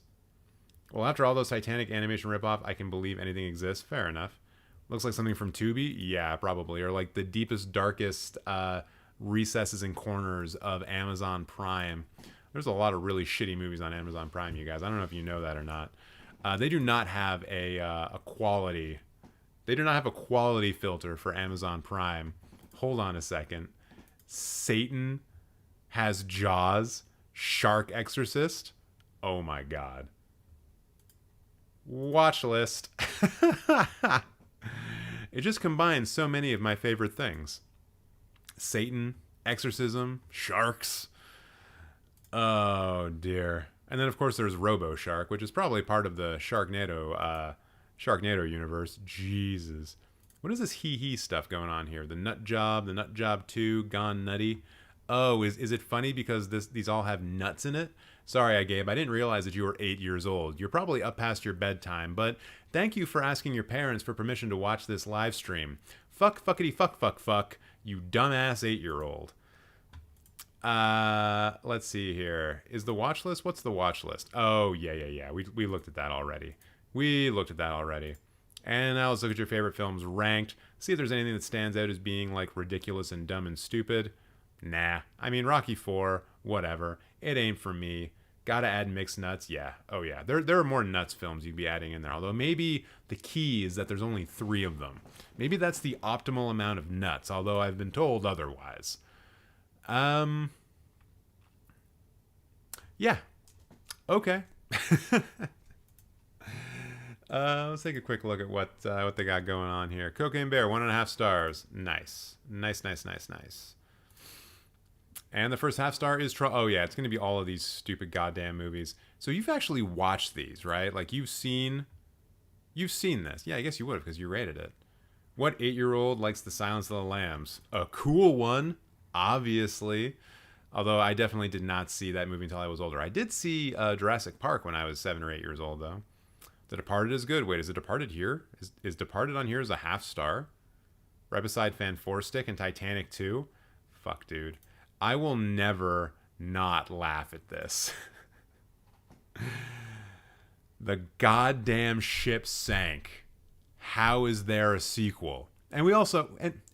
Well, after all those Titanic animation ripoff, I can believe anything exists. Fair enough. Looks like something from Tubi? Yeah, probably. Or like the deepest, darkest recesses and corners of Amazon Prime. There's a lot of really shitty movies on Amazon Prime, you guys. I don't know if you know that or not. They do not have a quality. They do not have a quality filter for Amazon Prime. Hold on a second. Satan has Jaws, Shark Exorcist. Oh my god. Watch list. It just combines so many of my favorite things. Satan, exorcism, sharks. Oh dear. And then of course there's Robo Shark, which is probably part of the Sharknado universe. Jesus. What is this hee stuff going on here? The Nut Job 2, Gone Nutty. Oh, is it funny because these all have nuts in it? Sorry, Gabe, I didn't realize that you were 8 years old. You're probably up past your bedtime, but thank you for asking your parents for permission to watch this live stream. Fuckity fuck, you dumbass 8-year-old. Let's see here. Is the watch list? What's the watch list? Oh, yeah. We looked at that already. And now let's look at your favorite films ranked. See if there's anything that stands out as being like ridiculous and dumb and stupid. Nah. I mean, Rocky IV, whatever. It ain't for me. Gotta add mixed nuts? Yeah. Oh, yeah. There are more nuts films you'd be adding in there. Although maybe the key is that there's only 3 of them. Maybe that's the optimal amount of nuts, although I've been told otherwise. Yeah. Okay. Let's take a quick look at what they got going on here. Cocaine Bear, 1.5 stars. Nice. And the first half star is oh yeah, it's gonna be all of these stupid goddamn movies. So you've actually watched these, right? Like you've seen this. Yeah, I guess you would have because you rated it. What 8-year-old likes The Silence of the Lambs? A cool one, obviously. Although I definitely did not see that movie until I was older. I did see Jurassic Park when I was 7 or 8 years old, though. The Departed is good. Wait, is The Departed here? Is Departed on here as a half star? Right beside Fan 4 Stick and Titanic 2? Fuck, dude. I will never not laugh at this. The goddamn ship sank. How is there a sequel? And we also,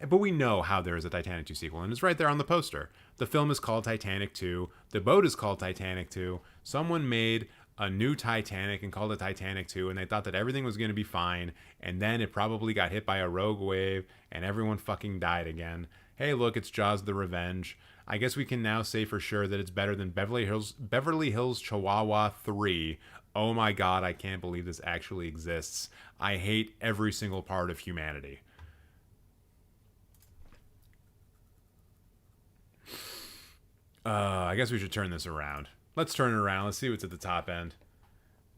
but we know how there is a Titanic 2 sequel, and it's right there on the poster. The film is called Titanic 2. The boat is called Titanic 2. Someone made a new Titanic and called it Titanic 2, and they thought that everything was going to be fine, and then it probably got hit by a rogue wave, and everyone fucking died again. Hey, look, it's Jaws the Revenge. I guess we can now say for sure that it's better than Beverly Hills Chihuahua 3. Oh my god, I can't believe this actually exists. I hate every single part of humanity. I guess we should turn this around. Let's turn it around. Let's see what's at the top end.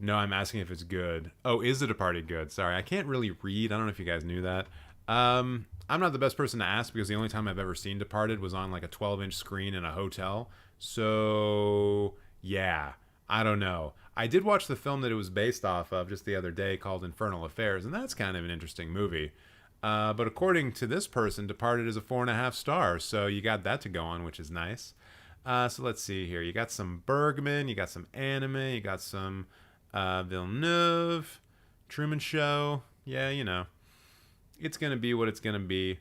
No, I'm asking if it's good. Oh, is The Departed good? Sorry, I can't really read. I don't know if you guys knew that. I'm not the best person to ask because the only time I've ever seen Departed was on like a 12-inch screen in a hotel. So, yeah, I don't know. I did watch the film that it was based off of just the other day called Infernal Affairs, and that's kind of an interesting movie. But according to this person, Departed is a 4.5 stars, so you got that to go on, which is nice. So let's see here. You got some Bergman, you got some anime, you got some Villeneuve, Truman Show. Yeah, you know. It's going to be what it's going to be.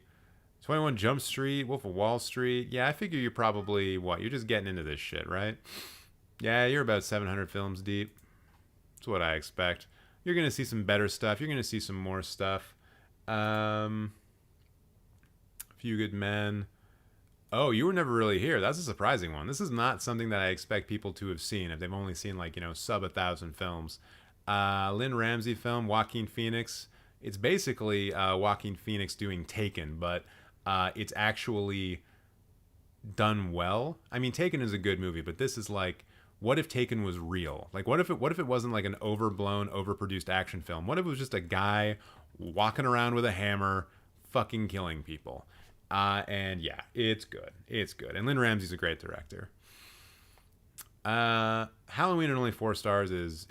21 Jump Street, Wolf of Wall Street. Yeah, I figure you're probably, you're just getting into this shit, right? Yeah, you're about 700 films deep. That's what I expect. You're going to see some better stuff. You're going to see some more stuff. Few Good Men. Oh, You Were Never Really Here. That's a surprising one. This is not something that I expect people to have seen if they've only seen sub 1,000 films. Lynn Ramsey film, Joaquin Phoenix. It's basically Joaquin Phoenix doing Taken, but it's actually done well. I mean, Taken is a good movie, but this is like, what if Taken was real? Like, what if it wasn't like an overblown, overproduced action film? What if it was just a guy walking around with a hammer, fucking killing people? And yeah, it's good. It's good. And Lynn Ramsey's a great director. Halloween at only 4 stars is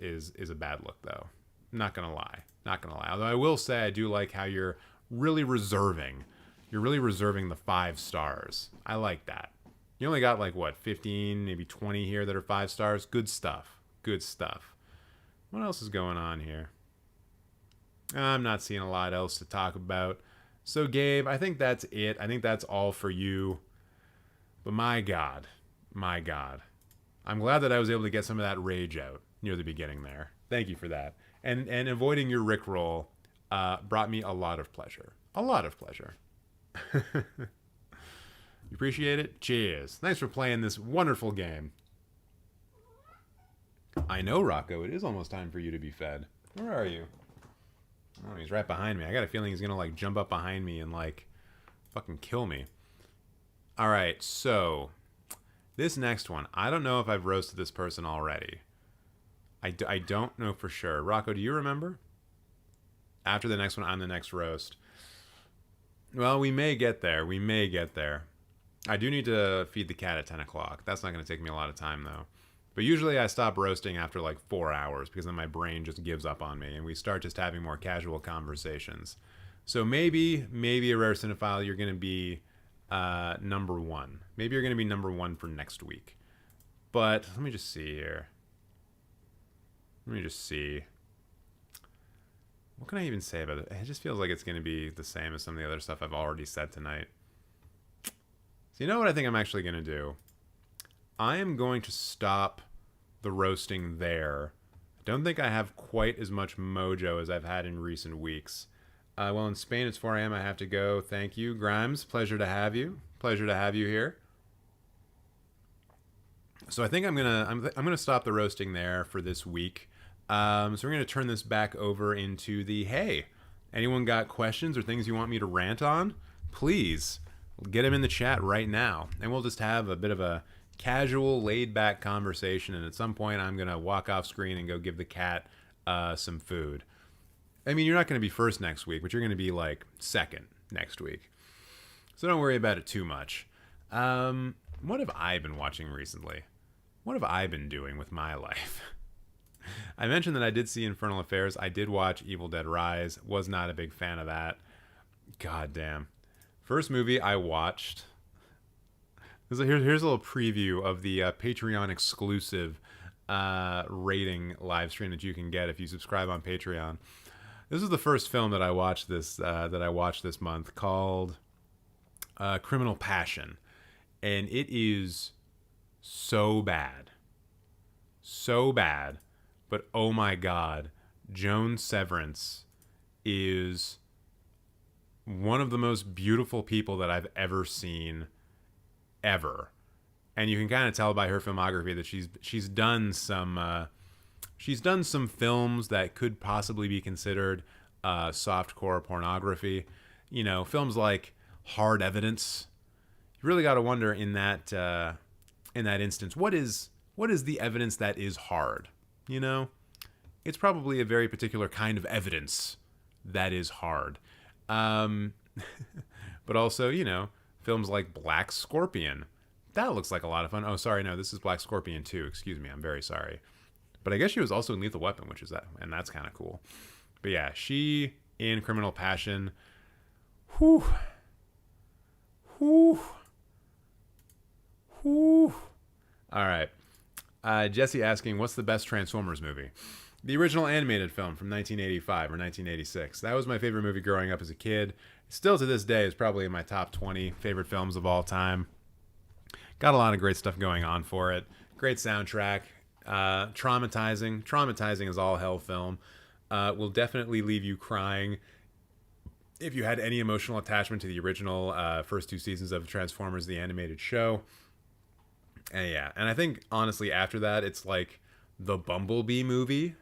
a bad look, though. Not gonna lie. Although I will say I do like how you're really reserving the 5 stars. I like that. You only got 15, maybe 20 here that are 5 stars. Good stuff. What else is going on here? I'm not seeing a lot else to talk about. So Gabe, I think that's it. I think that's all for you. But my God. I'm glad that I was able to get some of that rage out near the beginning there. Thank you for that. And avoiding your Rickroll brought me a lot of pleasure. A lot of pleasure. You appreciate it? Cheers. Thanks for playing this wonderful game. I know, Rocco. It is almost time for you to be fed. Where are you? Oh, he's right behind me. I got a feeling he's going to, like, jump up behind me and, like, fucking kill me. All right, so this next one. I don't know if I've roasted this person already. I don't know for sure. Rocco, do you remember? After the next one, I'm the next roast. Well, we may get there. We may get there. I do need to feed the cat at 10 o'clock. That's not going to take me a lot of time, though. But usually I stop roasting after like 4 hours because then my brain just gives up on me and we start just having more casual conversations. So maybe a rare cinephile, you're going to be number one. Maybe you're going to be number one for next week. But let me just see here. Let me just see. What can I even say about it? It just feels like it's going to be the same as some of the other stuff I've already said tonight. So you know what I think I'm actually going to do? I am going to stop the roasting there. I don't think I have quite as much mojo as I've had in recent weeks. Well, in Spain it's 4 a.m. I have to go. Thank you, Grimes. Pleasure to have you. Pleasure to have you here. So I think I'm gonna stop the roasting there for this week. So we're gonna turn this back over into the hey. Anyone got questions or things you want me to rant on? Please get them in the chat right now, and we'll just have a bit of a casual, laid-back conversation. And at some point, I'm gonna walk off screen and go give the cat some food. I mean, you're not gonna be first next week, but you're gonna be like second next week. So don't worry about it too much. What have I been watching recently? What have I been doing with my life? I mentioned that I did see Infernal Affairs. I did watch Evil Dead Rise. Was not a big fan of that. God damn. First movie I watched. Here's a little preview of the Patreon exclusive rating live stream that you can get if you subscribe on Patreon. This is the first film that I watched this month, called Criminal Passion, and it is so bad, but oh my god, Joan Severance is one of the most beautiful people that I've ever seen, ever. And you can kind of tell by her filmography that she's done some films that could possibly be considered softcore pornography. You know, films like Hard Evidence. You really got to wonder in that instance, what is the evidence that is hard? You know, it's probably a very particular kind of evidence that is hard. But also, you know, films like Black Scorpion. That looks like a lot of fun. Oh, sorry, no, this is Black Scorpion 2. Excuse me, I'm very sorry. But I guess she was also in Lethal Weapon, and that's kind of cool. But yeah, she in Criminal Passion. Whew. All right. Jesse asking, what's the best Transformers movie? The original animated film from 1985 or 1986. That was my favorite movie growing up as a kid. Still to this day is probably in my top 20 favorite films of all time. Got a lot of great stuff going on for it. Great soundtrack. Traumatizing as all hell film. Will definitely leave you crying if you had any emotional attachment to the original first 2 seasons of Transformers, the animated show. And yeah, and I think honestly after that, it's like the Bumblebee movie,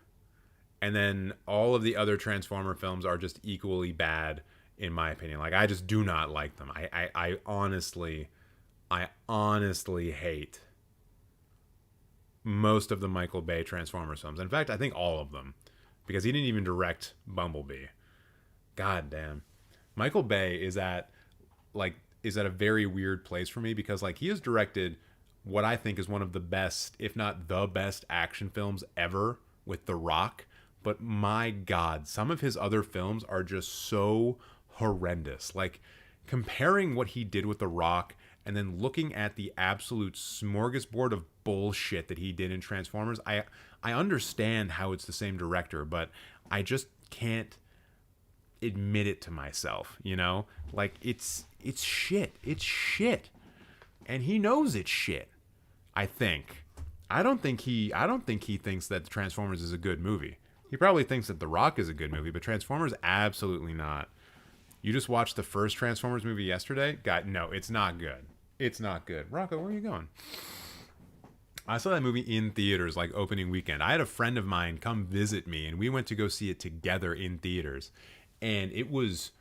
and then all of the other Transformer films are just equally bad in my opinion. Like, I just do not like them. I honestly hate most of the Michael Bay Transformers films. In fact, I think all of them, because he didn't even direct Bumblebee. God damn. Michael Bay is at a very weird place for me, because like he has directed what I think is one of the best, if not the best, action films ever with The Rock. But my God, some of his other films are just so horrendous. Like, comparing what he did with The Rock and then looking at the absolute smorgasbord of bullshit that he did in Transformers, I understand how it's the same director, but I just can't admit it to myself, you know? Like, it's shit. It's shit. and he knows it's shit. I think. I don't think he thinks that Transformers is a good movie. He probably thinks that The Rock is a good movie, but Transformers absolutely not. You just watched the first Transformers movie yesterday? God, no, it's not good. It's not good. Rocco, where are you going? I saw that movie in theaters like opening weekend. I had a friend of mine come visit me, and we went to go see it together in theaters, and it was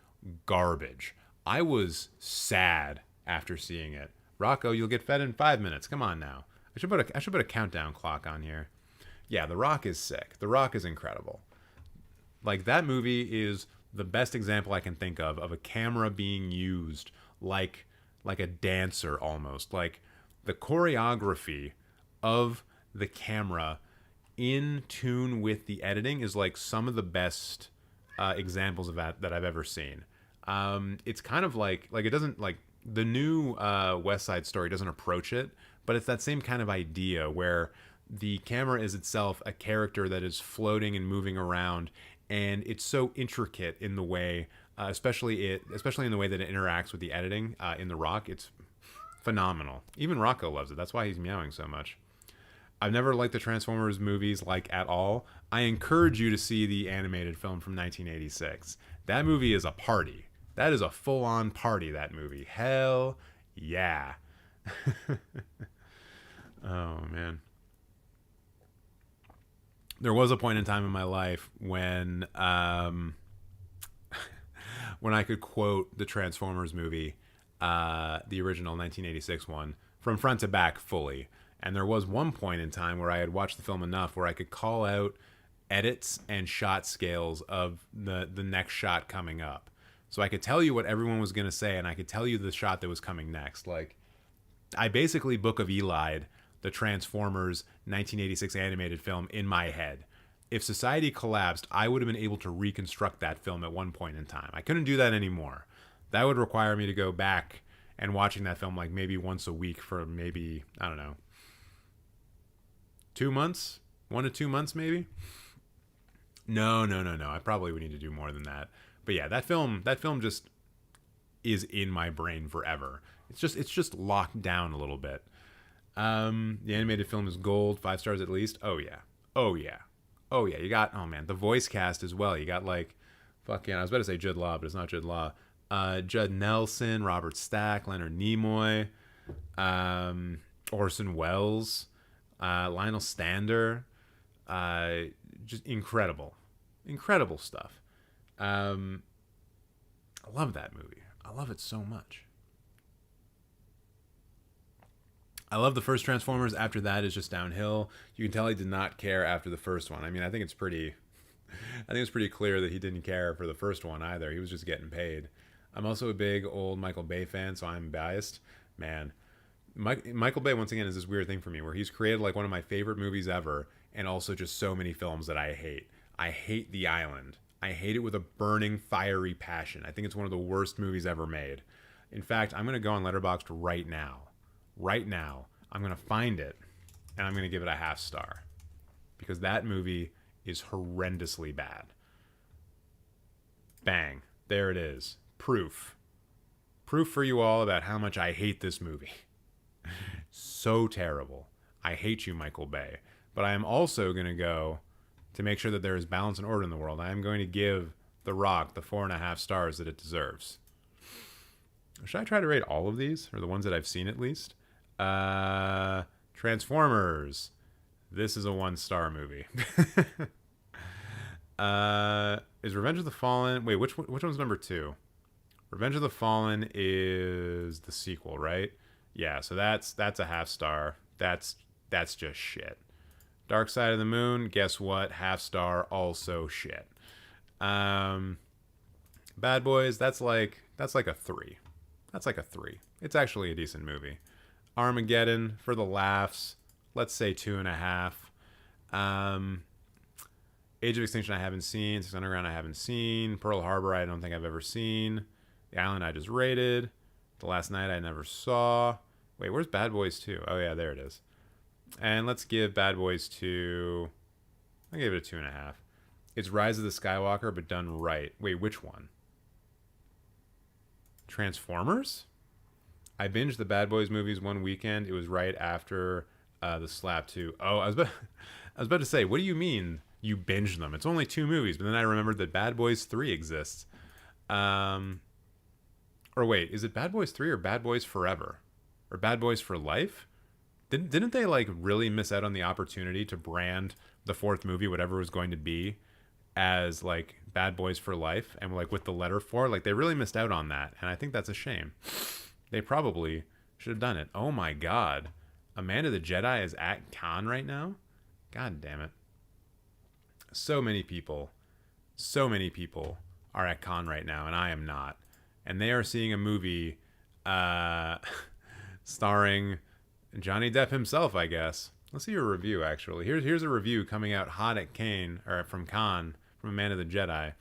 garbage. I was sad after seeing it. Rocco, you'll get fed in 5 minutes. Come on now. I should put a countdown clock on here. Yeah, The Rock is sick. The Rock is incredible. Like, that movie is the best example I can think of a camera being used like a dancer almost. Like, the choreography of the camera in tune with the editing is like some of the best examples of that I've ever seen. It's kind of like it doesn't, like, the new West Side Story doesn't approach it, but it's that same kind of idea where the camera is itself a character that is floating and moving around, and it's so intricate in the way, especially in the way that it interacts with the editing in The Rock. It's phenomenal. Even Rocco loves it. That's why he's meowing so much. I've never liked the Transformers movies like at all. I encourage you to see the animated film from 1986. That movie is a party. That is a full-on party, that movie. Hell yeah. Oh, man. There was a point in time in my life when when I could quote the Transformers movie, the original 1986 one, from front to back fully. And there was one point in time where I had watched the film enough where I could call out edits and shot scales of the next shot coming up. So I could tell you what everyone was going to say, and I could tell you the shot that was coming next. Like, I basically Book of Eli'd the Transformers 1986 animated film in my head. If society collapsed, I would have been able to reconstruct that film at one point in time. I couldn't do that anymore. That would require me to go back and watching that film like maybe once a week for maybe, I don't know, 2 months? 1 to 2 months maybe? No. I probably would need to do more than that. But yeah, that film just is in my brain forever. It's just locked down a little bit. The animated film is gold, 5 stars at least. Oh yeah. You got, oh man, the voice cast as well. You got like, fucking, I was about to say Jude Law, but it's not Jude Law. Judd Nelson, Robert Stack, Leonard Nimoy, Orson Welles, Lionel Stander. Just incredible stuff. I love that movie. I love it so much. I love the first Transformers. After that is just downhill. You can tell he did not care after the first one. I mean, I think it's pretty clear that he didn't care for the first one either. He was just getting paid. I'm also a big old Michael Bay fan, so I'm biased. Man, Michael Bay, once again, is this weird thing for me where he's created like one of my favorite movies ever, and also just so many films that I hate. I hate The Island. I hate it with a burning, fiery passion. I think it's one of the worst movies ever made. In fact, I'm going to go on Letterboxd right now. I'm going to find it, and I'm going to give it a 0.5 star. Because that movie is horrendously bad. Bang. There it is. Proof for you all about how much I hate this movie. So terrible. I hate you, Michael Bay. But I am also going to go, to make sure that there is balance and order in the world, I am going to give The Rock the 4.5 stars that it deserves. Should I try to rate all of these? Or the ones that I've seen at least? Transformers. This is a 1-star movie. Is Revenge of the Fallen... Wait, which one's number 2? Revenge of the Fallen is the sequel, right? Yeah, so that's a 0.5 star. That's just shit. Dark Side of the Moon, guess what? 0.5 star, also shit. Bad Boys, that's like a 3. That's like a 3. It's actually a decent movie. Armageddon, for the laughs, let's say 2.5. Age of Extinction I haven't seen. Six Underground I haven't seen. Pearl Harbor I don't think I've ever seen. The Island I just rated. The Last Night I never saw. Wait, where's Bad Boys 2? Oh yeah, there it is. And let's give Bad Boys 2... I gave it a 2.5. It's Rise of the Skywalker, but done right. Wait, which one? Transformers? I binged the Bad Boys movies one weekend. It was right after the Slap 2. Oh, I was about to say, what do you mean you binged them? It's only 2 movies, but then I remembered that Bad Boys 3 exists. Or wait, is it Bad Boys 3 or Bad Boys Forever? Or Bad Boys for Life? Didn't they like really miss out on the opportunity to brand the 4th movie, whatever it was going to be, as like Bad Boys for Life, and like with the letter 4? Like they really missed out on that, and I think that's a shame. They probably should have done it. Oh my god. Amanda the Jedi is at Cannes right now? God damn it. So many people are at Cannes right now, and I am not. And they are seeing a movie starring Johnny Depp himself, I guess. Let's see your review, actually. Here's a review coming out hot at Cannes, or from Cannes, from Amanda the Jedi.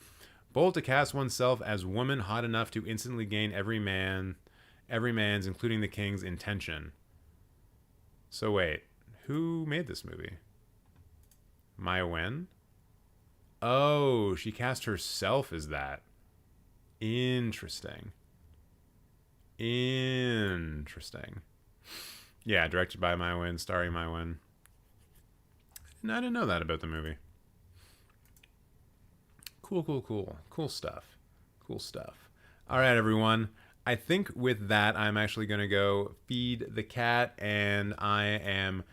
Bold to cast oneself as woman hot enough to instantly gain every man's, including the king's, intention. So wait, who made this movie? Maya Wen? Oh, she cast herself as that. Interesting. Yeah, directed by Maya Wen, starring Maya Wen. I didn't know that about the movie. Cool stuff. All right, everyone. I think with that, I'm actually going to go feed the cat, and I am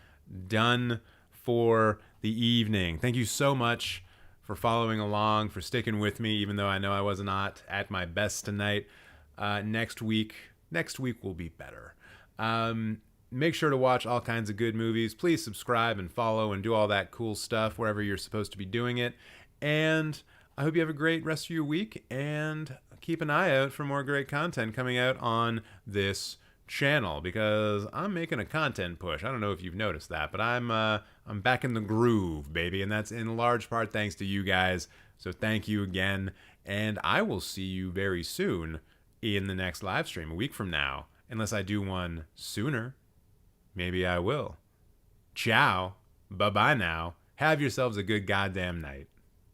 done for the evening. Thank you so much for following along, for sticking with me, even though I know I was not at my best tonight. Next week will be better. Make sure to watch all kinds of good movies. Please subscribe and follow and do all that cool stuff wherever you're supposed to be doing it. And I hope you have a great rest of your week, and keep an eye out for more great content coming out on this channel, because I'm making a content push. I don't know if you've noticed that, but I'm back in the groove, baby, and that's in large part thanks to you guys. So thank you again, and I will see you very soon in the next live stream, a week from now, unless I do one sooner. Maybe I will. Ciao. Bye-bye now. Have yourselves a good goddamn night.